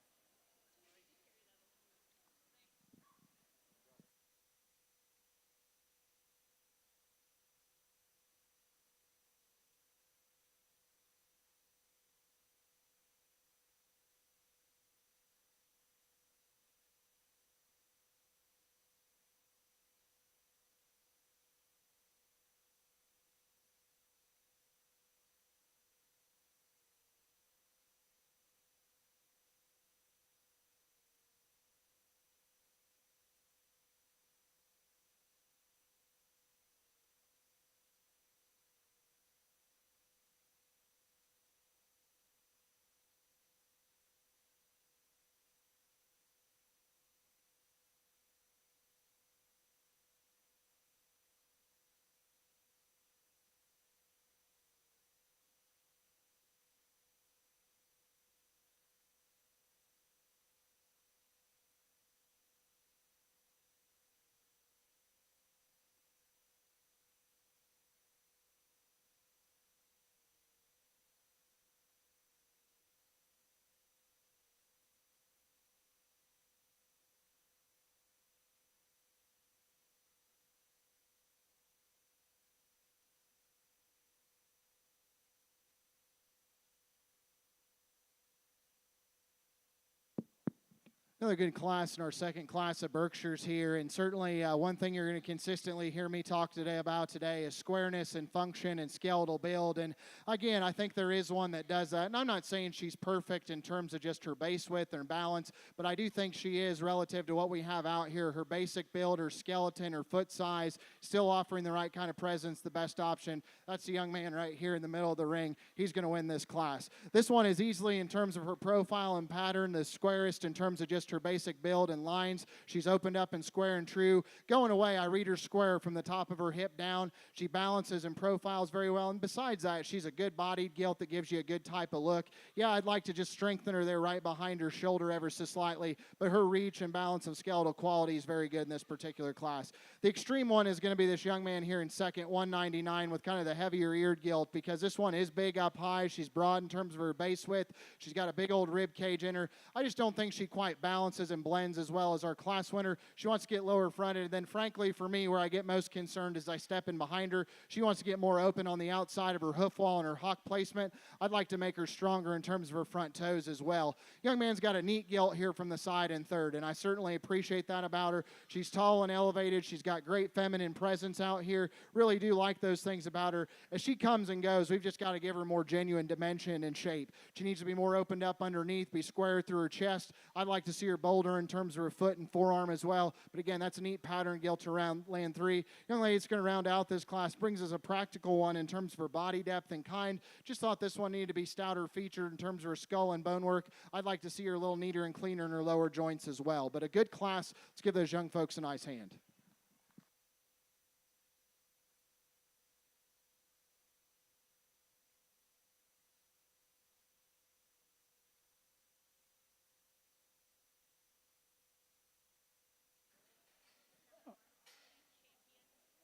Another good class in our second class of Berkshires here, and certainly one thing you're going to consistently hear me talk about today is squareness and function and skeletal build. And again, I think there is one that does that. And I'm not saying she's perfect in terms of just her base width and balance, but I do think she is relative to what we have out here. Her basic build, her skeleton, her foot size, still offering the right kind of presence, the best option. That's the young man right here in the middle of the ring. He's going to win this class. This one is easily, in terms of her profile and pattern, the squarest in terms of just just her basic build and lines. She's opened up in square and true. Going away, I read her square from the top of her hip down. She balances and profiles very well. And besides that, she's a good-bodied gilt that gives you a good type of look. Yeah, I'd like to just strengthen her there right behind her shoulder ever so slightly, but her reach and balance of skeletal quality is very good in this particular class. The extreme one is going to be this young man here in second, 199, with kind of the heavier eared gilt, because this one is big up high. She's broad in terms of her base width. She's got a big old rib cage in her. I just don't think she quite balances and blends as well as our class winner. She wants to get lower fronted, and then frankly for me, where I get most concerned is I step in behind her. She wants to get more open on the outside of her hoof wall and her hock placement. I'd like to make her stronger in terms of her front toes as well. Young man's got a neat gilt here from the side in third, and I certainly appreciate that about her. She's tall and elevated. She's got great feminine presence out here. Really do like those things about her. As she comes and goes, we've just got to give her more genuine dimension and shape. She needs to be more opened up underneath, be square through her chest. I'd like to see her bolder in terms of her foot and forearm as well. But again, that's a neat pattern gilt to land three. Young lady's going to round out this class, brings us a practical one in terms of her body depth and kind. Just thought this one needed to be stouter featured in terms of her skull and bone work. I'd like to see her a little neater and cleaner in her lower joints as well. But a good class. Let's give those young folks a nice hand.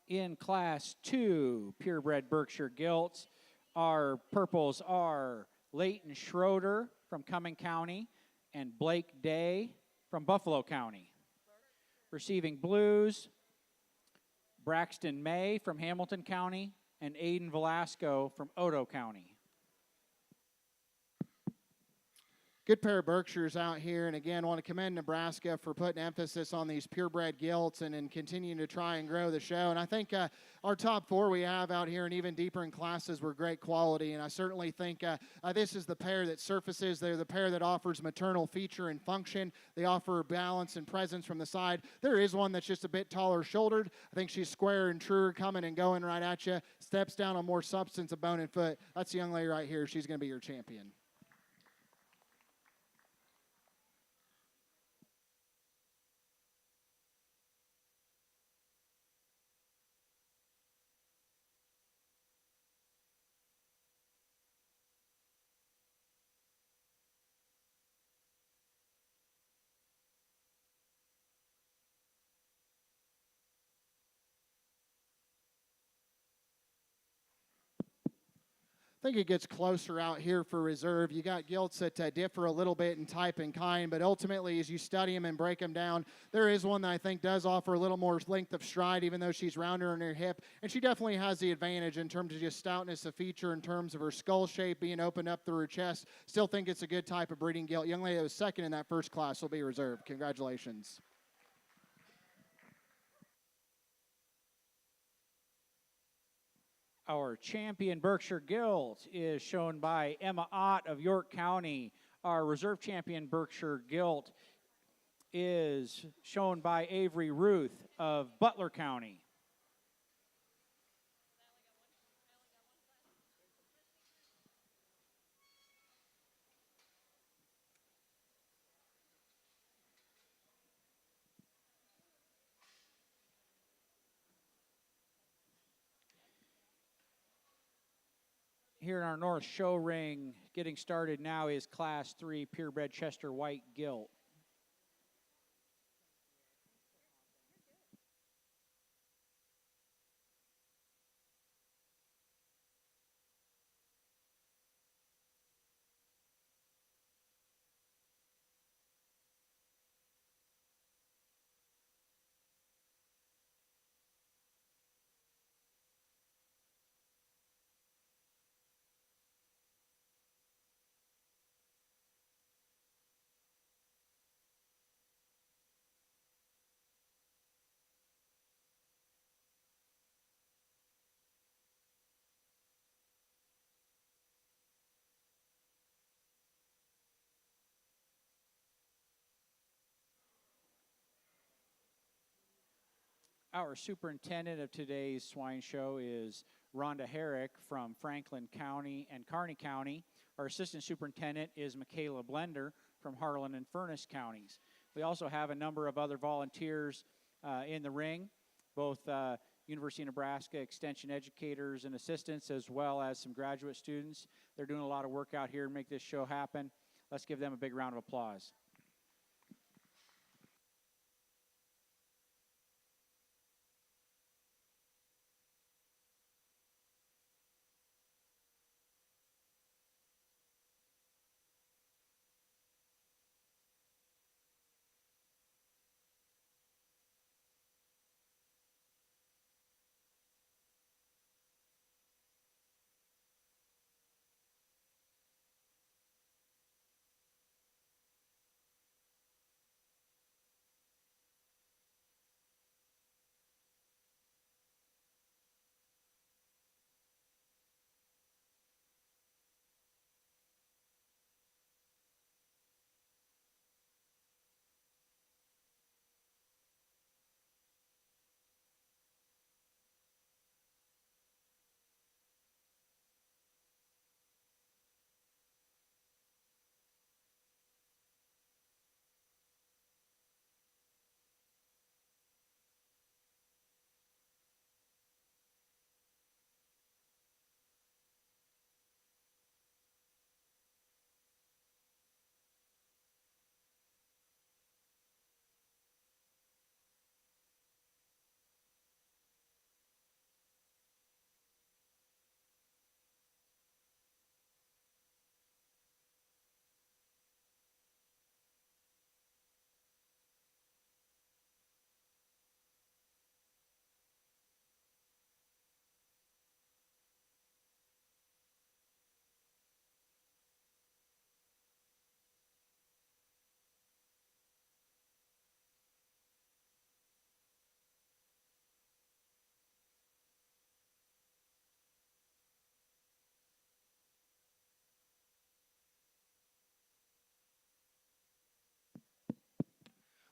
In Class 2, purebred Berkshire Gilts, our purples are Leighton Schroeder from Cumming County and Blake Day from Buffalo County. Receiving blues, Braxton May from Hamilton County and Aiden Velasco from Odo County. Good pair of Berkshires out here, and again, want to commend Nebraska for putting emphasis on these purebred gilts and continuing to try and grow the show. And I think our top four we have out here and even deeper in classes were great quality, and I certainly think this is the pair that surfaces. They're the pair that offers maternal feature and function. They offer balance and presence from the side. There is one that's just a bit taller shouldered. I think she's square and truer, coming and going right at you. Steps down on more substance of bone and foot. That's the young lady right here. She's going to be your champion. I think it gets closer out here for reserve. You got gilts that differ a little bit in type and kind, but ultimately as you study them and break them down, there is one that I think does offer a little more length of stride, even though she's rounder in her hip, and she definitely has the advantage in terms of just stoutness of feature, in terms of her skull shape being opened up through her chest. Still think it's a good type of breeding gilt. Young lady that was second in that first class will be reserved. Congratulations. Our champion Berkshire Gilt is shown by Emma Ott of York County. Our reserve champion Berkshire Gilt is shown by Avery Ruth of Butler County. Here in our North Show ring, getting started now, is Class 3 purebred Chester White Gilt. Our superintendent of today's swine show is Rhonda Herrick from Franklin County and Kearney County. Our assistant superintendent is Michaela Blender from Harlan and Furnace counties. We also have a number of other volunteers in the ring, both University of Nebraska extension educators and assistants, as well as some graduate students. They're doing a lot of work out here to make this show happen. Let's give them a big round of applause.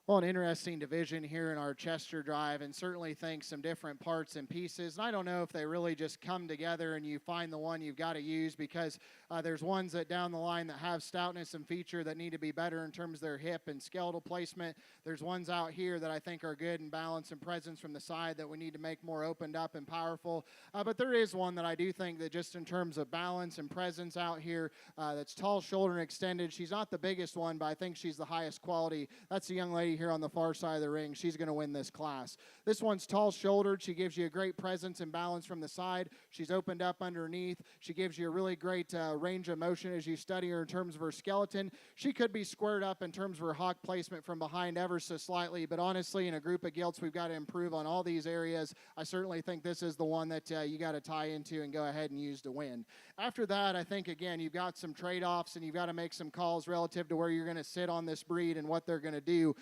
Well, an interesting division here in our Chester Drive, and certainly think some different parts and pieces. And I don't know if they really just come together and you find the one you've got to use, because there's ones that down the line that have stoutness and feature that need to be better in terms of their hip and skeletal placement. There's ones out here that I think are good in balance and presence from the side that we need to make more opened up and powerful. But there is one that I do think that just in terms of balance and presence out here, that's tall, shoulder, and extended. She's not the biggest one, but I think she's the highest quality. That's the young lady here on the far side of the ring. She's going to win this class. This one's tall-shouldered. She gives you a great presence and balance from the side. She's opened up underneath. She gives you a really great range of motion as you study her in terms of her skeleton. She could be squared up in terms of her hock placement from behind ever so slightly, but honestly, in a group of gilts, we've got to improve on all these areas. I certainly think this is the one that you got to tie into and go ahead and use to win. After that, I think, again, you've got some trade-offs and you've got to make some calls relative to where you're going to sit on this breed and what they're going to do.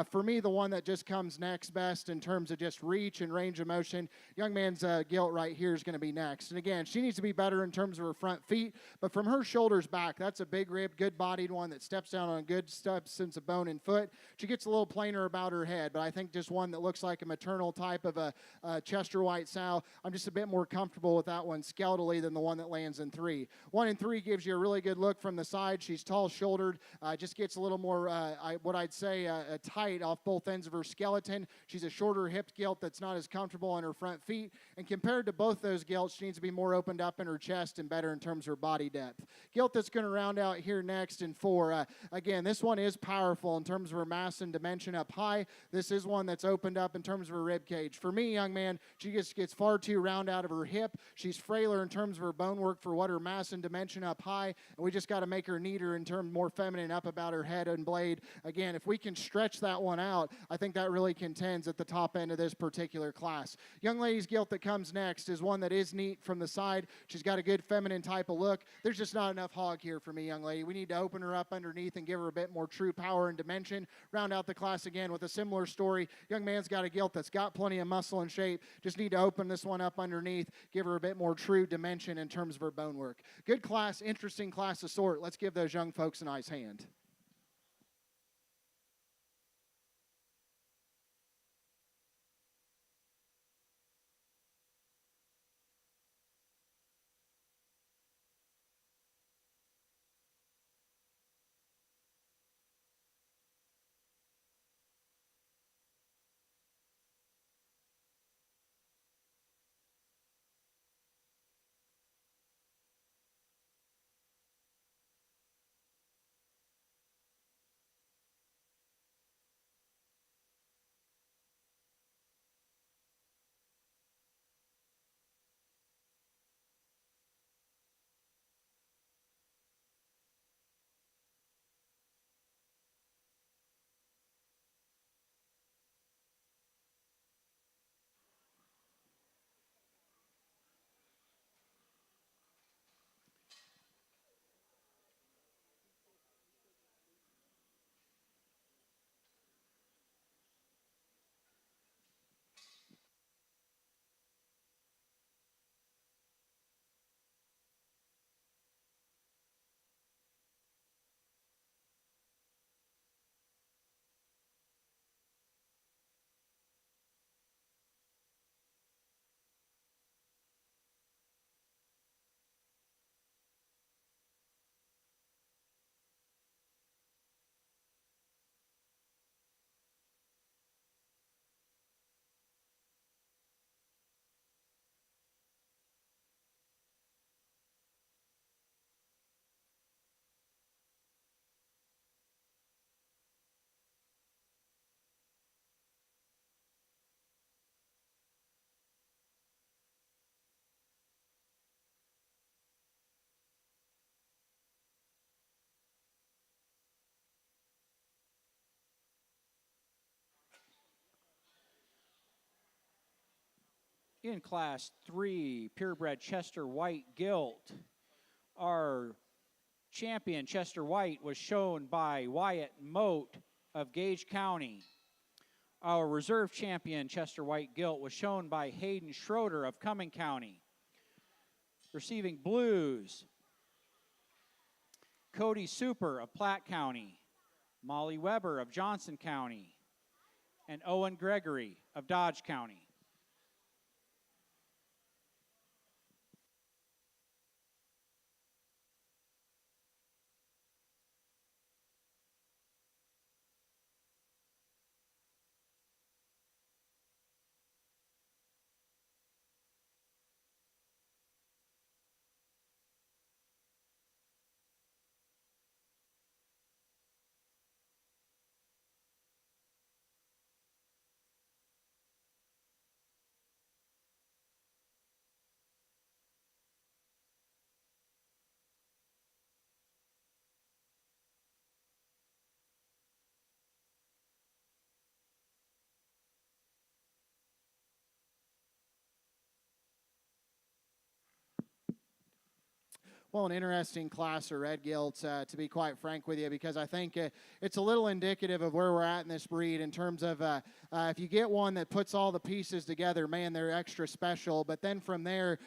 For me, the one that just comes next best in terms of just reach and range of motion, young man's gilt right here is going to be next. And again, she needs to be better in terms of her front feet, but from her shoulders back, that's a big rib, good-bodied one that steps down on good substance of bone and foot. She gets a little plainer about her head, but I think just one that looks like a maternal type of a Chester White sow. I'm just a bit more comfortable with that one skeletally than the one that lands in 3. 1 and 3 gives you a really good look from the side. She's tall-shouldered, just gets a little more, what I'd say, tight off both ends of her skeleton. She's a shorter hipped gilt that's not as comfortable on her front feet, and compared to both those gilts, she needs to be more opened up in her chest and better in terms of her body depth. Gilt that's going to round out here next in 4. Again, this one is powerful in terms of her mass and dimension up high. This is one that's opened up in terms of her rib cage. For me, young man, she just gets far too round out of her hip. She's frailer in terms of her bone work for what her mass and dimension up high, and we just got to make her neater in terms more feminine up about her head and blade. Again, if we can stretch that one out, I think that really contends at the top end of this particular class. Young lady's gilt that comes next is one that is neat from the side. She's got a good feminine type of look. There's just not enough hog here for me, young lady. We need to open her up underneath and give her a bit more true power and dimension. Round out the class again with a similar story. Young man's got a gilt that's got plenty of muscle and shape. Just need to open this one up underneath, give her a bit more true dimension in terms of her bone work. Good class, interesting class to sort. Let's give those young folks a nice hand. In Class 3, purebred Chester White Gilt, our champion Chester White was shown by Wyatt Moat of Gage County. Our reserve champion Chester White Gilt was shown by Hayden Schroeder of Cumming County. Receiving blues, Cody Super of Platte County, Molly Weber of Johnson County, and Owen Gregory of Dodge County. Well, an interesting class of red gilts, to be quite frank with you, because I think it's a little indicative of where we're at in this breed in terms of if you get one that puts all the pieces together, man, they're extra special. But then from there,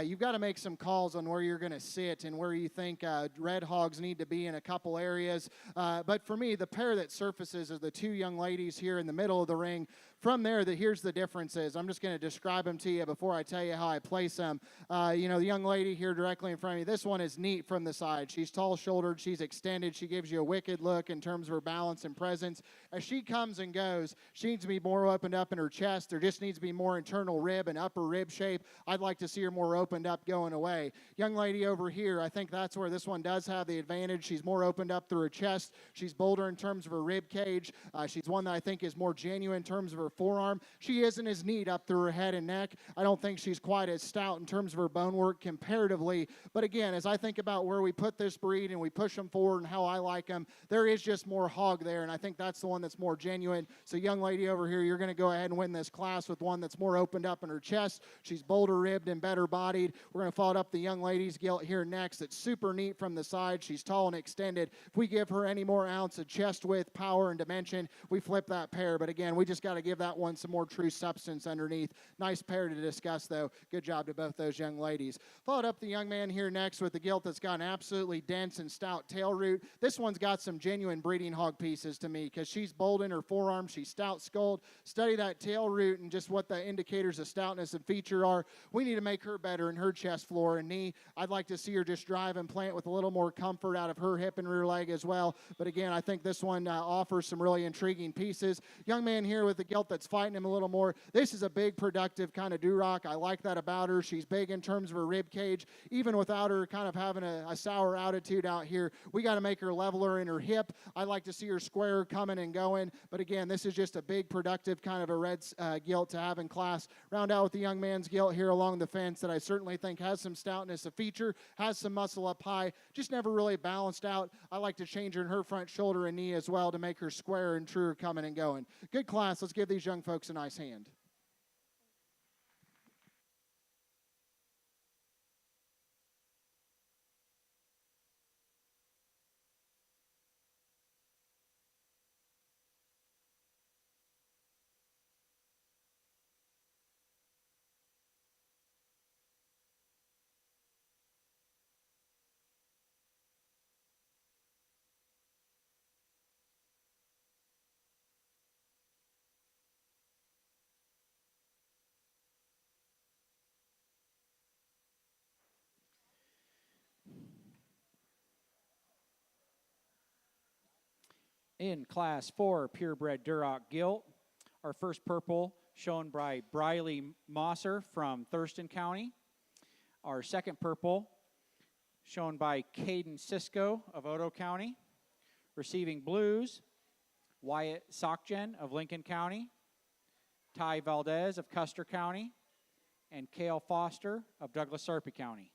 you've got to make some calls on where you're going to sit and where you think red hogs need to be in a couple areas. But for me, the pair that surfaces are the two young ladies here in the middle of the ring. From there, here's the differences. I'm just going to describe them to you before I tell you how I place them. The young lady here directly in front of me, this one is neat from the side. She's tall-shouldered. She's extended. She gives you a wicked look in terms of her balance and presence. As she comes and goes, she needs to be more opened up in her chest. There just needs to be more internal rib and upper rib shape. I'd like to see her more opened up going away. Young lady over here, I think that's where this one does have the advantage. She's more opened up through her chest. She's bolder in terms of her rib cage. She's one that I think is more genuine in terms of her forearm. She isn't as neat up through her head and neck. I don't think she's quite as stout in terms of her bone work comparatively. But again, as I think about where we put this breed and we push them forward and how I like them, there is just more hog there, and I think that's the one that's more genuine. So young lady over here, you're going to go ahead and win this class with one that's more opened up in her chest. She's bolder ribbed and better bodied. We're going to follow up the young lady's gilt here next. It's super neat from the side. She's tall and extended. If we give her any more ounce of chest width, power, and dimension, we flip that pair. But again, we just got to give that one some more true substance underneath. Nice pair to discuss, though. Good job to both those young ladies. Followed up the young man here next with the gilt that's got an absolutely dense and stout tail root. This one's got some genuine breeding hog pieces to me because she's bold in her forearm. She's stout-skulled. Study that tail root and just what the indicators of stoutness and feature are. We need to make her better in her chest floor and knee. I'd like to see her just drive and plant with a little more comfort out of her hip and rear leg as well. But again, I think this one offers some really intriguing pieces. Young man here with the gilt that's fighting him a little more. This is a big, productive kind of do-rock. I like that about her. She's big in terms of her rib cage. Even without her kind of having a sour attitude out here, we got to make her leveler in her hip. I like to see her square coming and going. But again, this is just a big, productive kind of a red gilt to have in class. Round out with the young man's gilt here along the fence that I certainly think has some stoutness of feature, has some muscle up high, just never really balanced out. I like to change her in her front shoulder and knee as well to make her square and truer coming and going. Good class. Let's give these young folks a nice hand. In Class 4, purebred Duroc Gilt, our first purple shown by Briley Mosser from Thurston County. Our second purple shown by Caden Cisco of Odo County. Receiving blues, Wyatt Sockjen of Lincoln County, Ty Valdez of Custer County, and Cale Foster of Douglas-Sarpy County.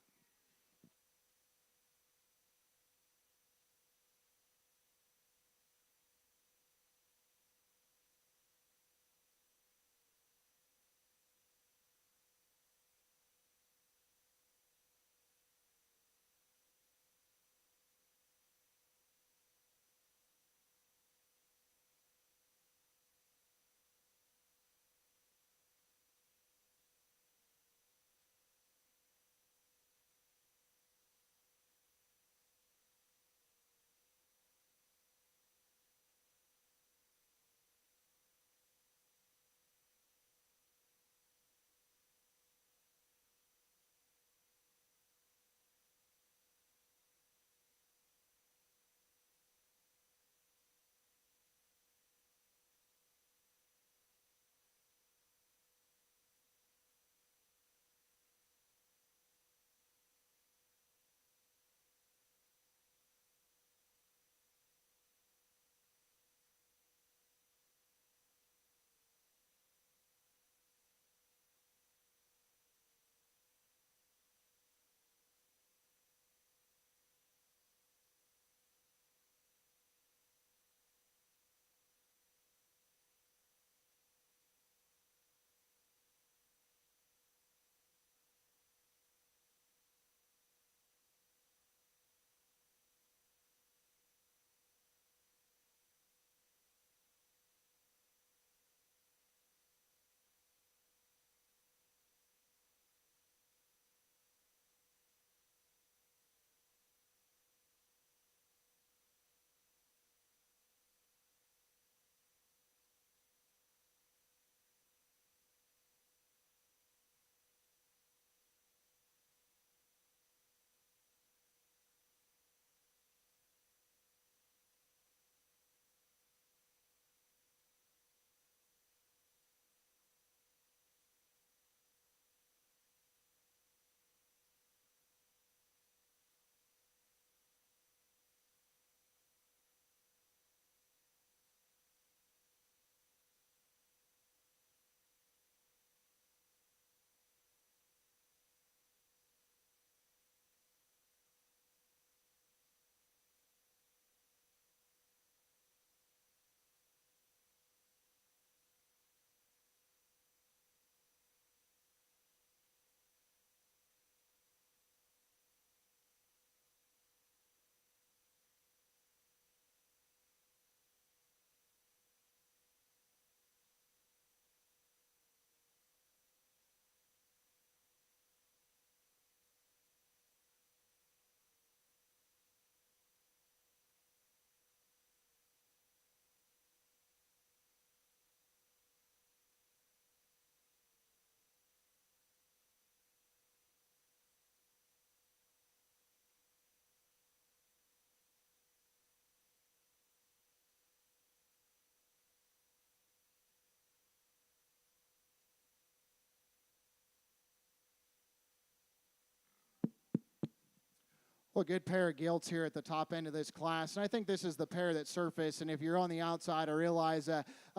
Well, good pair of gilts here at the top end of this class. And I think this is the pair that surface. And if you're on the outside, I realize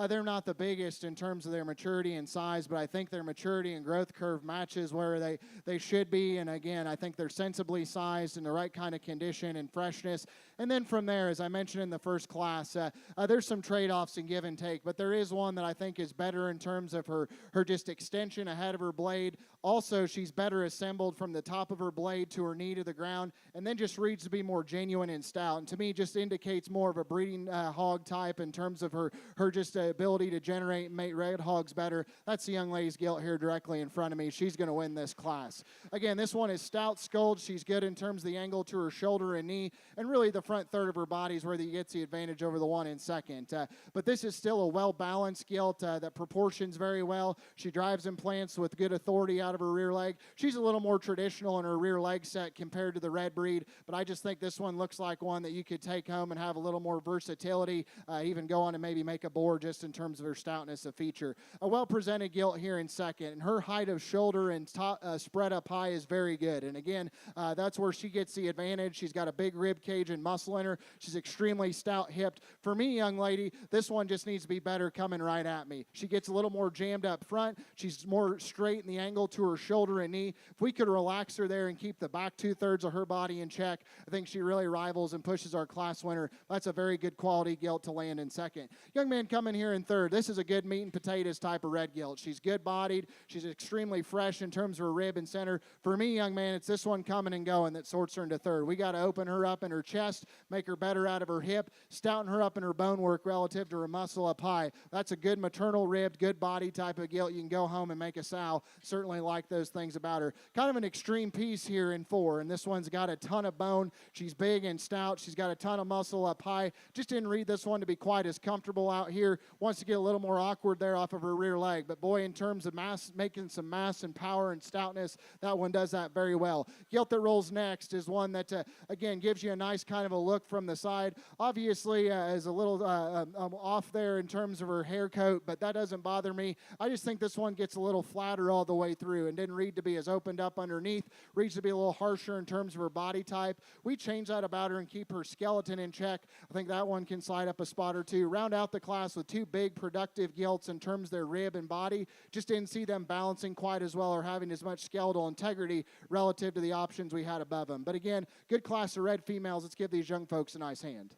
they're not the biggest in terms of their maturity and size, but I think their maturity and growth curve matches where they should be. And again, I think they're sensibly sized in the right kind of condition and freshness. And then from there, as I mentioned in the first class, there's some trade-offs and give and take, but there is one that I think is better in terms of her just extension ahead of her blade. Also, she's better assembled from the top of her blade to her knee to the ground, and then just reads to be more genuine and stout. And to me, just indicates more of a breeding hog type in terms of her just ability to generate and mate red hogs better. That's the young lady's gilt here directly in front of me. She's going to win this class. Again, this one is stout skulled. She's good in terms of the angle to her shoulder and knee, and really the front third of her body is where he gets the advantage over the one in second. But this is still a well-balanced gilt that proportions very well. She drives and plants with good authority out of her rear leg. She's a little more traditional in her rear leg set compared to the red breed, but I just think this one looks like one that you could take home and have a little more versatility, even go on and maybe make a board just in terms of her stoutness of feature. A well-presented gilt here in second, and her height of shoulder and top, spread up high is very good. And again, that's where she gets the advantage. She's got a big rib cage and muscle in her. She's extremely stout-hipped. For me, young lady, this one just needs to be better coming right at me. She gets a little more jammed up front. She's more straight in the angle to her shoulder and knee. If we could relax her there and keep the back two-thirds of her body in check, I think she really rivals and pushes our class winner. That's a very good quality gilt to land in second. Young man coming here in third. This is a good meat and potatoes type of red gilt. She's good-bodied. She's extremely fresh in terms of her rib and center. For me, young man, it's this one coming and going that sorts her into third. We got to open her up in her chest, make her better out of her hip, stouten her up in her bone work relative to her muscle up high. That's a good maternal ribbed, good body type of gilt. You can go home and make a sow. Certainly like those things about her. Kind of an extreme piece here in four, and this one's got a ton of bone. She's big and stout. She's got a ton of muscle up high. Just didn't read this one to be quite as comfortable out here. Wants to get a little more awkward there off of her rear leg. But boy, in terms of mass, making some mass and power and stoutness, that one does that very well. Gilt that rolls next is one that, again, gives you a nice kind of a look from the side. Obviously, is a little off there in terms of her hair coat, but that doesn't bother me. I just think this one gets a little flatter all the way through and didn't read to be as opened up underneath. Reads to be a little harsher in terms of her body type. We change that about her and keep her skeleton in check. I think that one can slide up a spot or two. Round out the class with two big productive gilts in terms of their rib and body. Just didn't see them balancing quite as well or having as much skeletal integrity relative to the options we had above them. But again, good class of red females. Let's give these young folks a nice hand.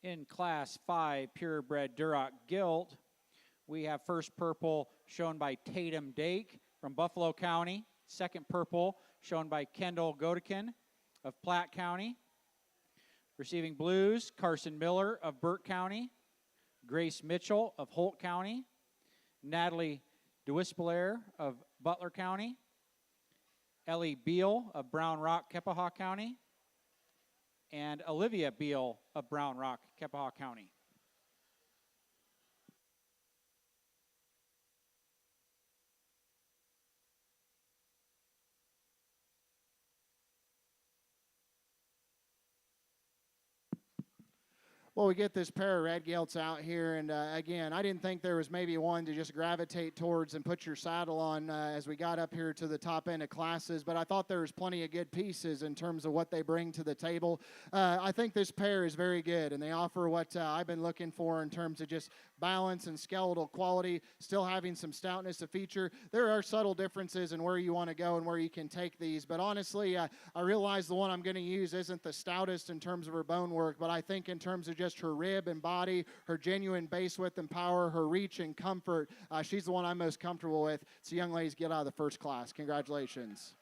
In Class 5 purebred Duroc Gilt, we have first purple shown by Tatum Dake from Buffalo County. Second purple shown by Kendall Godekin of Platte County. Receiving blues, Carson Miller of Burke County. Grace Mitchell of Holt County. Natalie DeWispelaire of Butler County. Ellie Beal of Brown Rock, Kepahaw County. And Olivia Beal of Brown Rock, Kepahaw County. Well, we get this pair of red gilts out here, and again, I didn't think there was maybe one to just gravitate towards and put your saddle on as we got up here to the top end of classes, but I thought there was plenty of good pieces in terms of what they bring to the table. I think this pair is very good, and they offer what I've been looking for in terms of just balance and skeletal quality, still having some stoutness of feature. There are subtle differences in where you want to go and where you can take these, but honestly, I realize the one I'm going to use isn't the stoutest in terms of her bone work, but I think in terms of just her rib and body, her genuine base width and power, her reach and comfort, she's the one I'm most comfortable with. So young ladies, get out of the first class. Congratulations.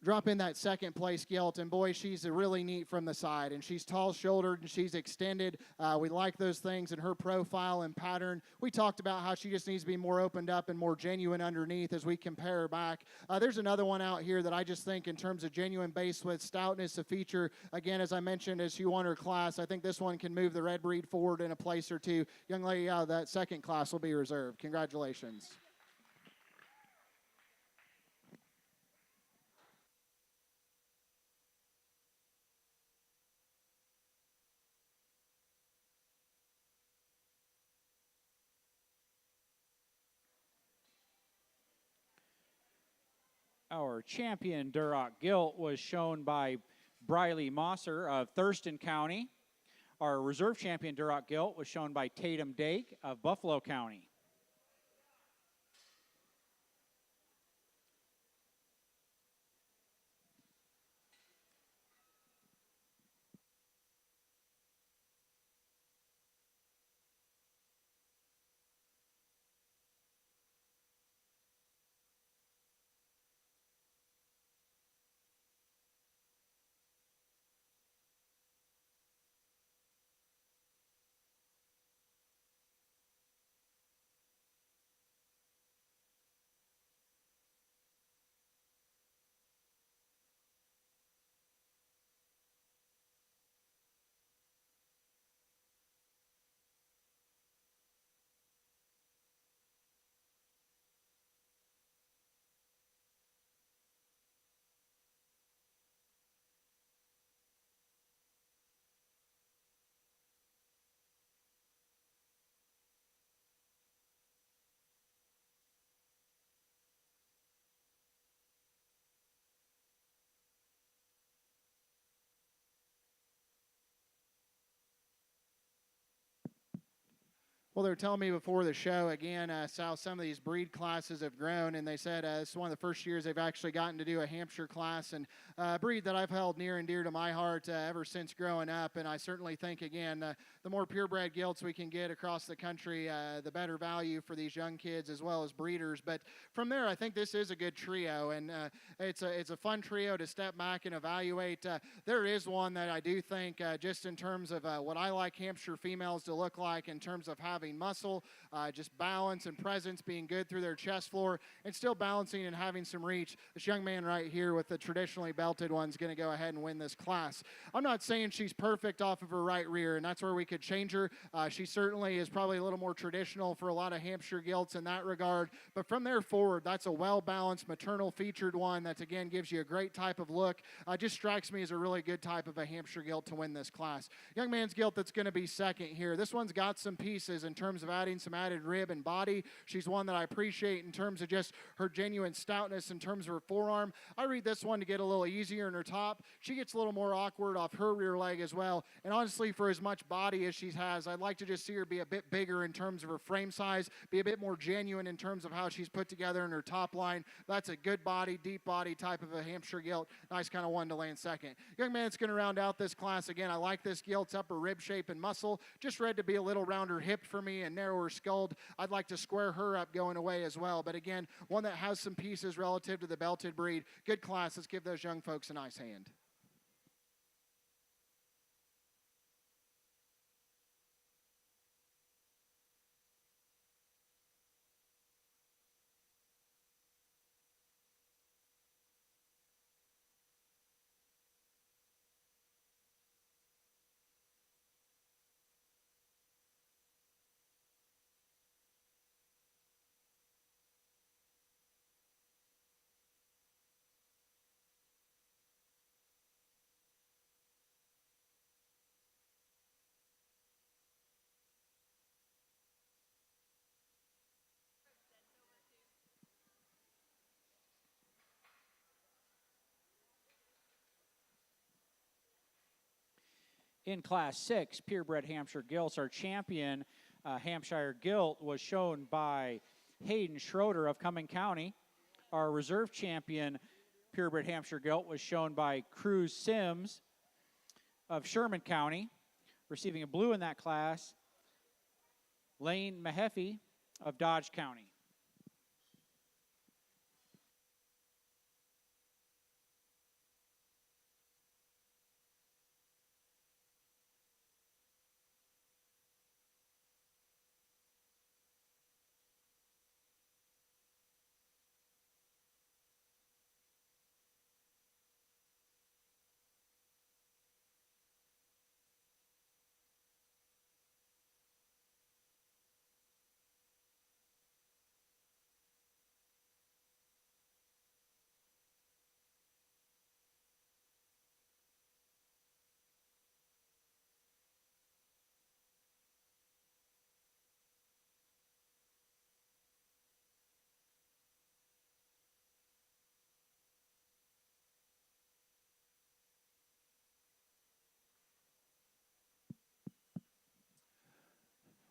Drop in that second place gilt, and boy, she's really neat from the side, and she's tall-shouldered and she's extended. We like those things in her profile and pattern. We talked about how she just needs to be more opened up and more genuine underneath as we compare her back. There's another one out here that I just think in terms of genuine base width, stoutness of feature, again, as I mentioned, as she won her class, I think this one can move the red breed forward in a place or two. Young lady out of that second class will be reserved. Congratulations. Our champion Duroc Gilt was shown by Briley Mosser of Thurston County. Our reserve champion Duroc Gilt was shown by Tatum Dake of Buffalo County. Well, they were telling me before the show, again, how some of these breed classes have grown, and they said this is one of the first years they've actually gotten to do a Hampshire class, and a breed that I've held near and dear to my heart ever since growing up, and I certainly think, again, the more purebred gilts we can get across the country, the better value for these young kids as well as breeders. But from there, I think this is a good trio, and it's a fun trio to step back and evaluate. There is one that I do think, just in terms of what I like Hampshire females to look like in terms of having muscle, just balance and presence, being good through their chest floor, and still balancing and having some reach. This young man right here with the traditionally belted one is going to go ahead and win this class. I'm not saying she's perfect off of her right rear, and that's where we could change her. She certainly is probably a little more traditional for a lot of Hampshire gilts in that regard, but from there forward, that's a well-balanced maternal featured one that, again, gives you a great type of look. Just strikes me as a really good type of a Hampshire gilt to win this class. Young man's gilt that's going to be second here. This one's got some pieces in terms of adding some added rib and body. She's one that I appreciate in terms of just her genuine stoutness in terms of her forearm. I read this one to get a little easier in her top. She gets a little more awkward off her rear leg as well. And honestly, for as much body as she has, I'd like to just see her be a bit bigger in terms of her frame size, be a bit more genuine in terms of how she's put together in her top line. That's a good body, deep body type of a Hampshire gilt. Nice kind of one to land second. Young man that's going to round out this class. Again, I like this gilt's upper rib shape and muscle. Just read to be a little rounder hipped for me and narrower skulled. I'd like to square her up going away as well. But again, one that has some pieces relative to the belted breed. Good class. Let's give those young folks a nice hand. In Class 6, purebred Hampshire gilts, our champion Hampshire gilt was shown by Hayden Schroeder of Cumming County. Our reserve champion purebred Hampshire gilt was shown by Cruz Sims of Sherman County. Receiving a blue in that class, Lane Mahaffey of Dodge County.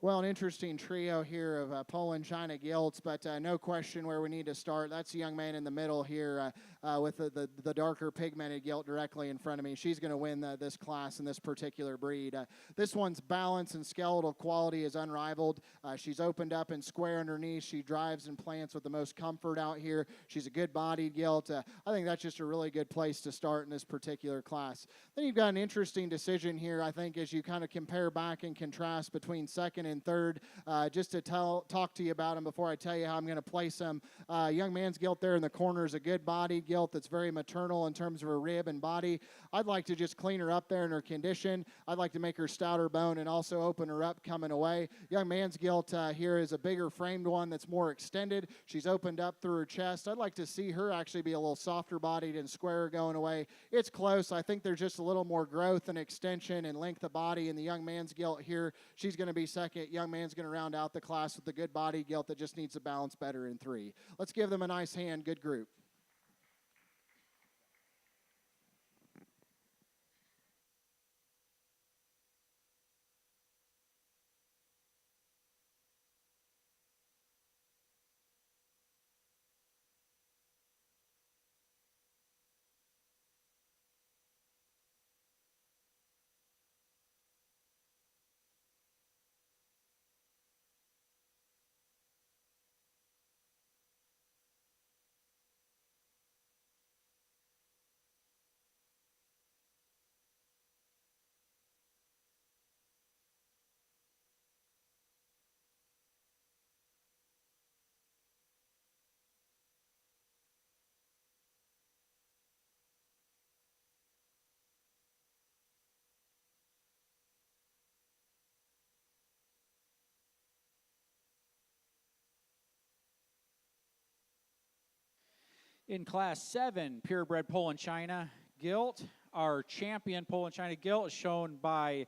Well, an interesting trio here of Poland China Gilts, but no question where we need to start. That's the young man in the middle here with the darker pigmented gilt directly in front of me. She's going to win this class in this particular breed. This one's balance and skeletal quality is unrivaled. She's opened up and square underneath. She drives and plants with the most comfort out here. She's a good-bodied gilt. I think that's just a really good place to start in this particular class. Then you've got an interesting decision here, I think, as you kind of compare back and contrast between second and third, just to talk to you about them before I tell you how I'm going to place them. Young man's gilt there in the corner is a good-bodied gilt that's very maternal in terms of her rib and body. I'd like to just clean her up there in her condition. I'd like to make her stouter bone and also open her up coming away. Young man's gilt here is a bigger framed one that's more extended. She's opened up through her chest. I'd like to see her actually be a little softer bodied and squarer going away. It's close. I think there's just a little more growth and extension and length of body in the young man's gilt here. She's going to be second. Young man's going to round out the class with the good body gilt that just needs to balance better in three. Let's give them a nice hand. Good group. In Class 7, purebred Poland China Gilt, our champion Poland China Gilt is shown by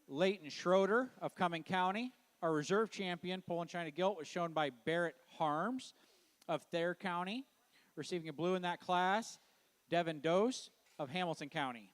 Leighton Schroeder of Cumming County. Our reserve champion Poland China Gilt was shown by Barrett Harms of Thayer County. Receiving a blue in that class, Devin Dose of Hamilton County.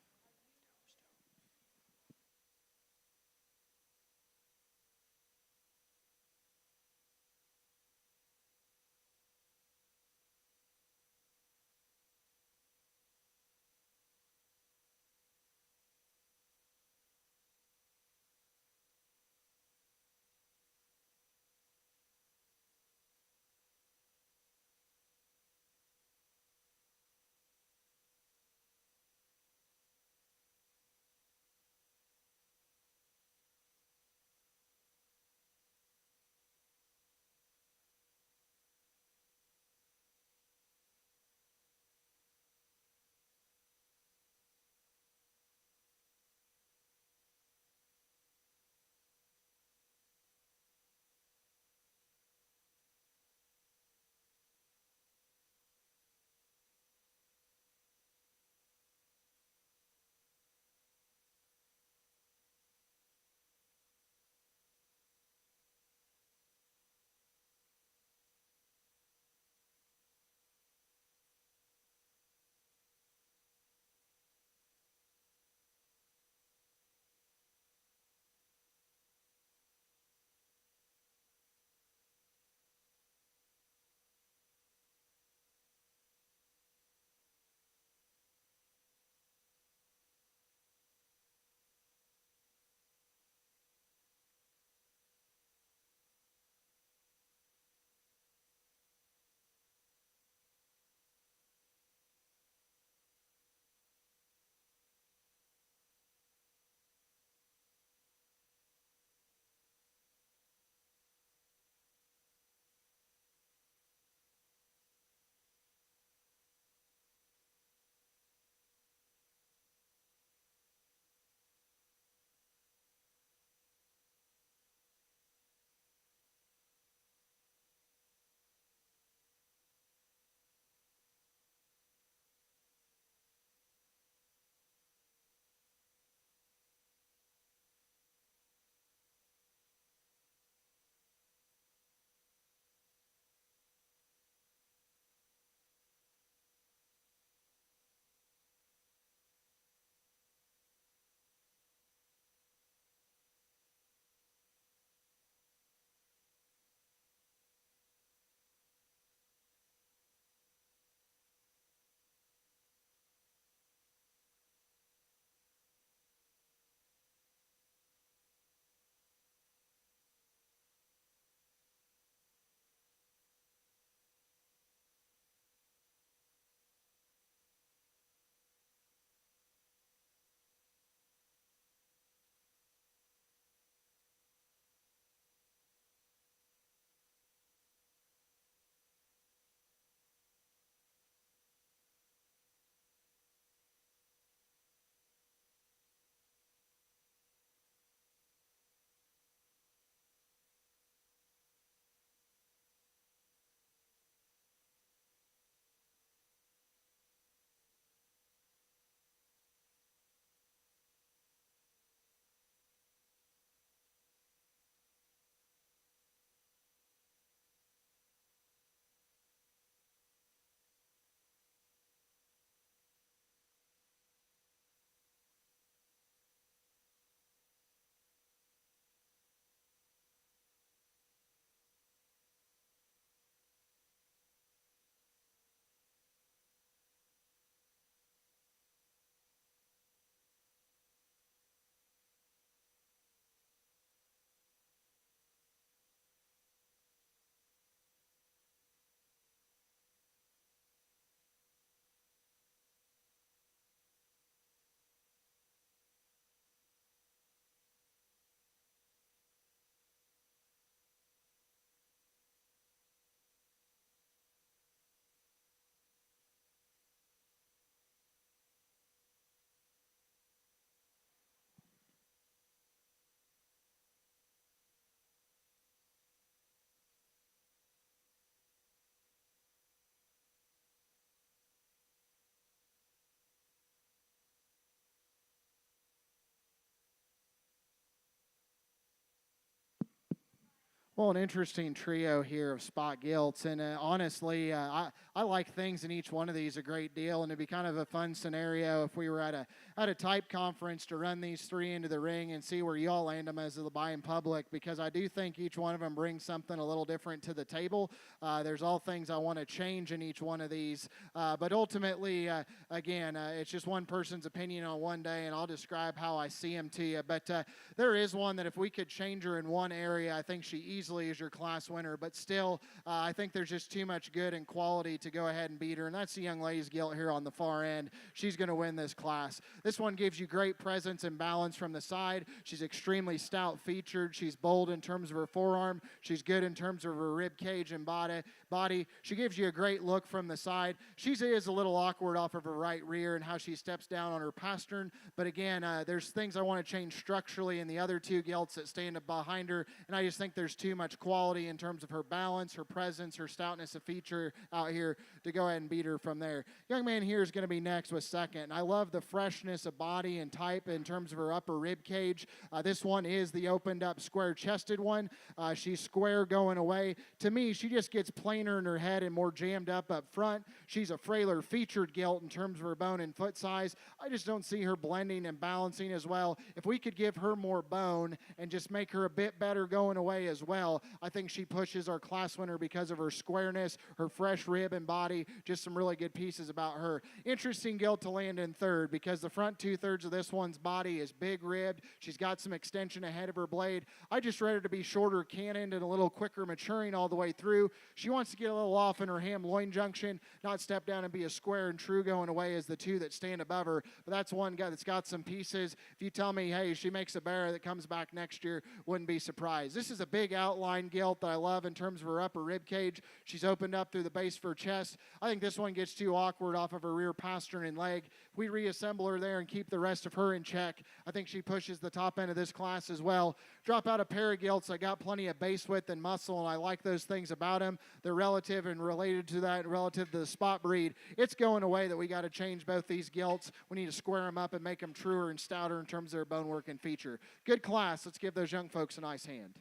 Well, an interesting trio here of spot gilts, and honestly, I like things in each one of these a great deal, and it'd be kind of a fun scenario if we were at a type conference to run these three into the ring and see where y'all land them as the buying public, because I do think each one of them brings something a little different to the table. There's all things I want to change in each one of these, but ultimately, again, it's just one person's opinion on one day, and I'll describe how I see them to you. But there is one that if we could change her in one area, I think she easily is your class winner, but still, I think there's just too much good and quality to go ahead and beat her, and that's the young lady's gilt here on the far end. She's going to win this class. This one gives you great presence and balance from the side. She's extremely stout featured. She's bold in terms of her forearm. She's good in terms of her rib cage and body. She gives you a great look from the side. She is a little awkward off of her right rear and how she steps down on her pastern, but again, there's things I want to change structurally in the other two gilts that stand up behind her, and I just think there's too much quality in terms of her balance, her presence, her stoutness of feature out here to go ahead and beat her from there. Young man here is going to be next with second. I love the freshness of body and type in terms of her upper rib cage. This one is the opened up square chested one. She's square going away. To me, she just gets plainer in her head and more jammed up front. She's a frailer featured gilt in terms of her bone and foot size. I just don't see her blending and balancing as well. If we could give her more bone and just make her a bit better going away as well, I think she pushes our class winner because of her squareness, her fresh rib and body, just some really good pieces about her. Interesting gilt to land in third because the front 2/3 of this one's body is big ribbed. She's got some extension ahead of her blade. I just read her to be shorter cannoned and a little quicker maturing all the way through. She wants to get a little off in her ham-loin junction, not step down and be a square and true going away as the two that stand above her. But that's one guy that's got some pieces. If you tell me, hey, she makes a bear that comes back next year, wouldn't be surprised. This is a big outline gilt that I love in terms of her upper rib cage. She's opened up through the base of her chest. I think this one gets too awkward off of her rear pastern and leg. If we reassemble her there and keep the rest of her in check, I think she pushes the top end of this class as well. Drop out a pair of gilts. I got plenty of base width and muscle, and I like those things about them. They're relative and related to that, relative to the spot breed. It's going away that we got to change both these gilts. We need to square them up and make them truer and stouter in terms of their bone work and feature. Good class. Let's give those young folks a nice hand.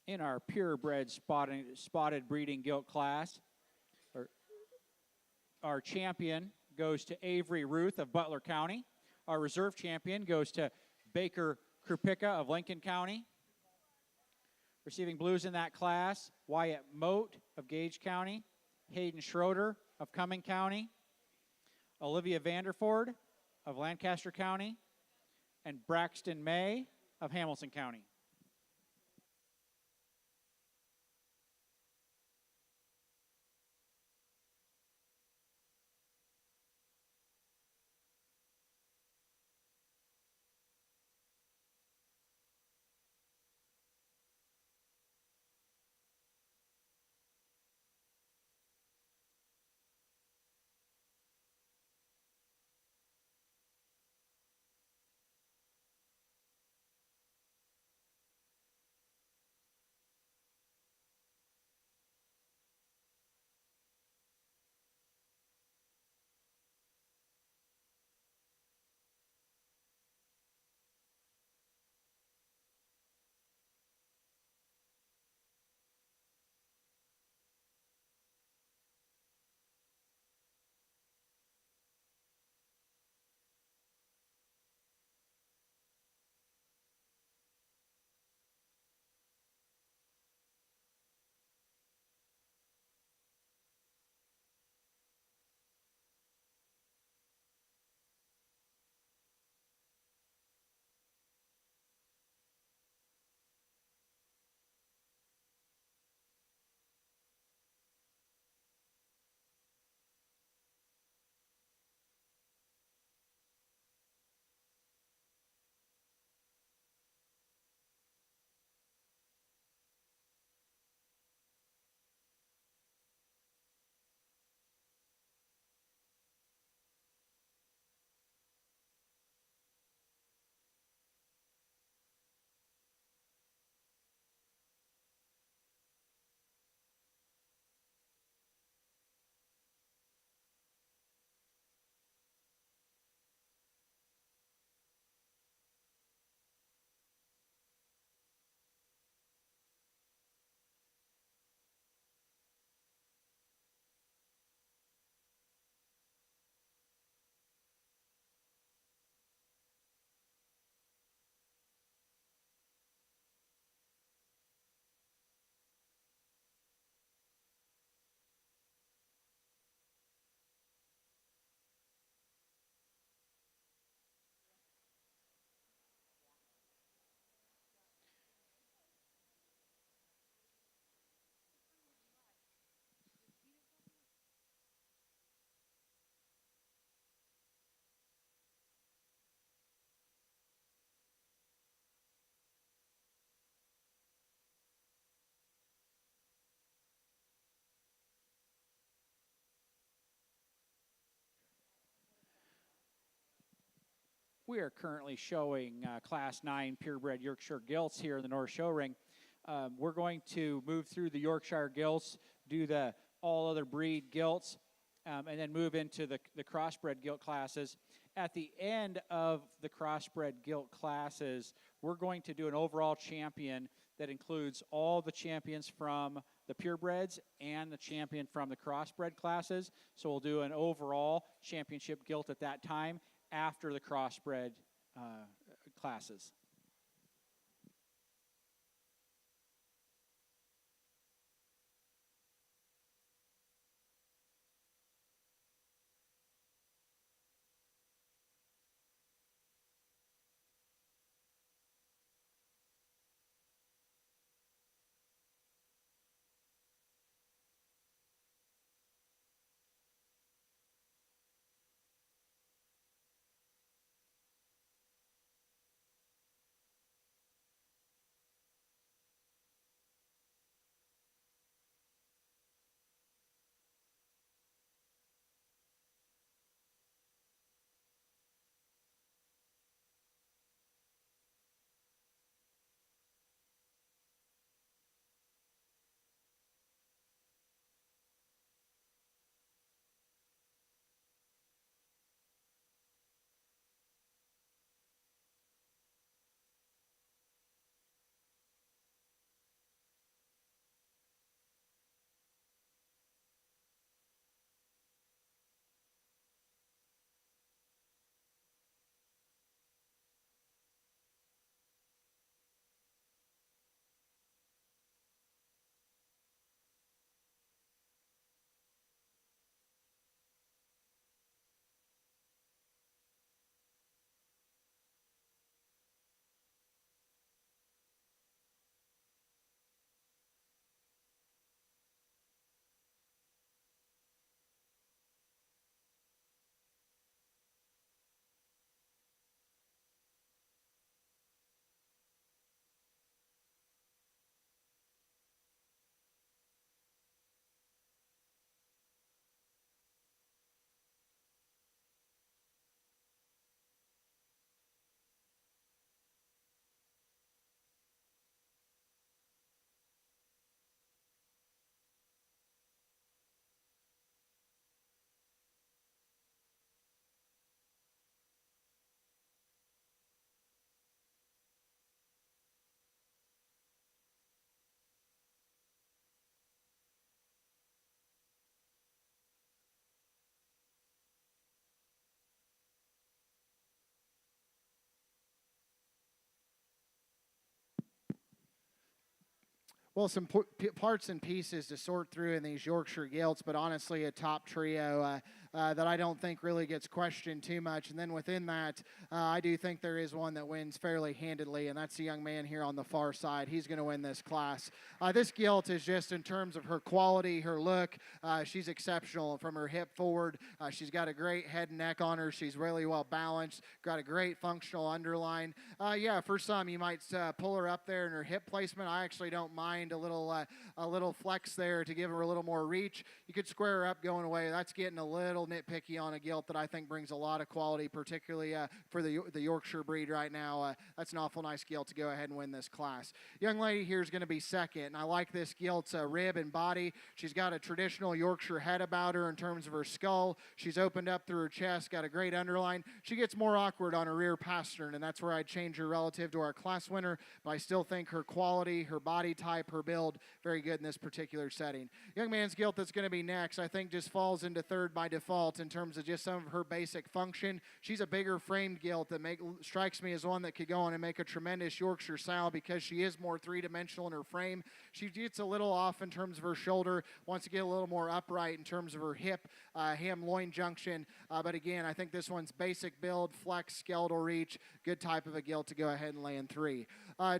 In our purebred spotted breeding gilt class, our champion goes to Avery Ruth of Butler County. Our reserve champion goes to Baker Krupicka of Lincoln County. Receiving blues in that class, Wyatt Moat of Gage County, Hayden Schroeder of Cumming County, Olivia Vanderford of Lancaster County, and Braxton May of Hamilton County. We are currently showing Class 9 purebred Yorkshire Gilts here in the North Show Ring. We're going to move through the Yorkshire Gilts, do the all other breed Gilts, and then move into the crossbred Gilt classes. At the end of the crossbred Gilt classes, we're going to do an overall champion that includes all the champions from the purebreds and the champion from the crossbred classes. So we'll do an overall championship Gilt at that time after the crossbred classes. Well, some parts and pieces to sort through in these Yorkshire Gilts, but honestly, a top trio that I don't think really gets questioned too much. And then within that, I do think there is one that wins fairly handedly, and that's the young man here on the far side. He's going to win this class. This Gilt is just in terms of her quality, her look, she's exceptional from her hip forward. She's got a great head and neck on her. She's really well balanced, got a great functional underline. Yeah, for some, you might pull her up there in her hip placement. I actually don't mind a little flex there to give her a little more reach. You could square her up going away. That's getting a little nitpicky on a Gilt that I think brings a lot of quality, particularly for the Yorkshire breed right now. That's an awful nice Gilt to go ahead and win this class. Young lady here is going to be second, and I like this Gilt's rib and body. She's got a traditional Yorkshire head about her in terms of her skull. She's opened up through her chest, got a great underline. She gets more awkward on her rear pastern, and that's where I'd change her relative to our class winner, but I still think her quality, her body type, her build, very good in this particular setting. Young man's Gilt that's going to be next, I think just falls into third by default in terms of just some of her basic function. She's a bigger framed Gilt that strikes me as one that could go on and make a tremendous Yorkshire sow because she is more three-dimensional in her frame. She gets a little off in terms of her shoulder, wants to get a little more upright in terms of her hip, ham-loin junction, but again, I think this one's basic build, flex, skeletal reach, good type of a Gilt to go ahead and lay in three.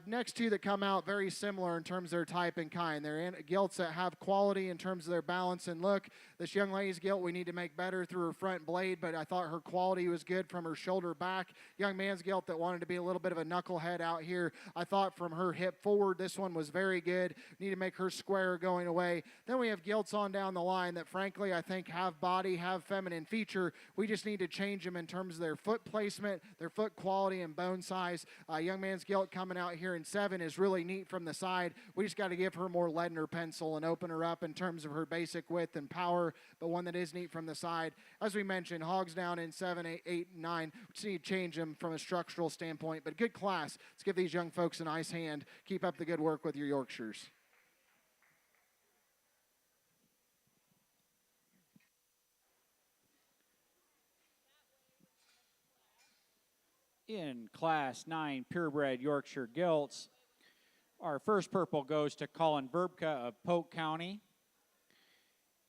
Next two that come out very similar in terms of their type and kind. They're in Gilts that have quality in terms of their balance and look. This young lady's Gilt we need to make better better through her front blade, but I thought her quality was good from her shoulder back. Young man's gilt that wanted to be a little bit of a knucklehead out here. I thought from her hip forward, this one was very good. Need to make her square going away. Then we have gilts on down the line that, frankly, I think have body, have feminine feature. We just need to change them in terms of their foot placement, their foot quality, and bone size. Young man's gilt coming out here in 7 is really neat from the side. We just got to give her more lead in her pencil and open her up in terms of her basic width and power, but one that is neat from the side. As we mentioned, hogs down in 7, 8, and 9. We just need to change them from a structural standpoint, but good class. Let's give these young folks a nice hand. Keep up the good work with your Yorkshires. In Class 9 purebred Yorkshire Gilts, our first purple goes to Colin Verbka of Polk County.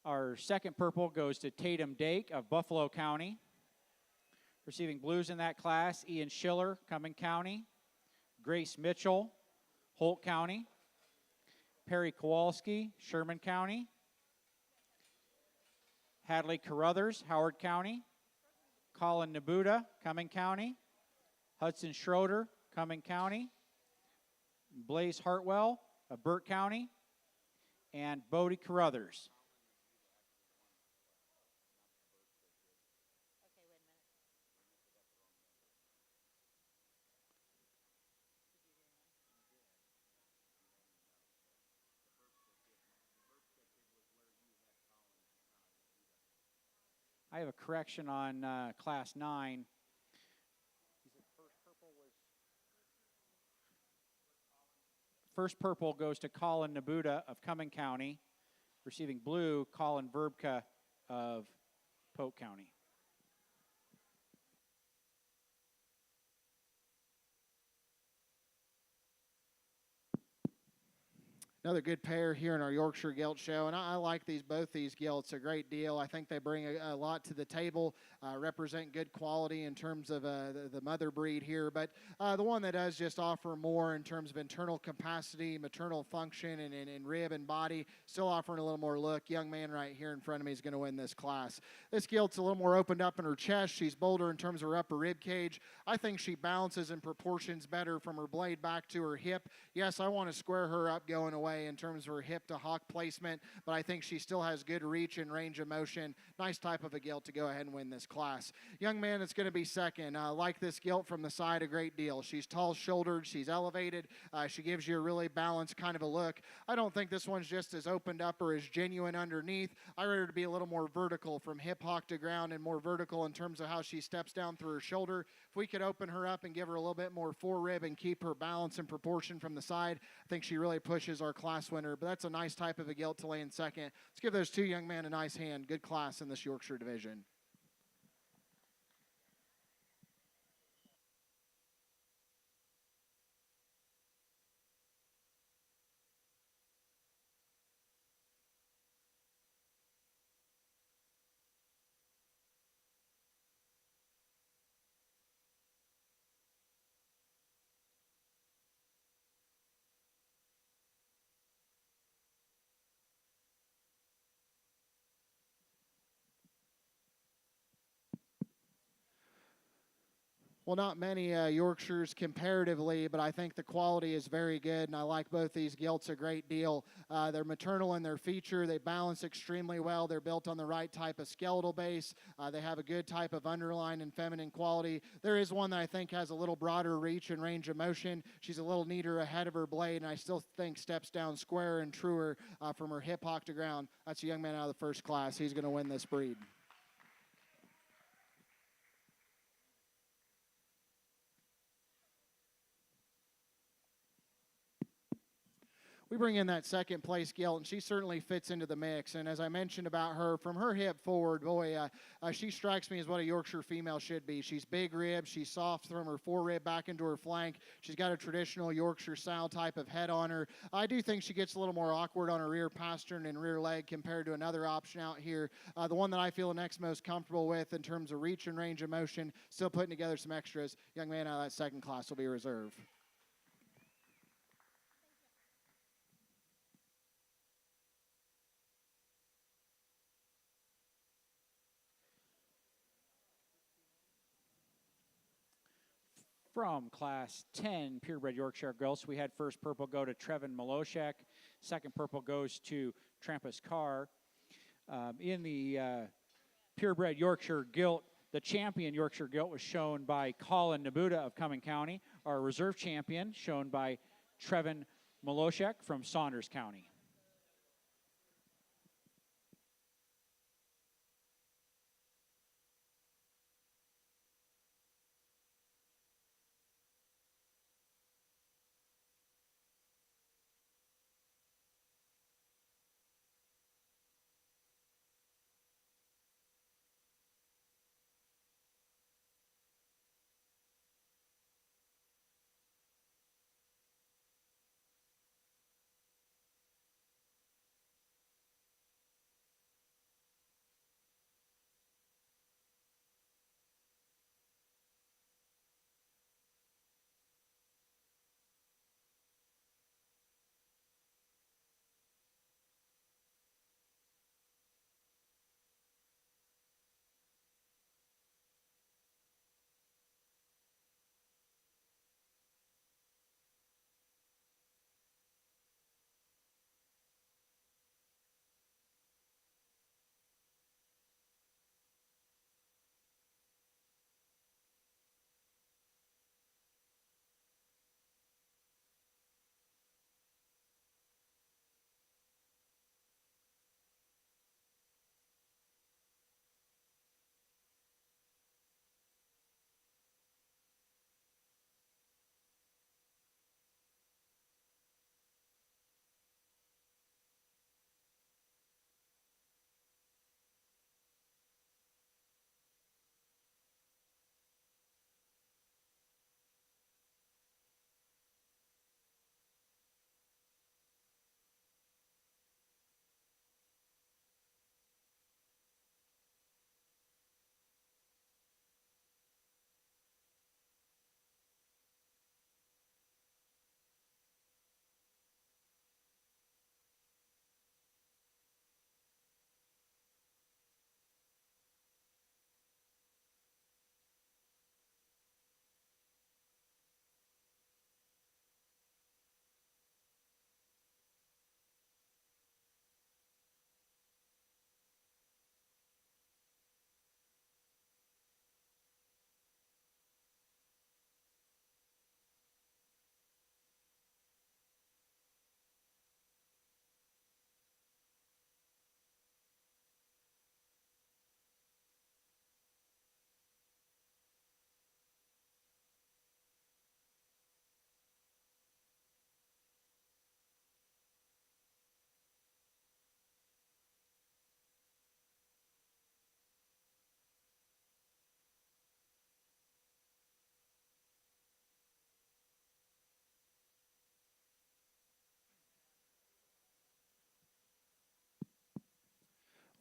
Our second purple goes to Tatum Dake of Buffalo County. Receiving blues in that class, Ian Schiller, Cumming County. Grace Mitchell, Holt County. Perry Kowalski, Sherman County. Hadley Carruthers, Howard County. Colin Nabuda, Cumming County. Hudson Schroeder, Cumming County. Blaze Hartwell of Burt County. And Bodie Carruthers. I have a correction on Class 9. First purple goes to Colin Nabuda of Cumming County. Receiving blue, Colin Verbka of Polk County. Another good pair here in our Yorkshire Gilt show, and I like both these gilts a great deal. I think they bring a lot to the table, represent good quality in terms of the mother breed here, but the one that does just offer more in terms of internal capacity, maternal function, and rib and body, still offering a little more look. Young man right here in front of me is going to win this class. This gilt's a little more opened up in her chest. She's bolder in terms of her upper rib cage. I think she balances and proportions better from her blade back to her hip. Yes, I want to square her up going away in terms of her hip to hock placement, but I think she still has good reach and range of motion. Nice type of a gilt to go ahead and win this class. Young man that's going to be second. Like this gilt from the side a great deal. She's tall-shouldered. She's elevated. She gives you a really balanced kind of a look. I don't think this one's just as opened up or as genuine underneath. I read her to be a little more vertical from hip hock to ground and more vertical in terms of how she steps down through her shoulder. If we could open her up and give her a little bit more forerib and keep her balance and proportion from the side, I think she really pushes our class winner, but that's a nice type of a gilt to lay in second. Let's give those two young men a nice hand. Good class in this Yorkshire division. Well, not many Yorkshires comparatively, but I think the quality is very good, and I like both these gilts a great deal. They're maternal in their feature. They balance extremely well. They're built on the right type of skeletal base. They have a good type of underline and feminine quality. There is one that I think has a little broader reach and range of motion. She's a little neater ahead of her blade, and I still think steps down square and truer from her hip hock to ground. That's a young man out of the first class. He's going to win this breed. We bring in that second place gilt, and she certainly fits into the mix. And as I mentioned about her, from her hip forward, boy, she strikes me as what a Yorkshire female should be. She's big rib. She's soft from her forerib back into her flank. She's got a traditional Yorkshire style type of head on her. I do think she gets a little more awkward on her rear pastern and rear leg compared to another option out here. The one that I feel the next most comfortable with in terms of reach and range of motion, still putting together some extras. Young man out of that second class will be reserved. From Class 10 purebred Yorkshire Gilts, we had first purple go to Trevin Miloshek. Second purple goes to Trampus Carr. In the purebred Yorkshire Gilt, the champion Yorkshire Gilt was shown by Colin Nabuda of Cumming County. Our reserve champion shown by Trevin Miloshek from Saunders County.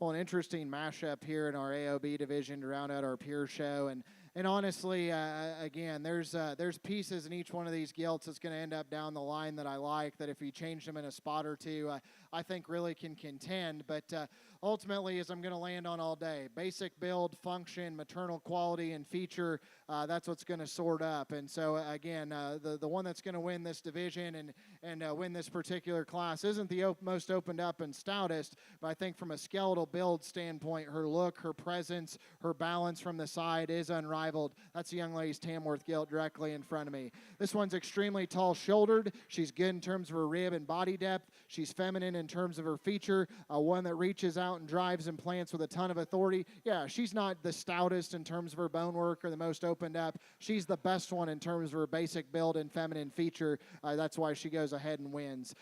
Well, an interesting mashup here in our AOB division to round out our peer show. And honestly, again, there's pieces in each one of these gilts that's going to end up down the line that I like, that if you change them in a spot or two, I think really can contend. But ultimately, as I'm going to land on all day, basic build, function, maternal quality, and feature, that's what's going to sort up. And so, again, the one that's going to win this division and win this particular class isn't the most opened up and stoutest, but I think from a skeletal build standpoint, her look, her presence, her balance from the side is unrivaled. That's the young lady's Tamworth Gilt directly in front of me. This one's extremely tall-shouldered. She's good in terms of her rib and body depth. She's feminine in terms of her feature, one that reaches out and drives and plants with a ton of authority. Yeah, she's not the stoutest in terms of her bone work or the most opened up. She's the best one in terms of her basic build and feminine feature. That's why she goes ahead and wins.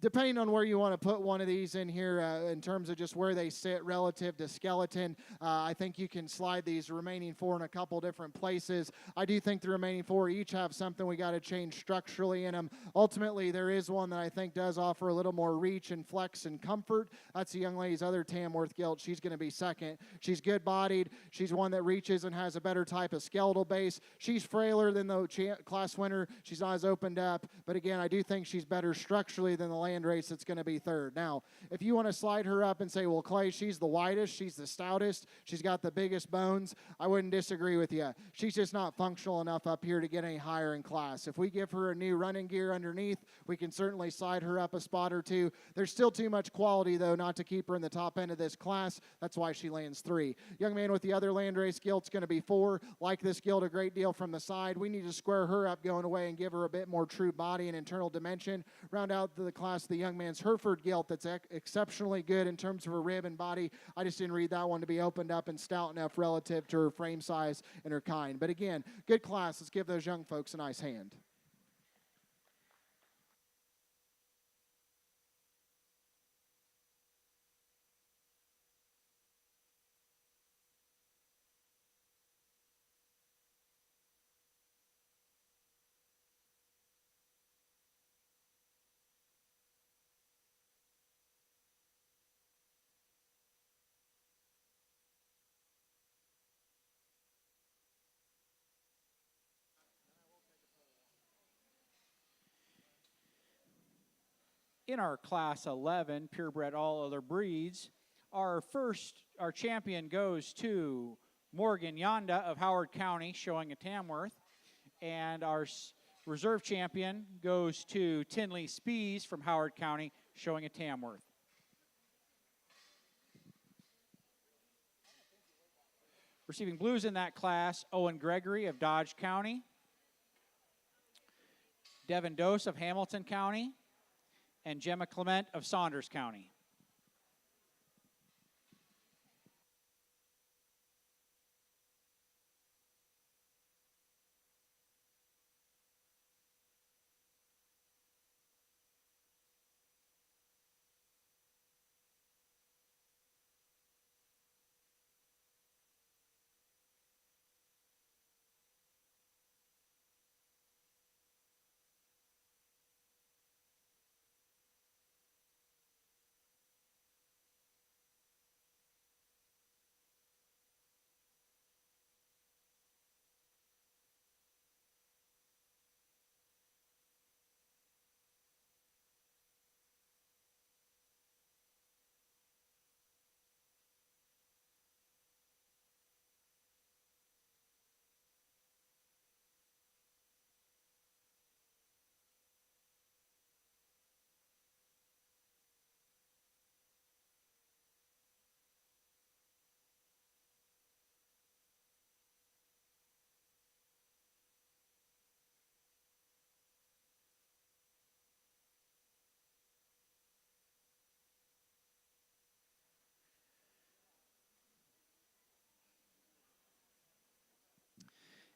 Depending on where you want to put one of these in here in terms of just where they sit relative to skeleton, I think you can slide these remaining four in a couple different places. I do think the remaining four each have something we got to change structurally in them. Ultimately, there is one that I think does offer a little more reach and flex and comfort. That's the young lady's other Tamworth Gilt. She's going to be second. She's good-bodied. She's one that reaches and has a better type of skeletal base. She's frailer than the class winner. She's not as opened up. But again, I do think she's better structurally than the land race that's going to be third. Now, if you want to slide her up and say, well, Clay, she's the widest, she's the stoutest, she's got the biggest bones, I wouldn't disagree disagree with you. She's just not functional enough up here to get any higher in class. If we give her a new running gear underneath, we can certainly slide her up a spot or two. There's still too much quality, though, not to keep her in the top end of this class. That's why she lands 3. Young man with the other landrace gilt's going to be 4. Like this gilt a great deal from the side. We need to square her up going away and give her a bit more true body and internal dimension. Round out the class, the young man's Hereford gilt that's exceptionally good in terms of her rib and body. I just didn't read that one to be opened up and stout enough relative to her frame size and her kind. But again, good class. Let's give those young folks a nice hand. In our class 11, purebred all other breeds, our champion goes to Morgan Yonda of Howard County, showing a Tamworth, and our reserve champion goes to Tinley Spees from Howard County, showing a Tamworth. Receiving blues in that class, Owen Gregory of Dodge County, Devin Dose of Hamilton County, and Gemma Clement of Saunders County.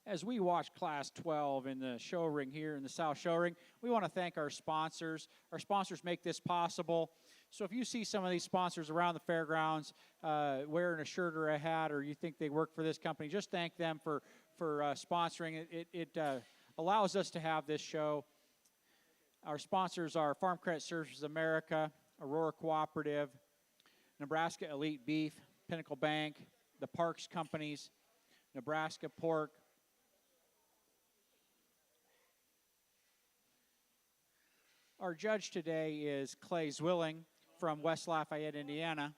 As we watch Class 12 in the show ring here in the South Show Ring, we want to thank our sponsors. Our sponsors make this possible. So if you see some of these sponsors around the fairgrounds wearing a shirt or a hat, or you think they work for this company, just thank them for sponsoring. It allows us to have this show. Our sponsors are Farm Credit Services America, Aurora Cooperative, Nebraska Elite Beef, Pinnacle Bank, the Parks Companies, Nebraska Pork. Our judge today is Clay Zwilling from West Lafayette, Indiana.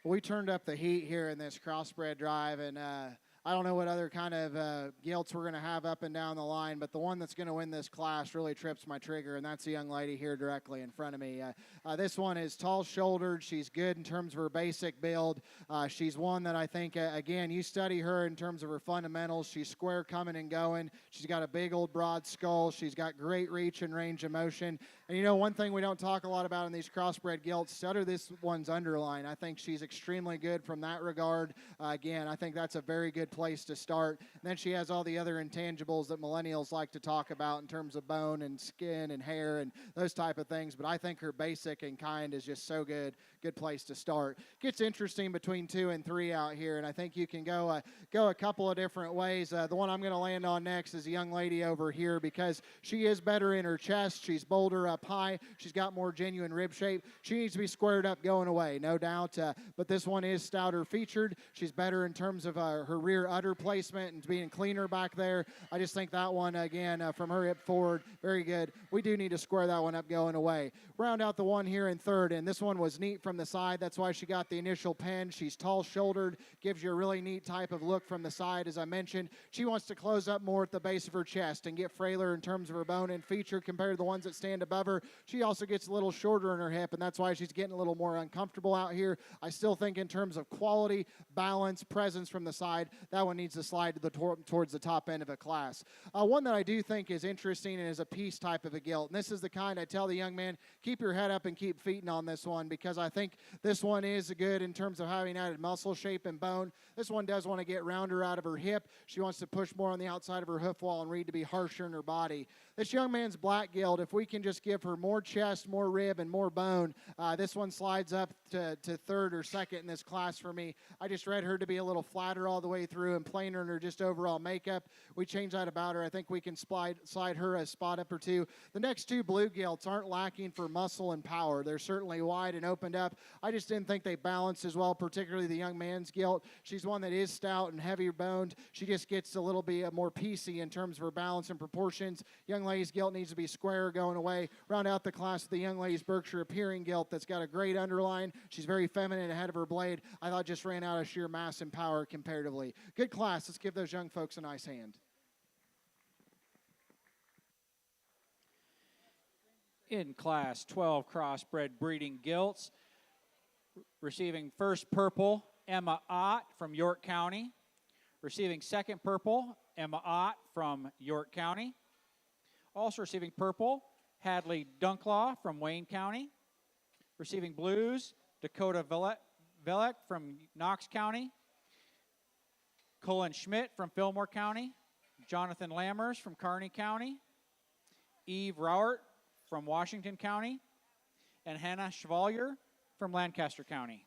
We turned up the heat here in this crossbred drive, and I don't know what other kind of gilts we're going to have up and down the line, but the one that's going to win this class really trips my trigger, and that's the young lady here directly in front of me. This one is tall-shouldered. She's good in terms of her basic build. She's one that I think, again, you study her in terms of her fundamentals. She's square coming and going. She's got a big old broad skull. She's got great reach and range of motion. And, you know, one thing we don't talk a lot about in these crossbred gilts, study this one's underline. I think she's extremely good from that regard. Again, I think that's a very good place to start. And then she has all the other intangibles that millennials like to talk about in terms of bone and skin and hair and those type of things. But I think her basic and kind is just so good. Good place to start. Gets interesting between 2 and 3 out here, and I think you can go a couple of different ways. The one I'm going to land on next is a young lady over here because she is better in her chest. She's bolder up high. She's got more genuine rib shape. She needs to be squared up going away, no doubt. But this one is stouter featured. She's better in terms of her rear udder placement and being cleaner back there. I just think that one, again, from her hip forward, very good. We do need to square that one up going away. Round out the one here in third, and this one was neat from the side. That's why she got the initial pen. She's tall-shouldered, gives you a really neat type of look from the side, as I mentioned. She wants to close up more at the base of her chest and get frailer in terms of her bone and feature compared to the ones that stand above her. She also gets a little shorter in her hip, and that's why she's getting a little more uncomfortable out here. I still think in terms of quality, balance, presence from the side, that one needs to slide to towards the top end of a class. One that I do think is interesting and is a piece type of a gilt, and this is the kind I tell the young man, keep your head up and keep feeding on this one, because I think this one is good in terms of having added muscle shape and bone. This one does want to get rounder out of her hip. She wants to push more on the outside of her hoof wall and read to be harsher in her body. This young man's black gilt, if we can just give her more chest, more rib, and more bone, this one slides up to third or second in this class for me. I just read her to be a little flatter all the way through and plainer in her just overall makeup. We change that about her. I think we can slide her a spot up or two. The next two blue gilts aren't lacking for muscle and power. They're certainly wide and opened up. I just didn't think they balanced as well, particularly the young man's gilt. She's one that is stout and heavier boned. She just gets a little bit more piecey in terms of her balance and proportions. Young lady's gilt needs to be square going away. Round out the class with the young lady's Berkshire appearing gilt that's got a great underline. She's very feminine ahead of her blade. I thought just ran out of sheer mass and power comparatively. Good class. Let's give those young folks a nice hand. In Class 12 crossbred breeding gilts, receiving first purple, Emma Ott from York County. Receiving second purple, Emma Ott from York County. Also receiving purple, Hadley Dunklaw from Wayne County. Receiving blues, Dakota Velek from Knox County. Colin Schmidt from Fillmore County. Jonathan Lammers from Kearney County. Eve Rauert from Washington County. And Hannah Chevalier from Lancaster County.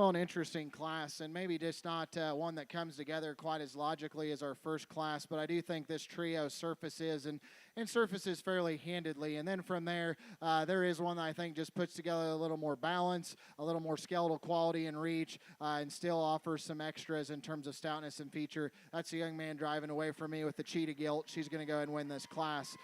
Well, an interesting class, and maybe just not one that comes together quite as logically as our first class, but I do think this trio surfaces and surfaces fairly handedly. And then from there, there is one that I think just puts together a little more balance, a little more skeletal quality and reach, and still offers some extras in terms of stoutness and feature. That's a young man driving away from me with the cheetah gilt. She's going to go ahead and win this class.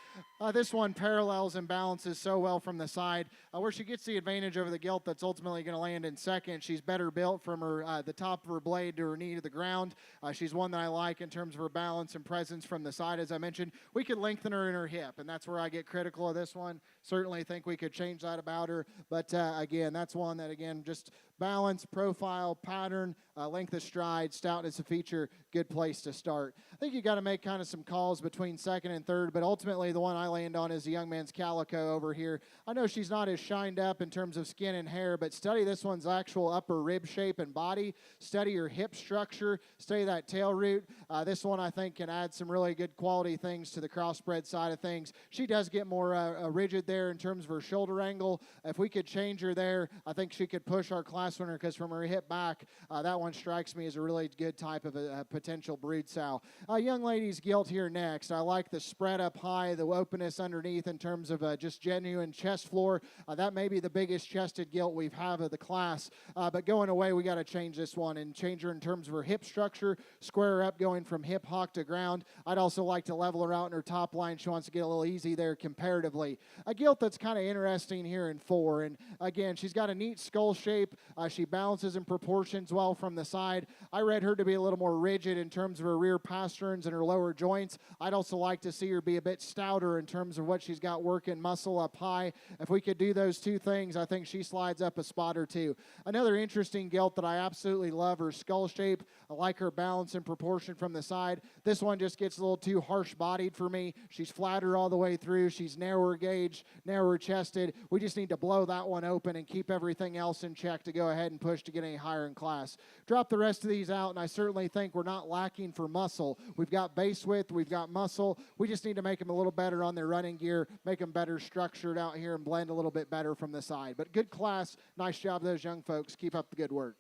This one parallels and balances so well from the side, where she gets the advantage over the gilt that's ultimately going to land in second. She's better built from her the top of her blade to her knee to the ground. She's one that I like in terms of her balance and presence from the side. As I mentioned, we could lengthen her in her hip, and that's where I get critical of this one. Certainly think we could change that about her, but again, that's one that, again, just balance, profile, pattern, length of stride, stoutness of feature, good place to start. I think you got to make kind of some calls between second and third, but ultimately the one I land on is the young man's Calico over here. I know she's not as shined up in terms of skin and hair, but study this one's actual upper rib shape and body. Study her hip structure. Study that tail root. This one I think can add some really good quality things to the crossbred side of things. She does get more rigid there in terms of her shoulder angle. If we could change her there, I think she could push our class winner, because from her hip back, that one strikes me as a really good type of a potential brood sow. Young lady's gilt here next. I like the spread up high, the openness underneath in terms of just genuine chest floor. That may be the biggest chested gilt we've had of the class, but going away, we got to change this one and change her in terms of her hip structure, square her up going from hip hock to ground. I'd also like to level her out in her top line. She wants to get a little easy there comparatively. A gilt that's kind of interesting here in 4, and again, she's got a neat skull shape. She balances and proportions well from the side. I read her to be a little more rigid in terms of her rear pasterns and her lower joints. I'd also like to see her be a bit stouter in terms of what she's got working muscle up high. If we could do those two things, I think she slides up a spot or two. Another interesting gilt that I absolutely love, her skull shape. I like her balance and proportion from the side. This one just gets a little too harsh bodied for me. She's flatter all the way through. She's narrower gauge, narrower chested. We just need to blow that one open and keep everything else in check to go ahead and push to get any higher in class. Drop the rest of these out, and I certainly think we're not lacking for muscle. We've got base width, we've got muscle. We just need to make them a little better on their running gear, make them better structured out here, and blend a little bit better from the side. But good class. Nice job, those young folks. Keep up the good work.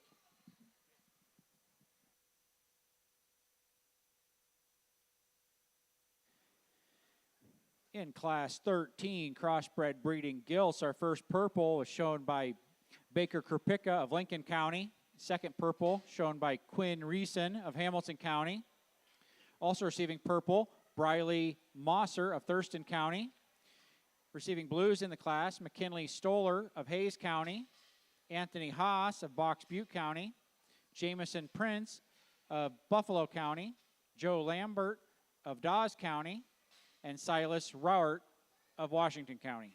In Class 13, crossbred breeding gilts, our first purple was shown by Baker Kerpicka of Lincoln County. Second purple shown by Quinn Reeson of Hamilton County. Also receiving purple, Briley Mosser of Thurston County. Receiving blues in the class, McKinley Stoller of Hayes County. Anthony Haas of Box Butte County. Jamison Prince of Buffalo County. Joe Lambert of Dawes County. And Silas Rauert of Washington County.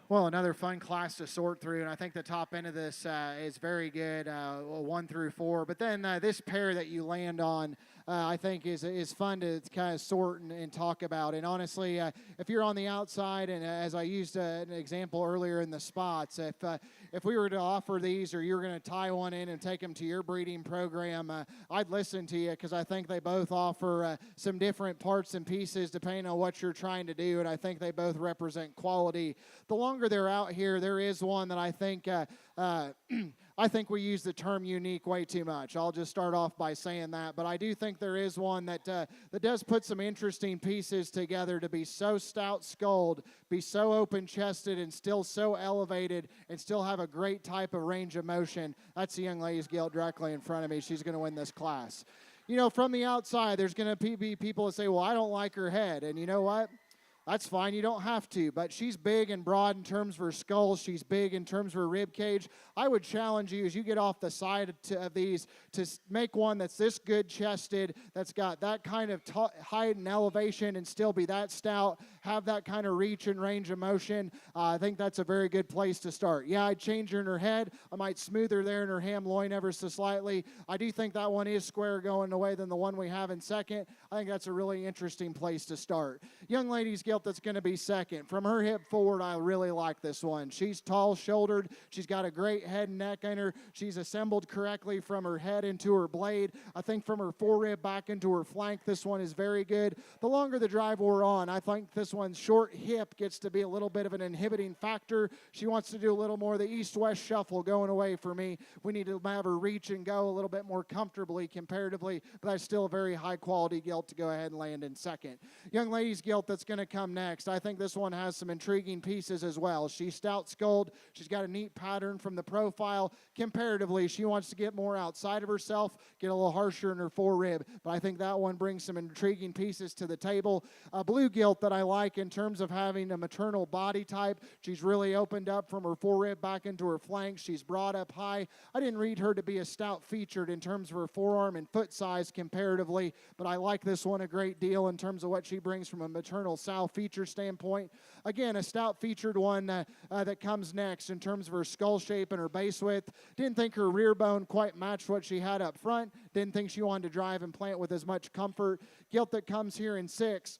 Well, another fun class to sort through, and I think the top end of this is very good, 1 through 4. But then this pair that you land on, I think is fun to kind of sort and talk about. And honestly, if you're on the outside, and as I used an example earlier in the spots, if we were to offer these, or you're going to tie one in and take them to your breeding program, I'd listen to you, because I think they both offer some different parts and pieces depending on what you're trying to do, and I think they both represent quality. The longer they're out here, there is one that I think I think we use the term unique way too much. I'll just start off by saying that, but I do think there is one that does put some interesting pieces together to be so stout-skulled, be so open-chested, and still so elevated, and still have a great type of range of motion. That's the young lady's Gilt directly in front of me. She's going to win this class. You know, from the outside, there's going to be people that say, well, I don't like her head, and you know what? That's fine, you don't have to, but she's big and broad in terms of her skull. She's big in terms of her rib cage. I would challenge you, as you get off the side of these, to make one that's this good chested, that's got that kind of height and elevation, and still be that stout, have that kind of reach and range of motion. I think that's a very good place to start. Yeah, I'd change her in her head. I might smooth her there in her ham loin ever so slightly. I do think that one is square going away than the one we have in second. I think that's a really interesting place to start. Young lady's Gilt that's going to be second. From her hip forward, I really like this one. She's tall-shouldered. She's got a great head and neck in her. She's assembled correctly from her head into her blade. I think from her forerib back into her flank, this one is very good. The longer the drive we're on, I think this one's short hip gets to be a little bit of an inhibiting factor. She wants to do a little more of the east-west shuffle going away for me. We need to have her reach and go a little bit more comfortably comparatively, but that's still a very high-quality Gilt to go ahead and land in second. Young lady's Gilt that's going to come next. I think this one has some intriguing pieces as well. She's stout-skulled. She's got a neat pattern from the profile. Comparatively, she wants to get more outside of herself, get a little harsher in her forerib, but I think that one brings some intriguing pieces to the table. A blue Gilt that I like in terms of having a maternal body type. She's really opened up from her forerib back into her flank. She's brought up high. I didn't read her to be a stout featured in terms of her forearm and foot size comparatively, but I like this one a great deal in terms of what she brings from a maternal sow feature standpoint. Again, a stout featured one that comes next in terms of her skull shape and her base width. Didn't think her rear bone quite matched what she had up front. Didn't think she wanted to drive and plant with as much comfort. Gilt that comes here in 6.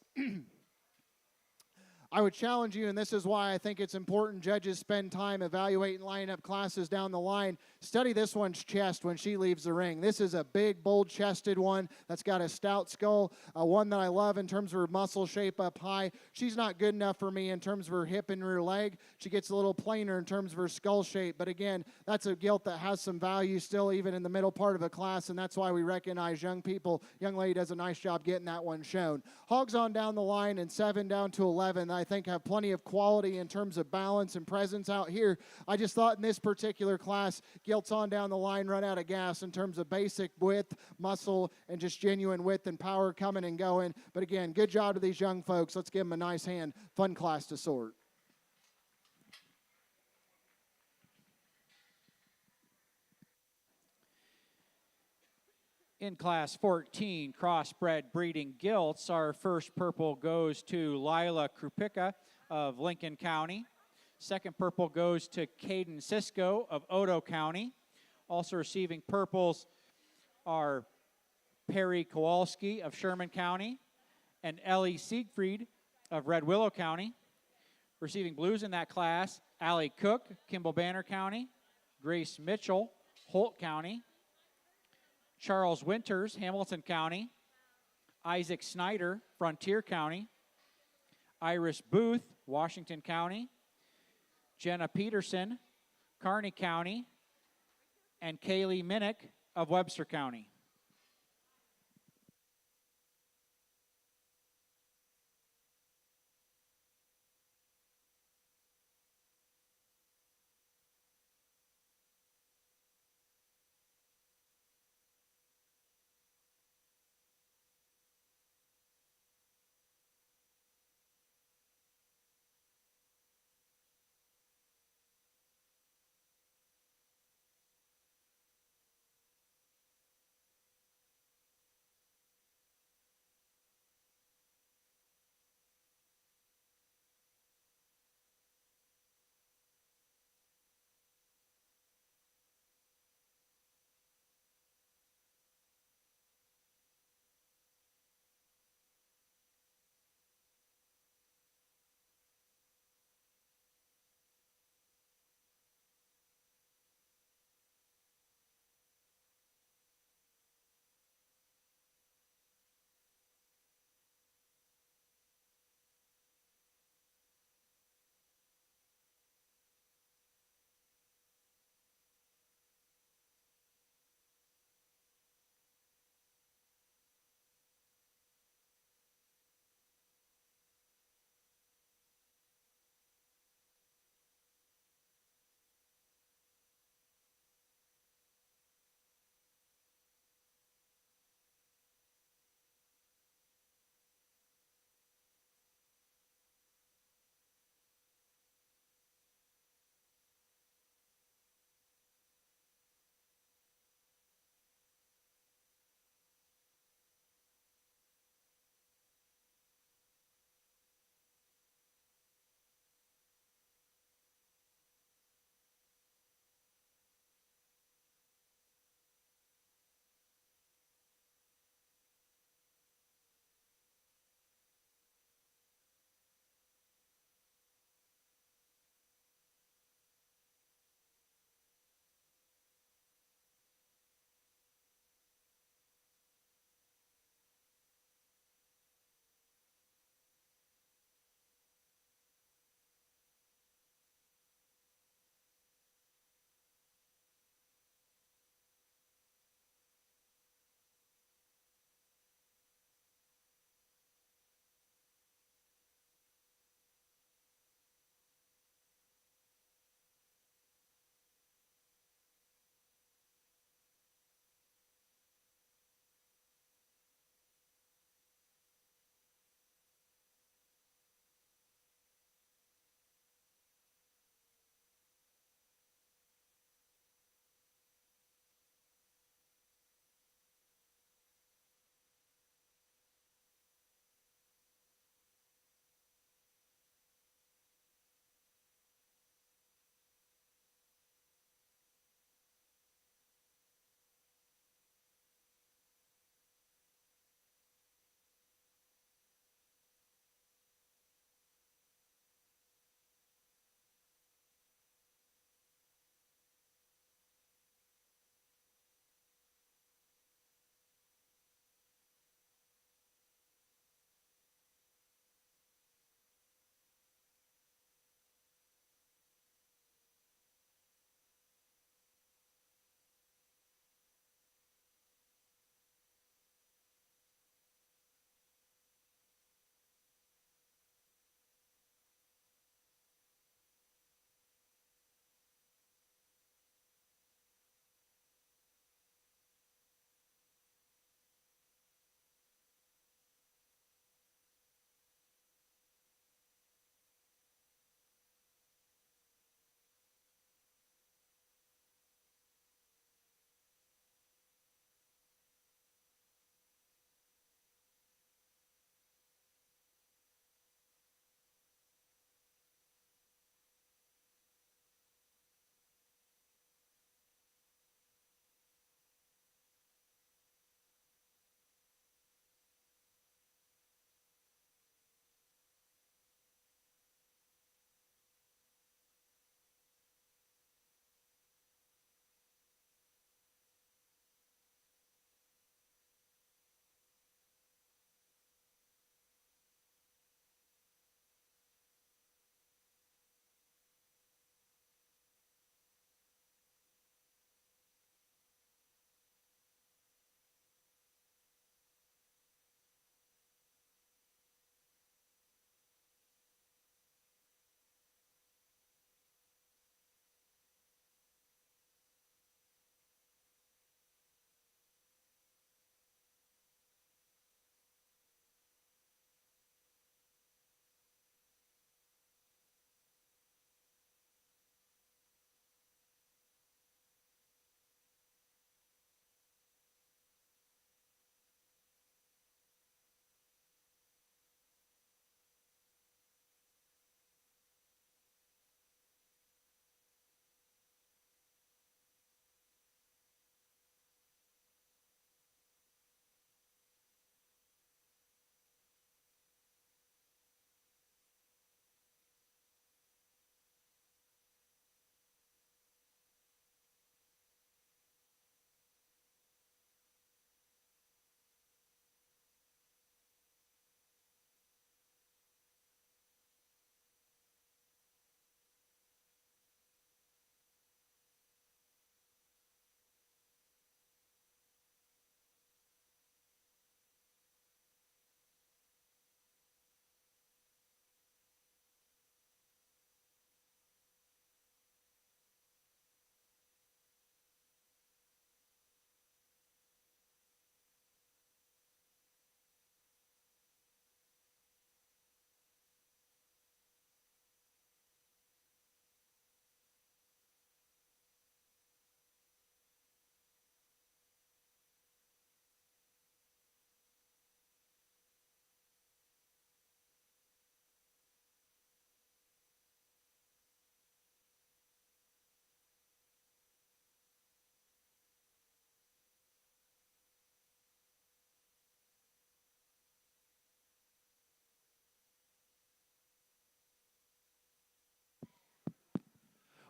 I would challenge you, and this is why I think it's important judges spend time evaluating lineup classes down the line. Study this one's chest when she leaves the ring. This is a big, bold-chested one that's got a stout skull, one that I love in terms of her muscle shape up high. She's not good enough for me in terms of her hip and rear leg. She gets a little plainer in terms of her skull shape, but again, that's a Gilt that has some value still even in the middle part of a class, and that's why we recognize young people. Young lady does a nice job getting that one shown. Hogs on down the line, and 7 down to 11. I think have plenty of quality in terms of balance and presence out here. I just thought in this particular class, Gilt's on down the line, run out of gas in terms of basic width, muscle, and just genuine width and power coming and going. But again, good job to these young folks. Let's give them a nice hand. Fun class to sort. In Class 14, crossbred breeding Gilts, our first purple goes to Lila Krupica of Lincoln County. Second purple goes to Caden Cisco of Odo County. Also receiving purples are Perry Kowalski of Sherman County and Ellie Siegfried of Red Willow County. Receiving blues in that class, Allie Cook, Kimball Banner County, Grace Mitchell, Holt County, Charles Winters, Hamilton County, Isaac Snyder, Frontier County, Iris Booth, Washington County, Jenna Peterson, Kearney County, and Kaylee Minnick of Webster County.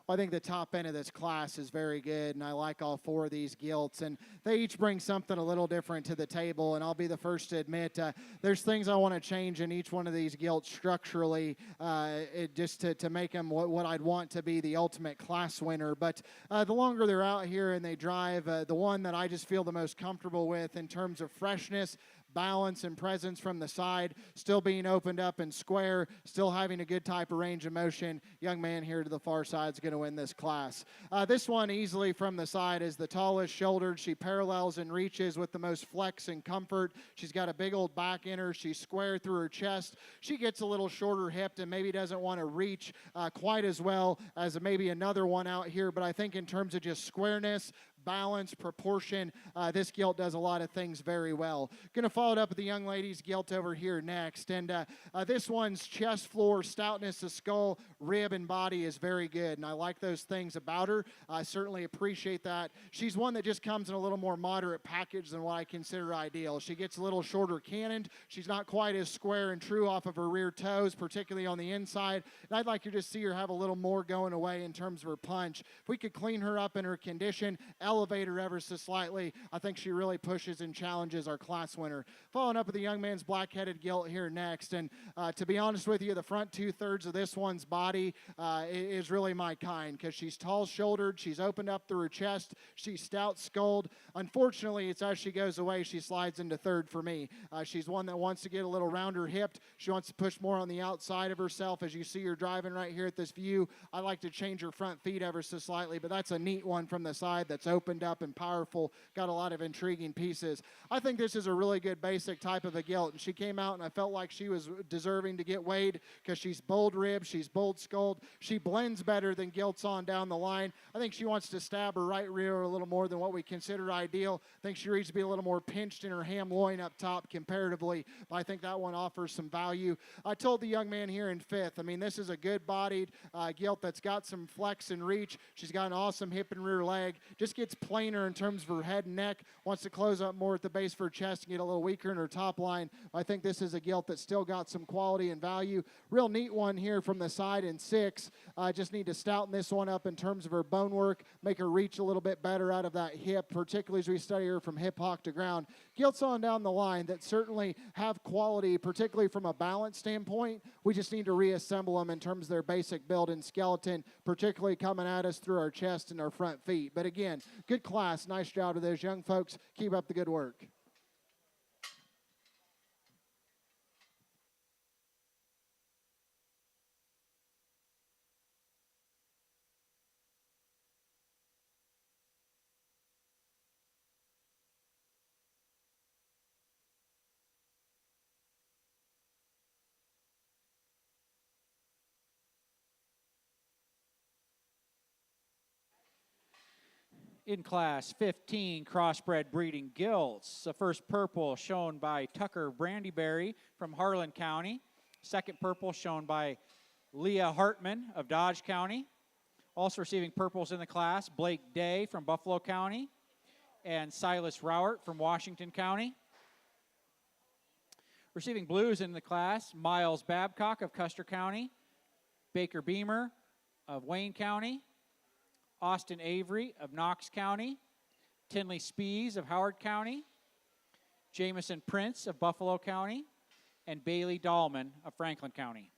Well, I think the top end of this class is very good, and I like all four of these gilts, and they each bring something a little different to the table, and I'll be the first to admit there's things I want to change in each one of these gilts structurally, just to make them what I'd want to be the ultimate class winner. But the longer they're out here and they drive, the one that I just feel the most comfortable with in terms of freshness, balance, and presence from the side, still being opened up and square, still having a good type of range of motion. Young man here to the far side is going to win this class. This one easily from the side is the tallest shouldered. She parallels and reaches with the most flex and comfort. She's got a big old back in her. She's square through her chest. She gets a little shorter hipped and maybe doesn't want to reach quite as well as maybe another one out here, but I think in terms of just squareness, balance, proportion, this gilt does a lot of things very well. Going to follow it up with the young lady's gilt over here next, and this one's chest floor, stoutness of skull, rib, and body is very good, and I like those things about her. I certainly appreciate that. She's one that just comes in a little more moderate package than what I consider ideal. She gets a little shorter cannoned. She's not quite as square and true off of her rear toes, particularly on the inside, and I'd like to just see her have a little more going away in terms of her punch. If we could clean her up in her condition, elevate her ever so slightly, I think she really pushes and challenges our class winner. Following up with the young man's black-headed gilt here next, and to be honest with you, the front two-thirds of this one's body is really my kind, because she's tall-shouldered, she's opened up through her chest, she's stout-skulled. Unfortunately, it's as she goes away, she slides into third for me. She's one that wants to get a little rounder hipped. She wants to push more on the outside of herself. As you see her driving right here at this view, I like to change her front feet ever so slightly, but that's a neat one from the side that's opened up and powerful, got a lot of intriguing pieces. I think this is a really good basic type of a gilt, and she came out and I felt like she was deserving to get weighed because she's bold ribbed, she's bold skulled, she blends better than gilts on down the line. I think she wants to stab her right rear a little more than what we consider ideal. I think she needs to be a little more pinched in her ham loin up top comparatively, but I think that one offers some value. I told the young man here in fifth, I mean, this is a good bodied gilt that's got some flex and reach. She's got an awesome hip and rear leg, just gets plainer in terms of her head and neck, wants to close up more at the base of her chest and get a little weaker in her top line. I think this is a gilt that's still got some quality and value. Real neat one here from the side in six. Just need to stouten this one up in terms of her bone work, make her reach a little bit better out of that hip, particularly as we study her from hip hock to ground. Gilts on down the line that certainly have quality, particularly from a balance standpoint. We just need to reassemble them in terms of their basic build and skeleton, particularly coming at us through our chest and our front feet. But again, good class. Nice job to those young folks. Keep up the good work. In class 15, crossbred breeding gilts. The first purple shown by Tucker Brandyberry from Harlan County. Second purple shown by Leah Hartman of Dodge County. Also receiving purples in the class, Blake Day from Buffalo County and Silas Rowert from Washington County. Receiving blues in the class, Miles Babcock of Custer County, Baker Beamer of Wayne County, Austin Avery of Knox County, Tinley Spees of Howard County, Jamison Prince of Buffalo County, and Bailey Dahlman of Franklin County.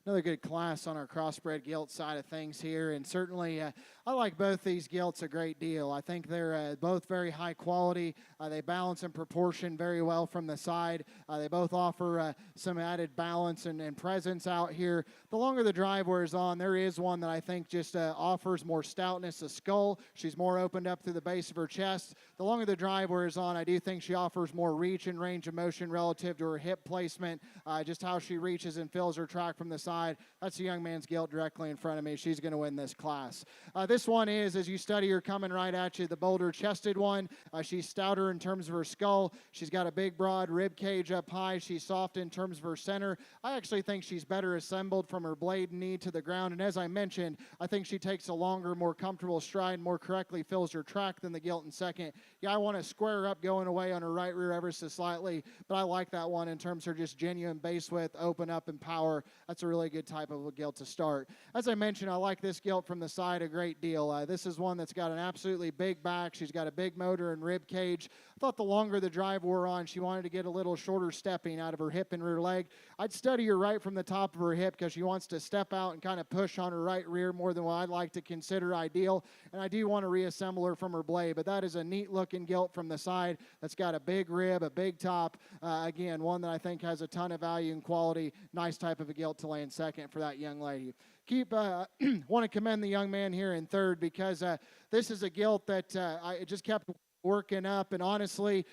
another good class on our crossbred gilt side of things here. And certainly I like both these gilts a great deal. I think they're both very high quality. They balance and proportion very well from the side. They both offer some added balance and presence out here. The longer the drive wears on, there is one that I think just offers more stoutness of skull. She's more opened up through the base of her chest. The longer the drive wears on, I do think she offers more reach and range of motion relative to her hip placement, just how she reaches and fills her track from the side. That's a young man's gilt directly in front of me. She's going to win this class. This one is, as you study her coming right at you, the bolder-chested one. She's stouter in terms of her skull. She's got a big, broad rib cage up high. She's soft in terms of her center. I actually think she's better assembled from her blade and knee to the ground. And as I mentioned, I think she takes a longer, more comfortable stride, more correctly fills her track than the gilt in second. Yeah, I want to square her up going away on her right rear ever so slightly, but I like that one in terms of just genuine base width, open up, and power. That's a really good type of a gilt to start. As I mentioned, I like this gilt from the side a great deal. This is one that's got an absolutely big back. She's got a big motor and rib cage. I thought the longer the drive wore on, she wanted to get a little shorter stepping out of her hip and rear leg. I'd study her right from the top of her hip because she wants to step out and kind of push on her right rear more than what I'd like to consider ideal. And I do want to reassemble her from her blade, but that is a neat looking gilt from the side that's got a big rib, a big top. Again, one that I think has a ton of value and quality. Nice type of a gilt to lay in second for that young lady. Want to commend the young man here in third because this is a gilt that I just kept working up, and honestly,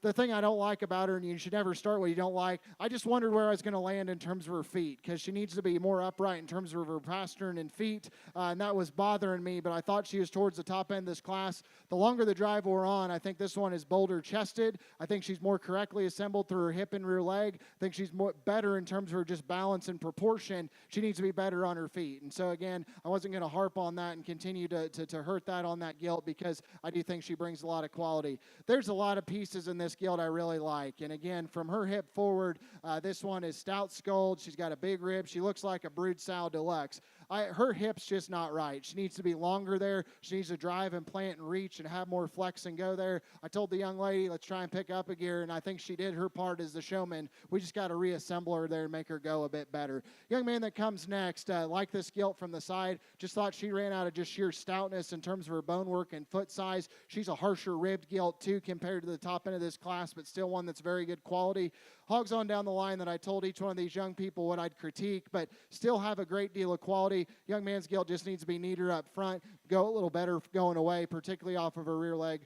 the thing I don't like about her, and you should never start what you don't like, I just wondered where I was going to land in terms of her feet because she needs to be more upright in terms of her pastern and feet, and that was bothering me, but I thought she was towards the top end of this class. The longer the drive wore on, I think this one is bolder chested. I think she's more correctly assembled through her hip and rear leg. I think she's better in terms of her just balance and proportion. She needs to be better on her feet. And so again, I wasn't going to harp on that and continue to hurt that on that gilt because I do think she brings a lot of quality. There's a lot of pieces in this gilt I really like. And again, from her hip forward, this one is stout skulled. She's got a big rib. She looks like a brood sow deluxe. Her hip's just not right. She needs to be longer there. She needs to drive and plant and reach and have more flex and go there. I told the young lady, let's try and pick up a gear, and I think she did her part as the showman. We just got to reassemble her there and make her go a bit better. Young man that comes next, like this gilt from the side, just thought she ran out of just sheer stoutness in terms of her bone work and foot size. She's a harsher ribbed gilt too compared to the top end of this class, but still one that's very good quality. Hogs on down the line that I told each one of these young people what I'd critique, but still have a great deal of quality. Young man's gilt just needs to be neater up front, go a little better going away, particularly off of her rear leg.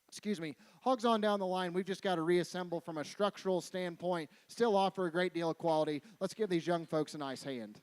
Excuse me. Hogs on down the line, we've just got to reassemble from a structural standpoint, still offer a great deal of quality. Let's give these young folks a nice hand.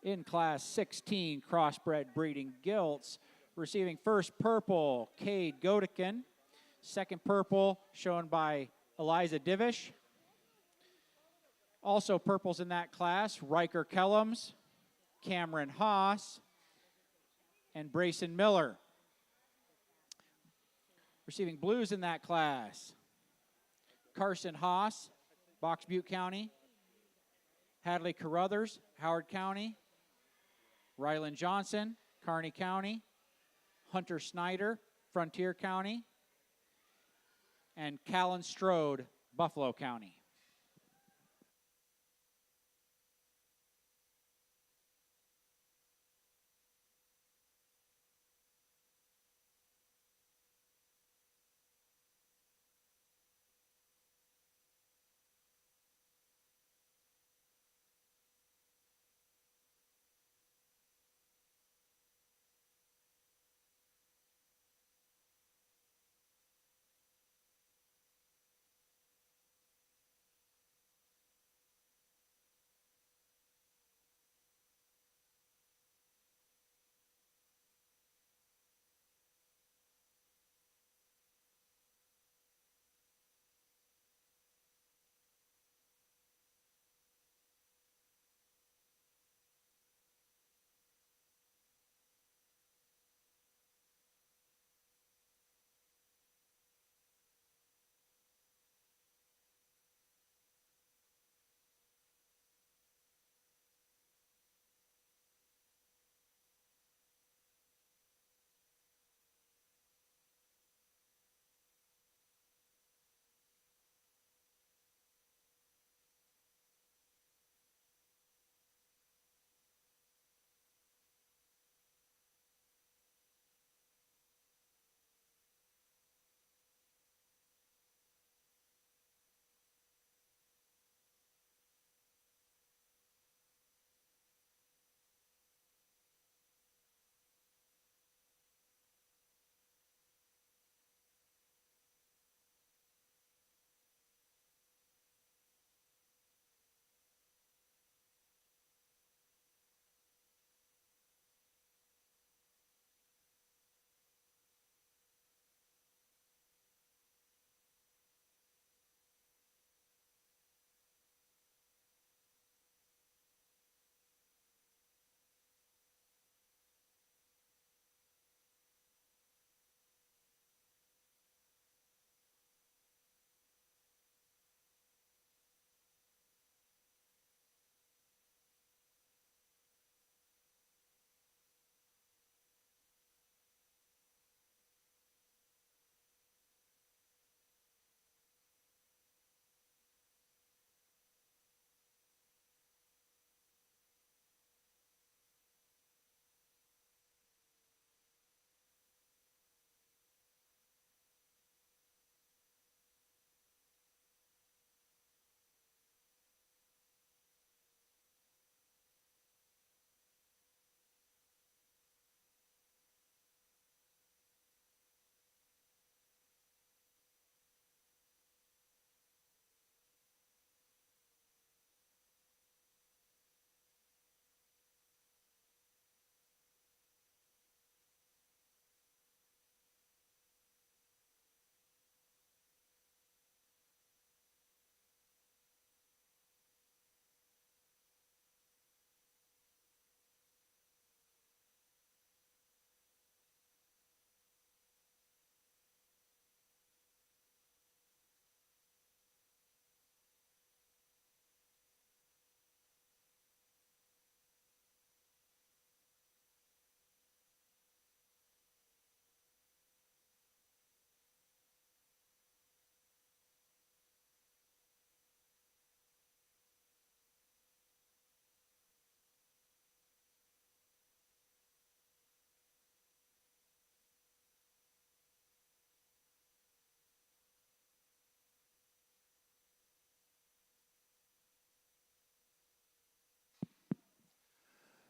In Class 16 crossbred breeding gilts, receiving first purple, Cade Godekin. Second purple, shown by Eliza Divish. Also purples in that class, Riker Kellums, Cameron Haas, and Brayson Miller. Receiving blues in that class, Carson Haas, Box Butte County, Hadley Carruthers, Howard County, Ryland Johnson, Kearney County, Hunter Snyder, Frontier County, and Callan Strode, Buffalo County.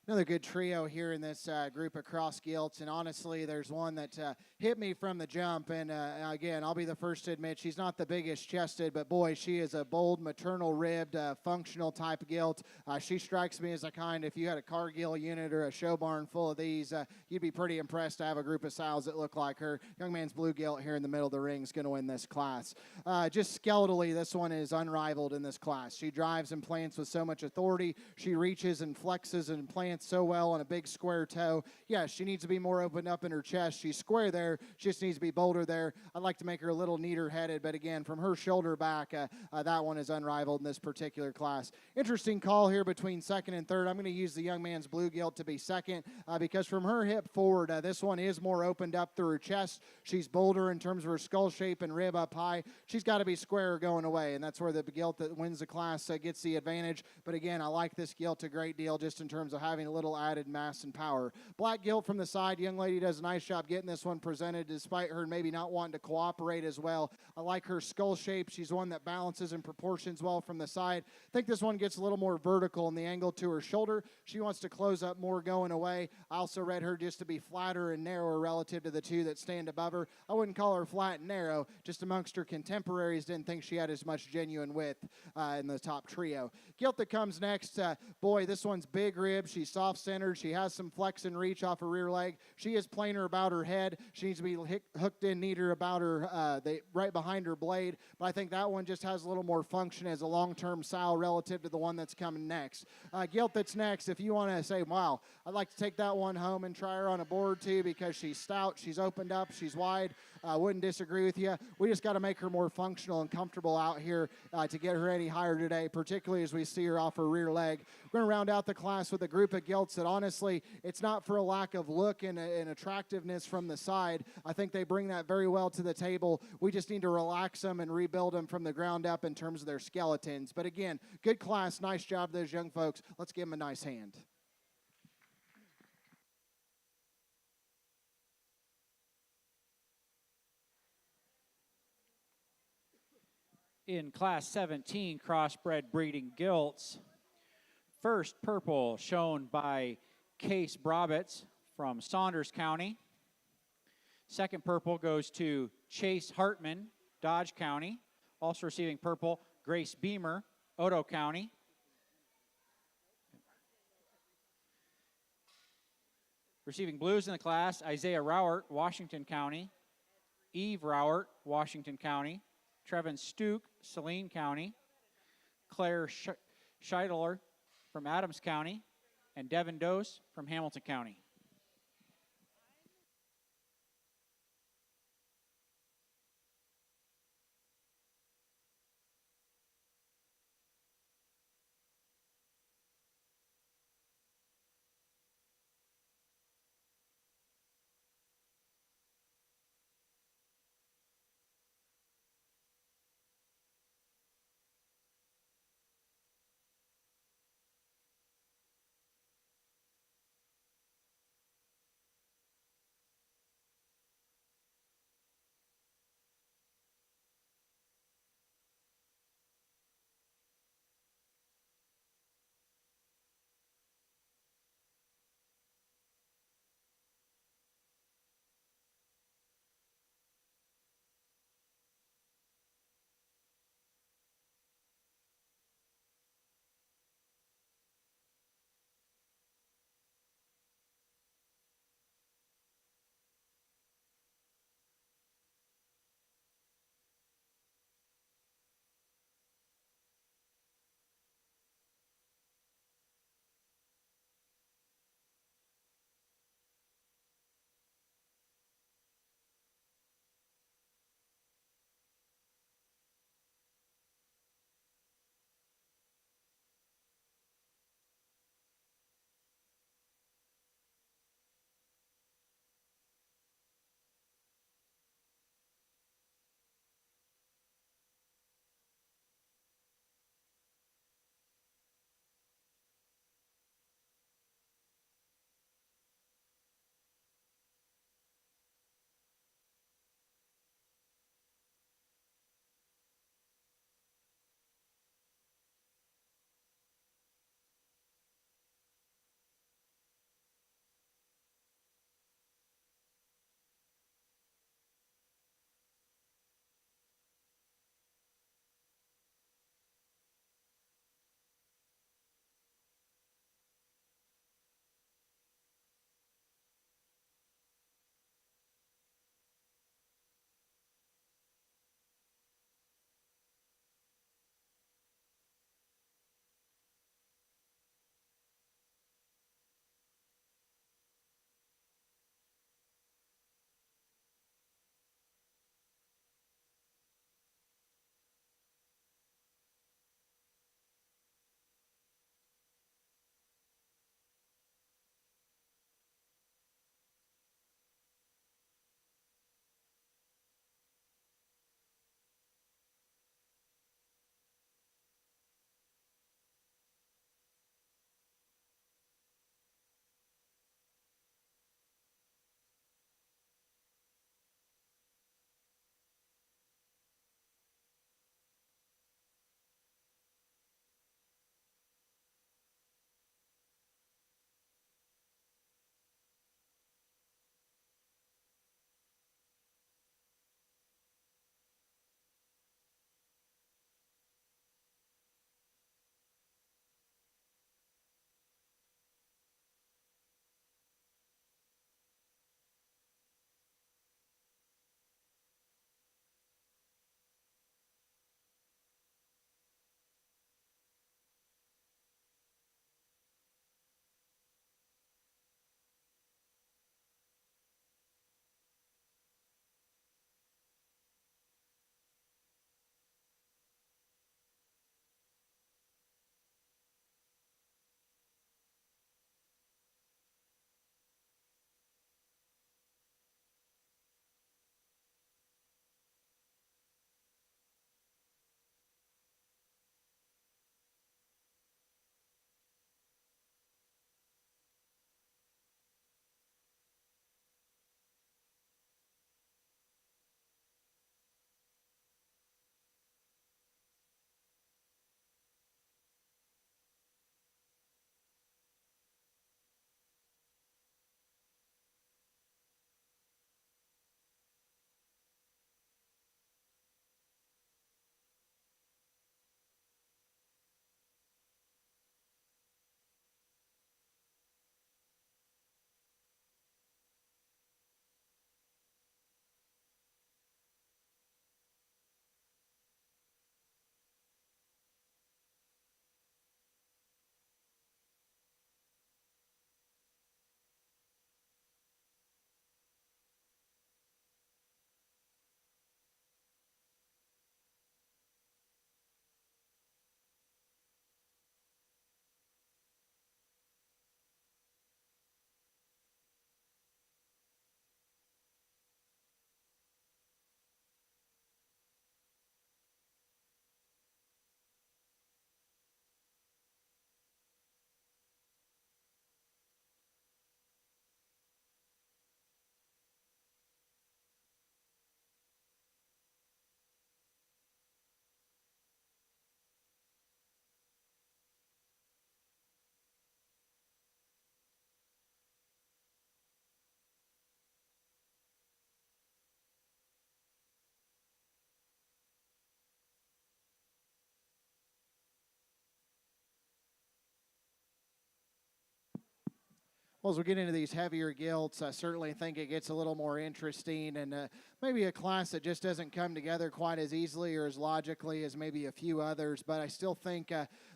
Another good trio here in this group of cross gilts, and honestly, there's one that hit me from the jump. And again, I'll be the first to admit she's not the biggest chested, but boy, she is a bold, maternal ribbed, functional type gilt. She strikes me as a kind. If you had a Cargill unit or a show barn full of these, you'd be pretty impressed to have a group of sows that look like her. Young man's blue gilt here in the middle of the ring is going to win this class. Just skeletally, this one is unrivaled in this class. She drives and plants with so much authority. She reaches and flexes and plants so well on a big square toe. Yeah, she needs to be more opened up in her chest. She's square there. She just needs to be bolder there. I'd like to make her a little neater headed, but again, from her shoulder back, that one is unrivaled in this particular class. Interesting call here between second and third. I'm going to use the young man's blue gilt to be second because from her hip forward, this one is more opened up through her chest. She's bolder in terms of her skull shape and rib up high. She's got to be square going away, and that's where the gilt that wins the class gets the advantage. But again, I like this gilt a great deal just in terms of having a little added mass and power. Black gilt from the side. Young lady does a nice job getting this one presented despite her maybe not wanting to cooperate as well. I like her skull shape. She's one that balances and proportions well from the side. I think this one gets a little more vertical in the angle to her shoulder. She wants to close up more going away. I also read her just to be flatter and narrower relative to the two that stand above her. I wouldn't call her flat and narrow. Just amongst her contemporaries, didn't think she had as much genuine width in the top trio. Gilt that comes next, boy, this one's big rib. She's soft-centered. She has some flex and reach off her rear leg. She is plainer about her head. She needs to be hooked in neater about her, right behind her blade. But I think that one just has a little more function as a long-term sow relative to the one that's coming next. Gilt that's next, if you want to say, wow, I'd like to take that one home and try her on a board too because she's stout, she's opened up, she's wide. Wouldn't disagree with you. We just got to make her more functional and comfortable out here to get her any higher today, particularly as we see her off her rear leg. We're going to round out the class with a group of gilts that honestly, it's not for a lack of look and attractiveness from the side. I think they bring that very well to the table. We just need to relax them and rebuild them from the ground up in terms of their skeletons. But again, good class. Nice job, those young folks. Let's give them a nice hand. In Class 17 crossbred breeding gilts, first purple shown by Case Brabitz from Saunders County. Second purple goes to Chase Hartman, Dodge County. Also receiving purple, Grace Beamer, Odo County. Receiving blues in the class, Isaiah Rauert, Washington County. Eve Rauert, Washington County. Trevin Stuke, Saline County. Claire Scheidler from Adams County. And Devin Dose from Hamilton County. Well, as we get into these heavier gilts, I certainly think it gets a little more interesting and maybe a class that just doesn't come together quite as easily or as logically as maybe a few others. But I still think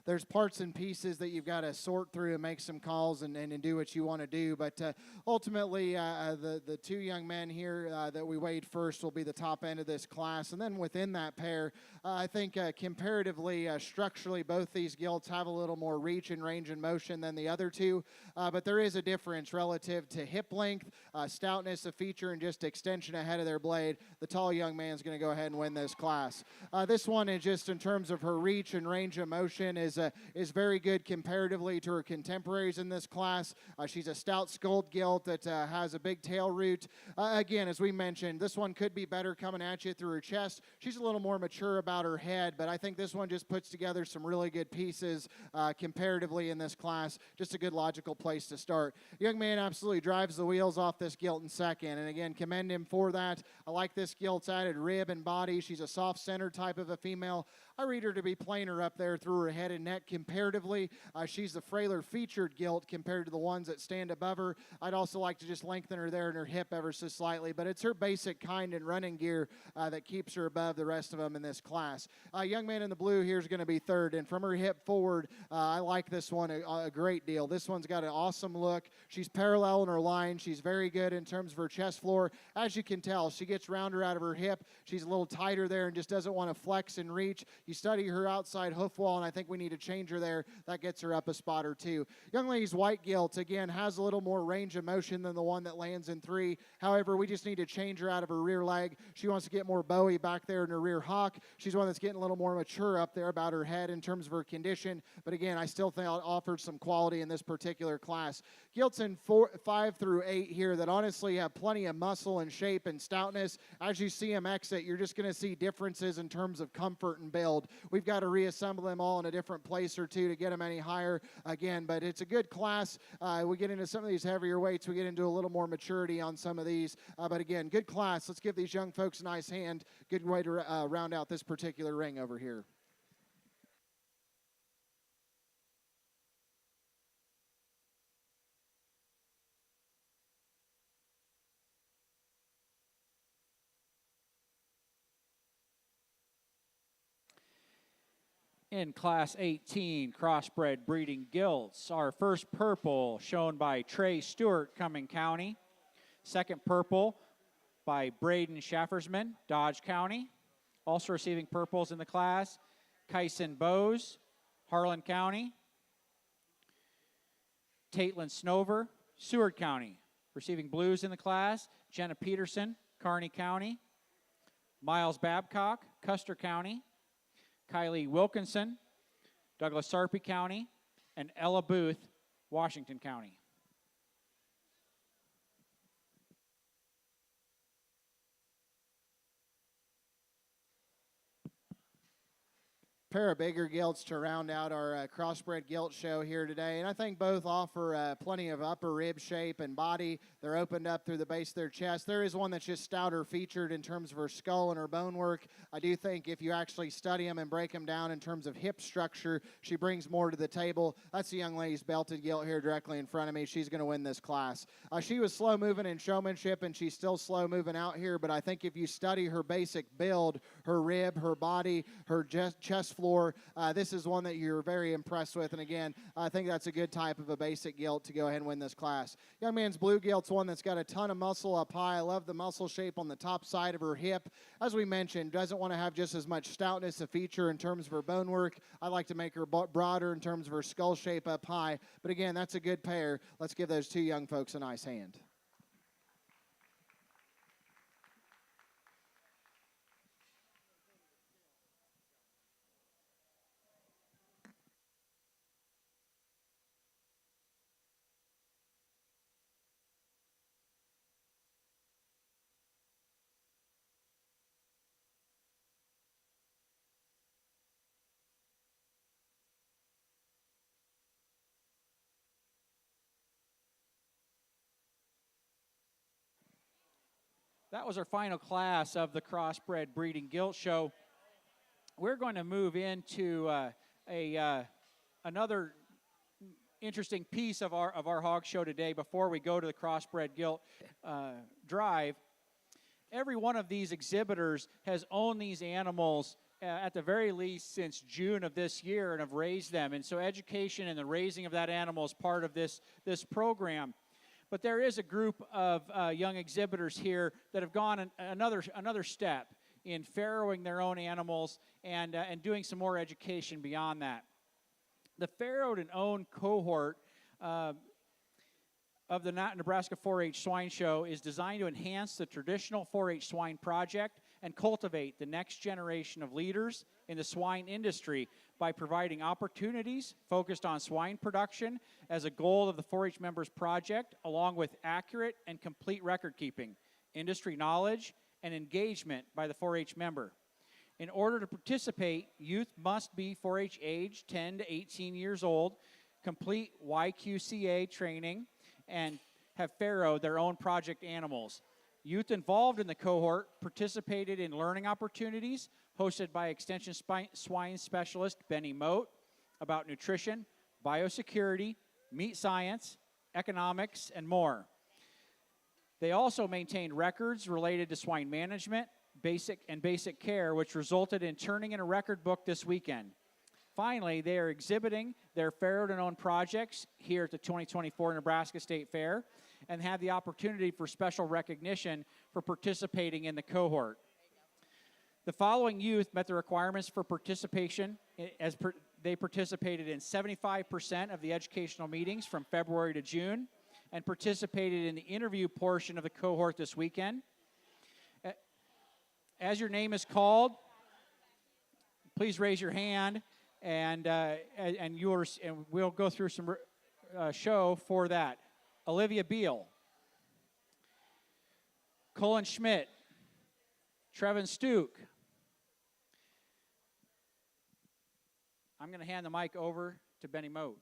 there's parts and pieces that you've got to sort through and make some calls and do what you want to do. But ultimately, the two young men here that we weighed first will be the top end of this class. And then within that pair, I think comparatively, structurally, both these gilts have a little more reach and range and motion than the other two. But there is a difference relative to hip length, stoutness of feature, and just extension ahead of their blade. The tall young man's going to go ahead and win this class. This one is just in terms of her reach and range of motion is very good comparatively to her contemporaries in this class. She's a stout sculled gilt that has a big tail root. Again, as we mentioned, this one could be better coming at you through her chest. She's a little more mature about her head, but I think this one just puts together some really good pieces comparatively in this class. Just a good logical place to start. Young man absolutely drives the wheels off this gilt in second, and again, commend him for that. I like this gilt's added rib and body. She's a soft center type of a female. I read her to be plainer up there through her head and neck comparatively. She's the frailer featured gilt compared to the ones that stand above her. I'd also like to just lengthen her there in her hip ever so slightly, but it's her basic kind and running gear that keeps her above the rest of them in this class. Young man in the blue here is going to be third, and from her hip forward, I like this one a great deal. This one's got an awesome look. She's parallel in her line. She's very good in terms of her chest floor. As you can tell, she gets rounder out of her hip. She's a little tighter there and just doesn't want to flex and reach. You study her outside hoof wall, and I think we need to change her there. That gets her up a spot or two. Young lady's white gilt, again, has a little more range of motion than the one that lands in 3. However, we just need to change her out of her rear leg. She wants to get more bowie back there in her rear hock. She's one that's getting a little more mature up there about her head in terms of her condition. But again, I still think I'll offer some quality in this particular class. Gilts in 5 through 8 here that honestly have plenty of muscle and shape and stoutness. As you see them exit, you're just going to see differences in terms of comfort and build. We've got to reassemble them all in a different place or two to get them any higher again, but it's a good class. We get into some of these heavier weights. We get into a little more maturity on some of these, but again, good class. Let's give these young folks a nice hand. Good way to round out this particular ring over here. In Class 18 crossbred breeding gilts, our first purple shown by Trey Stewart, Cumming County. Second purple by Braden Schaffersman, Dodge County. Also receiving purples in the class, Kyson Bose, Harlan County. Taitlin Snover, Seward County. Receiving blues in the class, Jenna Peterson, Kearney County. Miles Babcock, Custer County. Kylie Wilkinson, Douglas Sarpy County, and Ella Booth, Washington County. Pair of bigger gilts to round out our crossbred gilt show here today, and I think both offer plenty of upper rib shape and body. They're opened up through the base of their chest. There is one that's just stouter featured in terms of her skull and her bone work. I do think if you actually study them and break them down in terms of hip structure, she brings more to the table. That's the young lady's belted gilt here directly in front of me. She's going to win this class. She was slow moving in showmanship, and she's still slow moving out here, but I think if you study her basic build, her rib, her body, her chest floor, this is one that you're very impressed with. And again, I think that's a good type of a basic gilt to go ahead and win this class. Young man's blue gilt's one that's got a ton of muscle up high. I love the muscle shape on the top side of her hip. As we mentioned, doesn't want to have just as much stoutness a feature in terms of her bone work. I like to make her broader in terms of her skull shape up high. But again, that's a good pair. Let's give those two young folks a nice hand. That was our final class of the Crossbred Breeding Gilt Show. We're going to move into another interesting piece of our hog show today before we go to the Crossbred Gilt drive. Every one of these exhibitors has owned these animals at the very least since June of this year and have raised them. And so education and the raising of that animal is part of this program. But there is a group of young exhibitors here that have gone another step in farrowing their own animals and doing some more education beyond that. The Farrow-to-own cohort of the Nebraska 4-H Swine Show is designed to enhance the traditional 4-H swine project and cultivate the next generation of leaders in the swine industry by providing opportunities focused on swine production as a goal of the 4-H members project, along with accurate and complete record keeping, industry knowledge, and engagement by the 4-H member. In order to participate, youth must be 4-H age 10 to 18 years old, complete YQCA training, and have farrowed their own project animals. Youth involved in the cohort participated in learning opportunities hosted by Extension Swine Specialist Benny Moat about nutrition, biosecurity, meat science, economics, and more. They also maintained records related to swine management, basic care, which resulted in turning in a record book this weekend. Finally, they are exhibiting their Farrow-to-own projects here at the 2024 Nebraska State Fair and have the opportunity for special recognition for participating in the cohort. The following youth met the requirements for participation they participated in 75% of the educational meetings from February to June and participated in the interview portion of the cohort this weekend. As your name is called, please raise your hand, and we'll go through some show for that. Olivia Beal, Colin Schmidt, Trevin Stuke. I'm going to hand the mic over to Benny Moat.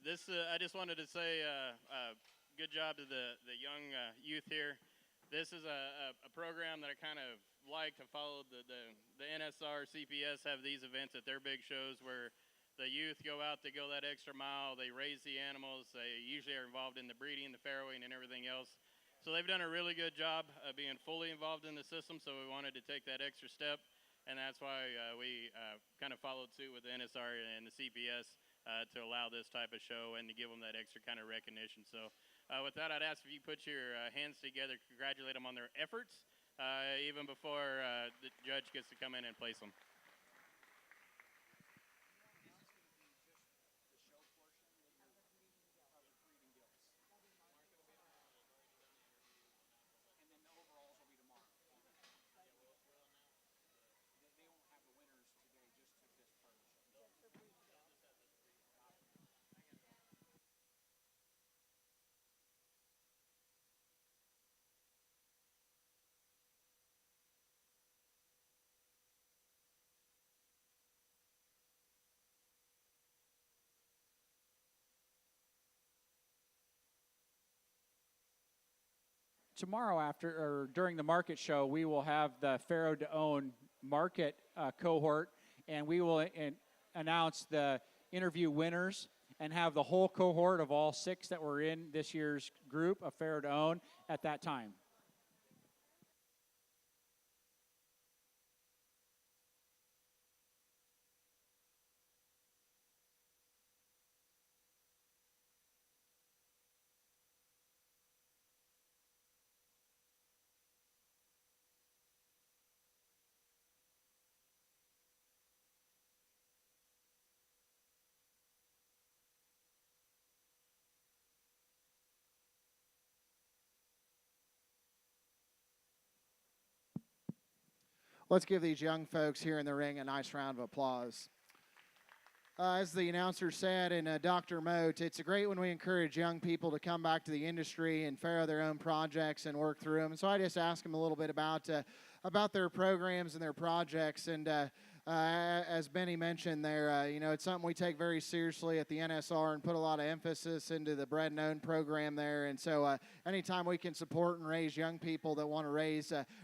I just wanted to say good job to the young youth here. This is a program that I kind of liked. I followed the NSR, CPS have these events at their big shows where the youth go out, they go that extra mile, they raise the animals, they usually are involved in the breeding, the farrowing, and everything else. So they've done a really good job of being fully involved in the system, so we wanted to take that extra step, and that's why we kind of followed suit with the NSR and the CPS to allow this type of show and to give them that extra kind of recognition. So with that, I'd ask if you put your hands together, congratulate them on their efforts, even before the judge gets to come in and place them. Tomorrow during the market show, we will have the Farrow-to-own market cohort, and we will announce the interview winners and have the whole cohort of all 6 that were in this year's group of Farrow-to-own at that time. Let's give these young folks here in the ring a nice round of applause. As the announcer said, and Dr. Moat, it's great when we encourage young people to come back to the industry and farrow their own projects and work through them. And so I just asked them a little bit about their programs and their projects. And as Benny mentioned there, it's something we take very seriously at the NSR and put a lot of emphasis into the Bred and Owned program there. And so anytime we can support and raise young people that want to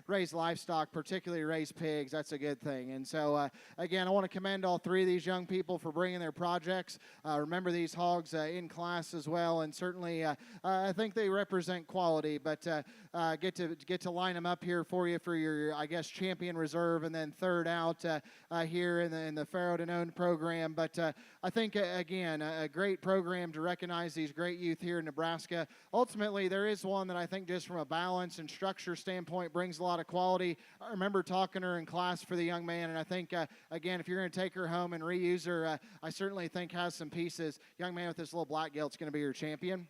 raise livestock, particularly raise pigs, that's a good thing. And so, again, I want to commend all three of these young people for bringing their projects. Remember these hogs in class as well, and certainly I think they represent quality, but get to line them up here for you for your, I guess, champion reserve, and then third out here in the Farrow-to-own program. But I think, again, a great program to recognize these great youth here in Nebraska. Ultimately, there is one that I think just from a balance and structure standpoint brings a lot of quality. I remember talking to her in class for the young man, and I think, again, if you're going to take her home and reuse her, I certainly think has some pieces. Young man with this little black gilt's going to be your champion.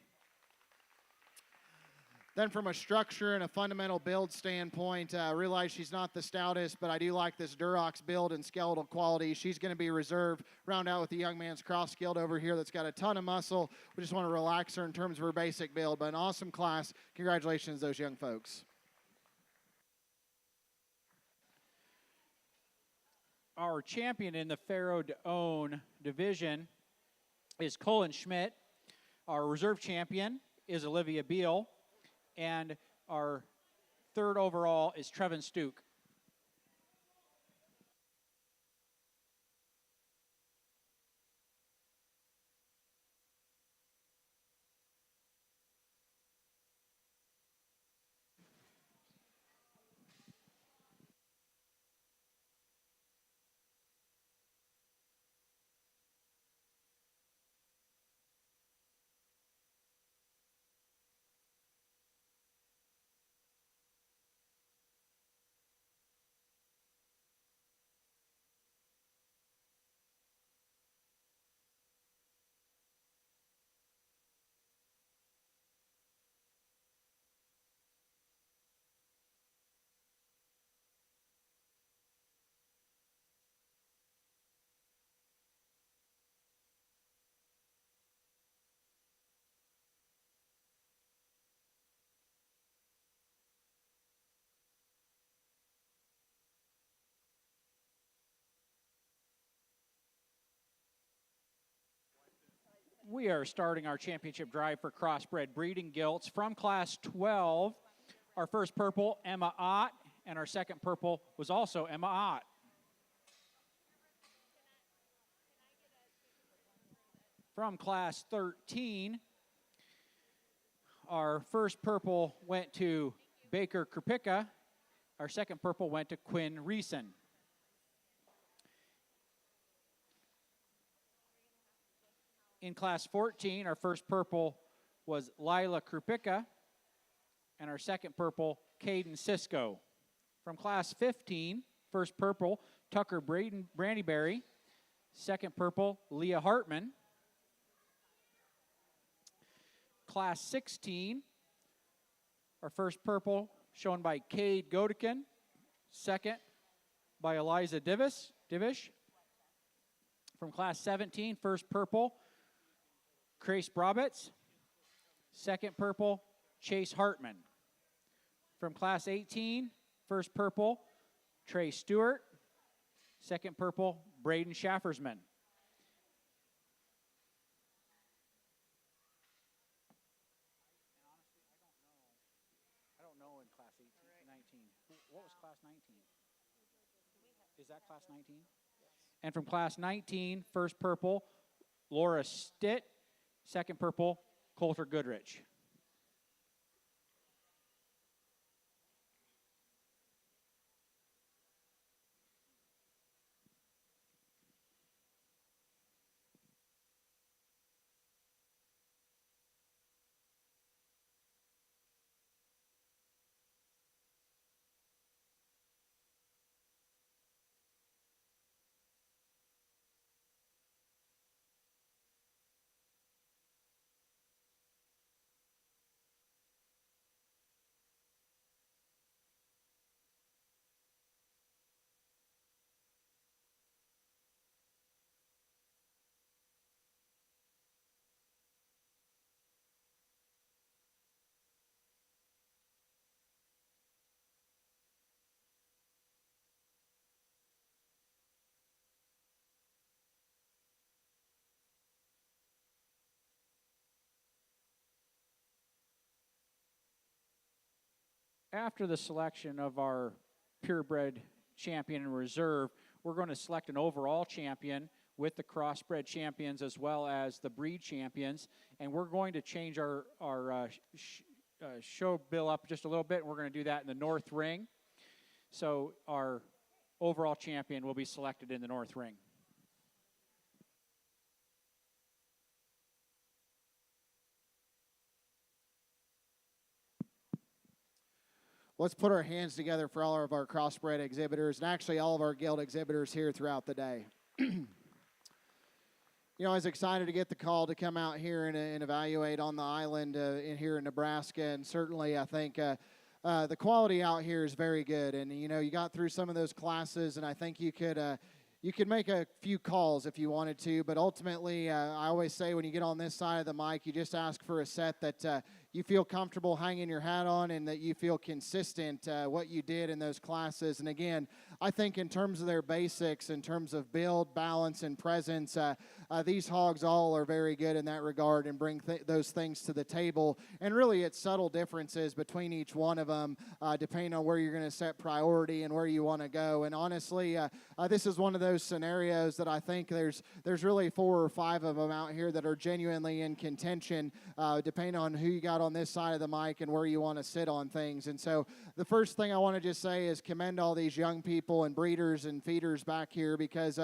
Then from a structure and a fundamental build standpoint, I realize she's not the stoutest, but I do like this Durox build and skeletal quality. She's going to be reserved. Round out with the young man's cross-skilled over here that's got a ton of muscle. We just want to relax her in terms of her basic build, but an awesome class. Congratulations to those young folks. Our champion in the Farrow-to-own division is Colin Schmidt. Our reserve champion is Olivia Beal. And our third overall is Trevin Stuke. We are starting our championship drive for crossbred breeding gilts from class 12. Our first purple, Emma Ott, and our second purple was also Emma Ott. From class 13, our first purple went to Baker Krupicka. Our second purple went to Quinn Reeson. In class 14, our first purple was Lila Krupicka, and our second purple, Caden Cisco. From class 15, first purple, Tucker Brandyberry. Second purple, Leah Hartman. Class 16, our first purple shown by Cade Godekin. Second by Eliza Divish. From class 17, first purple, Grace Brabitz. Second purple, Chase Hartman. From class 18, first purple, Trey Stewart. Second purple, Braden Schaffersman. I don't know in class 18, 19. What was class 19? Is that class 19? Yes. And from class 19, first purple, Laura Stitt. Second purple, Coulter Goodrich. after the selection of our purebred champion and reserve, we're going to select an overall champion with the crossbred champions as well as the breed champions, and we're going to change our show bill up just a little bit, and we're going to do that in the north ring. So our overall champion will be selected in the north ring. Let's put our hands together for all of our crossbred exhibitors and actually all of our Gilt exhibitors here throughout the day. You know, I was excited to get the call to come out here and evaluate on the island here in Nebraska, and certainly I think the quality out here is very good. And, you know, you got through some of those classes, and I think you could make a few calls if you wanted to, but ultimately, I always say when you get on this side of the mic, you just ask for a set that you feel comfortable hanging your hat on and that you feel consistent what you did in those classes. And again, I think in terms of their basics, in terms of build, balance, and presence, these hogs all are very good in that regard and bring those things to the table. And really, it's subtle differences between each one of them, depending on where you're going to set priority and where you want to go. And honestly, this is one of those scenarios that I think there's really 4 or 5 of them out here that are genuinely in contention, depending on who you got on this side of the mic and where you want to sit on things. And so the first thing I want to just say is commend all these young people and breeders and feeders back here, because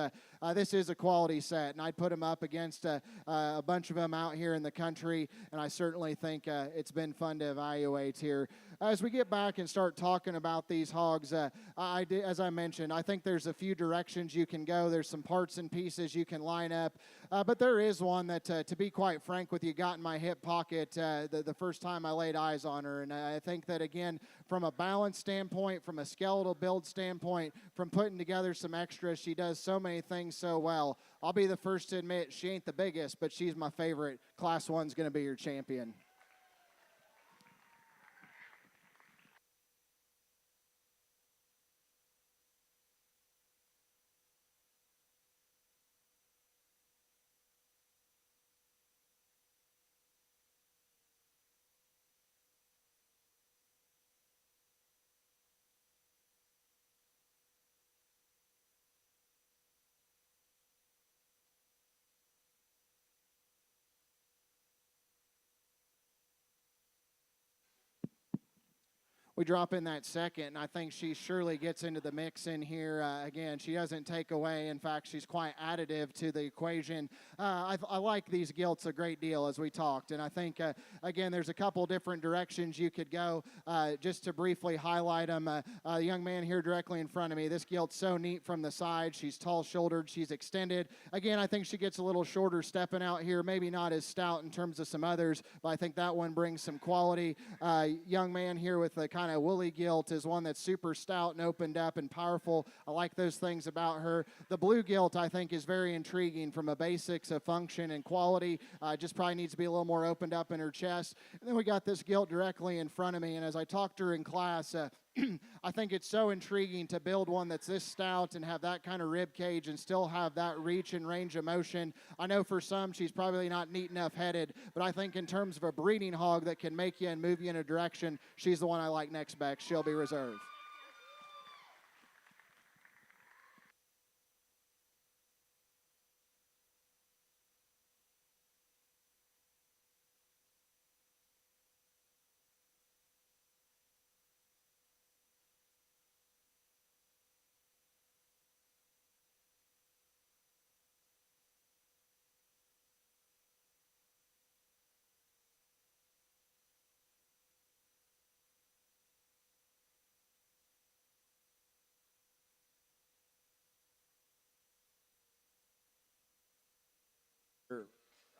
this is a quality set, and I'd put them up against a bunch of them out here in the country, and I certainly think it's been fun to evaluate here. As we get back and start talking about these hogs, as I mentioned, I think there's a few directions you can go. There's some parts and pieces you can line up, but there is one that, to be quite frank with you, got in my hip pocket the first time I laid eyes on her. And I think that, again, from a balance standpoint, from a skeletal build standpoint, from putting together some extras, she does so many things so well. I'll be the first to admit she ain't the biggest, but she's my favorite. Class 1's going to be your champion. We drop in that second, and I think she surely gets into the mix in here. Again, she doesn't take away. In fact, she's quite additive to the equation. I like these Gilts a great deal, as we talked, and I think, again, there's a couple different directions you could go. Just to briefly highlight them, the young man here directly in front of me, this Gilt's so neat from the side. She's tall-shouldered. She's extended. Again, I think she gets a little shorter stepping out here, maybe not as stout in terms of some others, but I think that one brings some quality. Young man here with the kind of woolly Gilt is one that's super stout and opened up and powerful. I like those things about her. The blue Gilt, I think, is very intriguing from a basics of function and quality. Just probably needs to be a little more opened up in her chest. And then we got this Gilt directly in front of me, and as I talked to her in class, I think it's so intriguing to build one that's this stout and have that kind of rib cage and still have that reach and range of motion. I know for some she's probably not neat enough headed, but I think in terms of a breeding hog that can make you and move you in a direction, she's the one I like next back. She'll be reserved.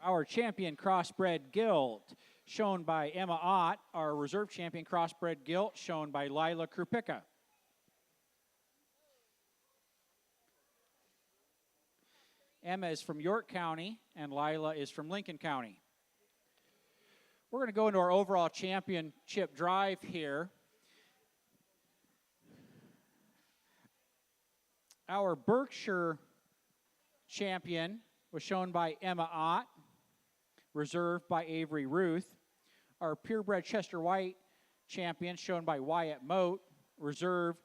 Our champion crossbred Gilt, shown by Emma Ott. Our reserve champion crossbred Gilt, shown by Lila Krupicka. Emma is from York County, and Lila is from Lincoln County. We're going to go into our overall championship drive here. Our Berkshire champion was shown by Emma Ott, reserved by Avery Ruth. Our purebred Chester White champion, shown by Wyatt Moat. Reserve,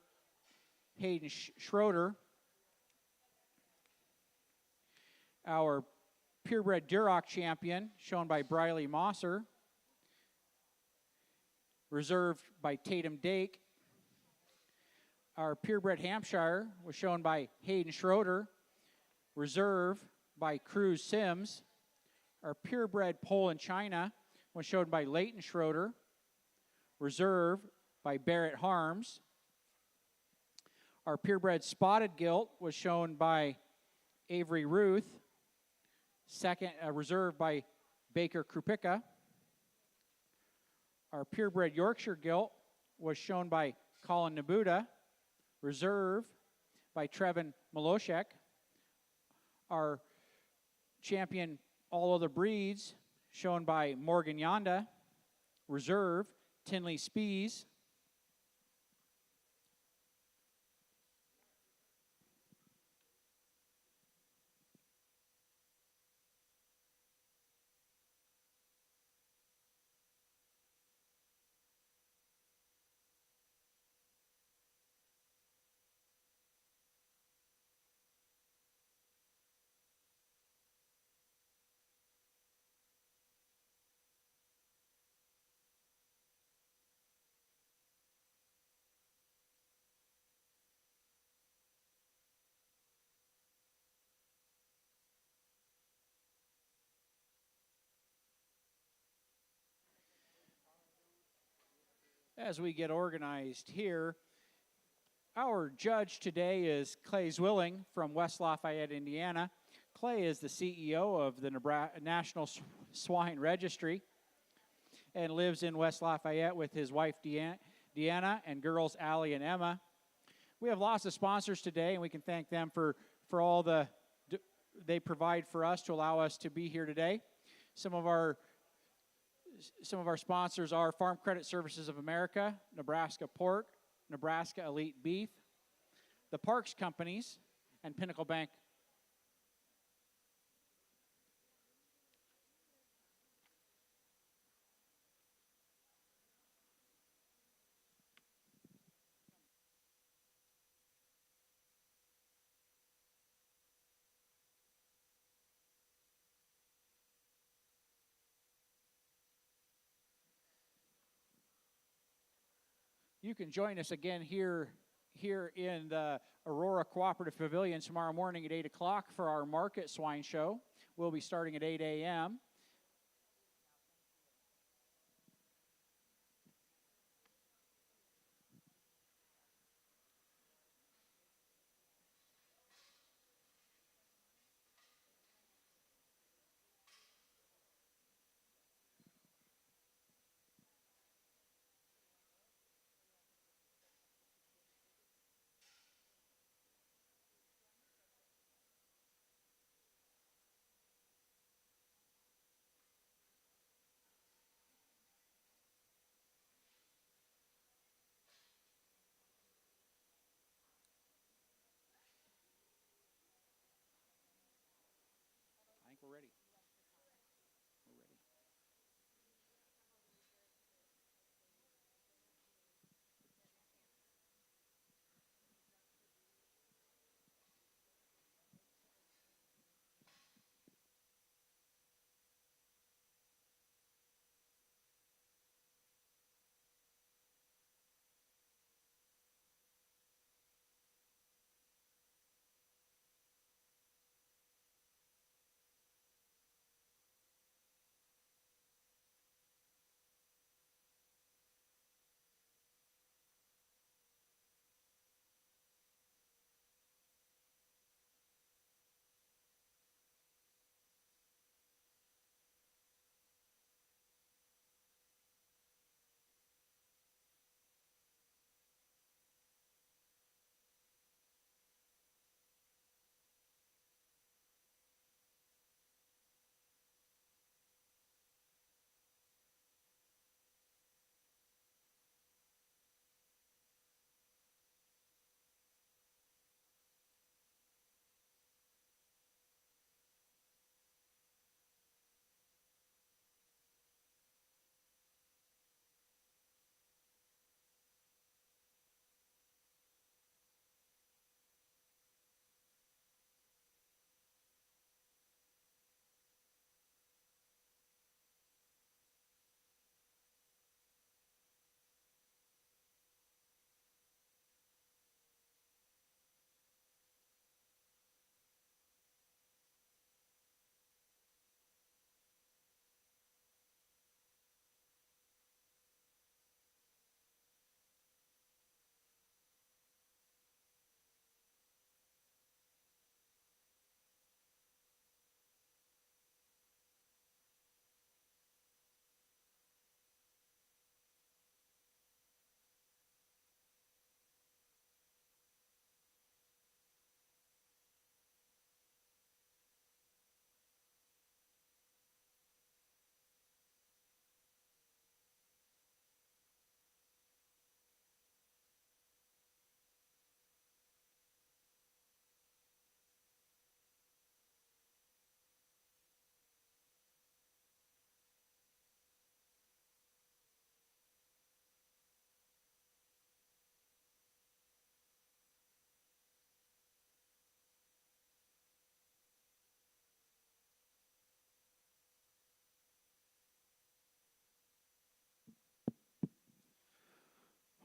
Hayden Schroeder. Our purebred Duroc champion, shown by Briley Mosser. Reserved by Tatum Dake. Our purebred Hampshire was shown by Hayden Schroeder. Reserve by Cruz Sims. Our purebred Poland China was shown by Leighton Schroeder. Reserve by Barrett Harms. Our purebred Spotted Gilt was shown by Avery Ruth. Second, reserved by Baker Krupicka. Our purebred Yorkshire Gilt was shown by Colin Nabuda. Reserve by Trevin Miloshek. Our champion all other breeds shown by Morgan Yonda. Reserve, Tinley Spees. As we get organized here, our judge today is Clay Zwilling from West Lafayette, Indiana. Clay is the CEO of the National Swine Registry and lives in West Lafayette with his wife Deanna and girls Allie and Emma. We have lots of sponsors today, and we can thank them for all they provide for us to allow us to be here today. Some of our sponsors are Farm Credit Services of America, Nebraska Pork, Nebraska Elite Beef, the Parks Companies, and Pinnacle Bank. You can join us again here in the Aurora Cooperative Pavilion tomorrow morning at 8 o'clock for our Market Swine Show. We'll be starting at 8 a.m.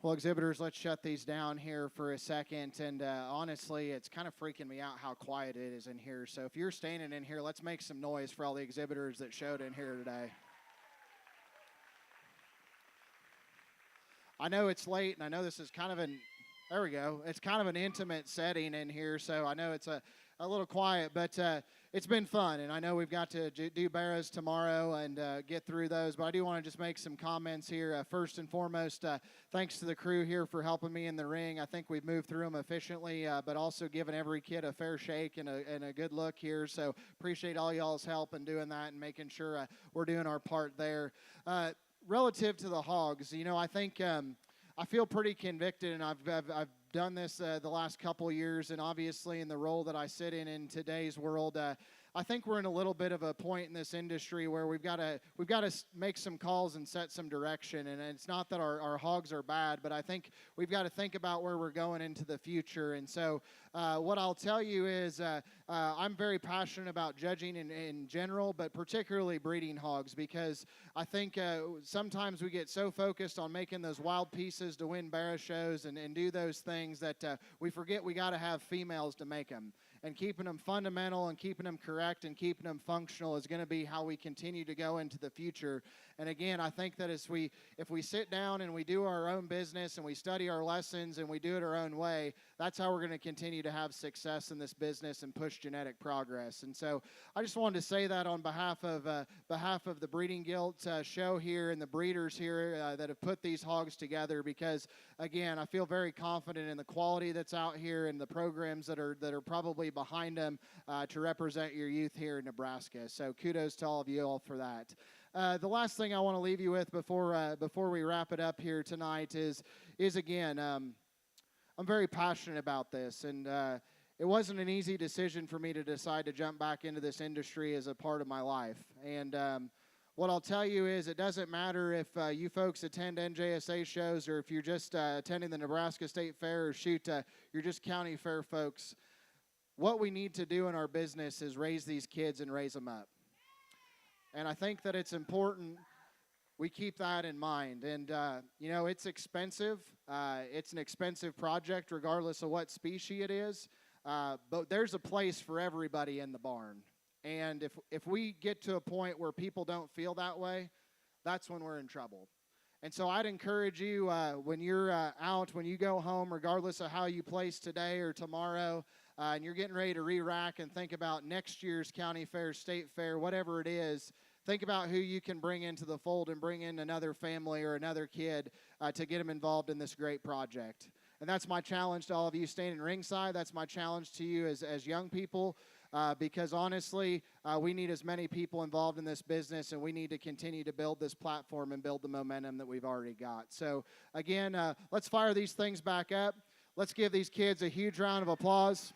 Well, exhibitors, let's shut these down here for a second. And honestly, it's kind of freaking me out how quiet it is in here. So if you're standing in here, let's make some noise for all the exhibitors that showed in here today. I know it's late, and I know this is kind of there we go. It's kind of an intimate setting in here, so I know it's a little quiet, but it's been fun, and I know we've got to do barrows tomorrow and get through those, but I do want to just make some comments here. First and foremost, thanks to the crew here for helping me in the ring. I think we've moved through them efficiently, but also giving every kid a fair shake and a good look here, so appreciate all y'all's help in doing that and making sure we're doing our part there. Relative to the hogs, I think I feel pretty convicted, and I've done this the last couple years, and obviously in the role that I sit in today's world, I think we're in a little bit of a point in this industry where we've got to make some calls and set some direction. And it's not that our hogs are bad, but I think we've got to think about where we're going into the future. And so what I'll tell you is I'm very passionate about judging in general, but particularly breeding hogs, because I think sometimes we get so focused on making those wild pieces to win barrow shows and do those things that we forget we got to have females to make them. And keeping them fundamental and keeping them correct and keeping them functional is going to be how we continue to go into the future. And again, I think that if we sit down and we do our own business and we study our lessons and we do it our own way, that's how we're going to continue to have success in this business and push genetic progress. And so I just wanted to say that on behalf of the Breeding Gilt show here and the breeders here that have put these hogs together, because again, I feel very confident in the quality that's out here and the programs that are probably behind them to represent your youth here in Nebraska. So kudos to all of you all for that. The last thing I want to leave you with before we wrap it up here tonight is again, I'm very passionate about this, and it wasn't an easy decision for me to decide to jump back into this industry as a part of my life. And what I'll tell you is it doesn't matter if you folks attend NJSA shows or if you're just attending the Nebraska State Fair, or you're just county fair folks. What we need to do in our business is raise these kids and raise them up. And I think that it's important we keep that in mind. And, it's expensive. It's an expensive project regardless of what species it is. But there's a place for everybody in the barn. And if we get to a point where people don't feel that way, that's when we're in trouble. And so I'd encourage you when you're out, when you go home, regardless of how you place today or tomorrow, and you're getting ready to re-rack and think about next year's county fair, state fair, whatever it is, think about who you can bring into the fold and bring in another family or another kid to get them involved in this great project. And that's my challenge to all of you standing ringside. That's my challenge to you as young people, because honestly, we need as many people involved in this business, and we need to continue to build this platform and build the momentum that we've already got. So again, let's fire these things back up. Let's give these kids a huge round of applause.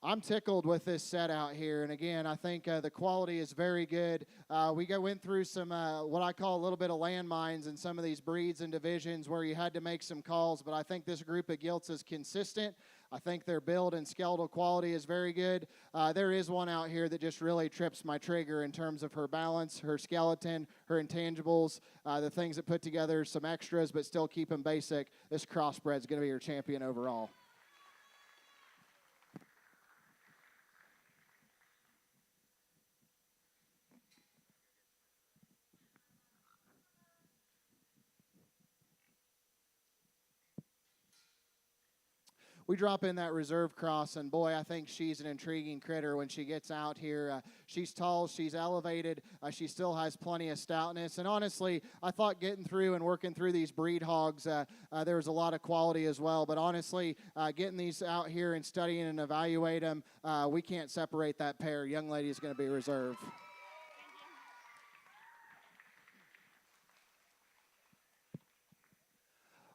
I'm tickled with this set out here, and again, I think the quality is very good. We went through some what I call a little bit of landmines in some of these breeds and divisions where you had to make some calls, but I think this group of gilts is consistent. I think their build and skeletal quality is very good. There is one out here that just really trips my trigger in terms of her balance, her skeleton, her intangibles, the things that put together some extras but still keep them basic. This crossbred's going to be your champion overall. We drop in that reserve cross, and boy, I think she's an intriguing critter when she gets out here. She's tall, she's elevated, she still has plenty of stoutness. And honestly, I thought getting through and working through these breed hogs, there was a lot of quality as well. But honestly, getting these out here and studying and evaluate them, we can't separate that pair. Young lady is going to be reserve.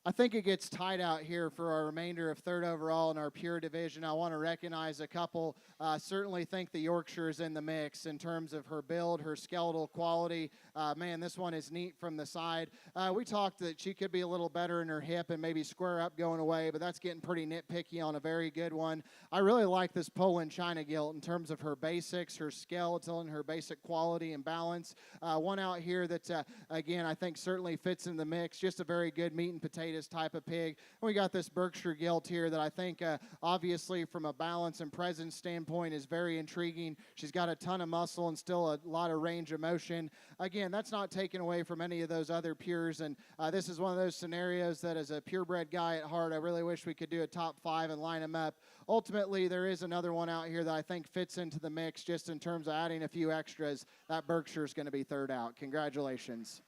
I think it gets tight out here for our remainder of third overall in our pure division. I want to recognize a couple. Certainly think the Yorkshire is in the mix in terms of her build, her skeletal quality. Man, this one is neat from the side. We talked that she could be a little better in her hip and maybe square up going away, but that's getting pretty nitpicky on a very good one. I really like this Poland China Gilt in terms of her basics, her skeletal, and her basic quality and balance. One out here that, again, I think certainly fits in the mix. Just a very good meat and potatoes type of pig. And we got this Berkshire Gilt here that I think obviously from a balance and presence standpoint is very intriguing. She's got a ton of muscle and still a lot of range of motion. Again, that's not taken away from any of those other pures, and this is one of those scenarios that as a purebred guy at heart, I really wish we could do a top 5 and line them up. Ultimately, there is another one out here that I think fits into the mix just in terms of adding a few extras. That Berkshire is going to be third out. Congratulations.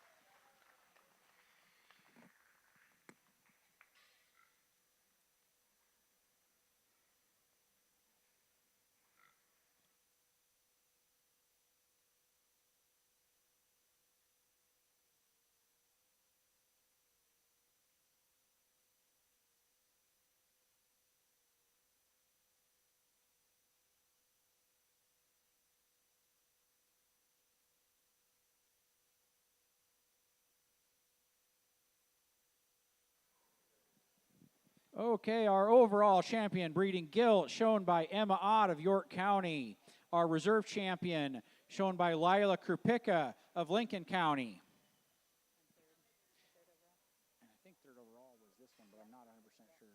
Okay, our overall champion breeding Gilt, shown by Emma Ott of York County. Our reserve champion, shown by Lila Krupicka of Lincoln County. And I think third overall was this one, but I'm not 100% sure.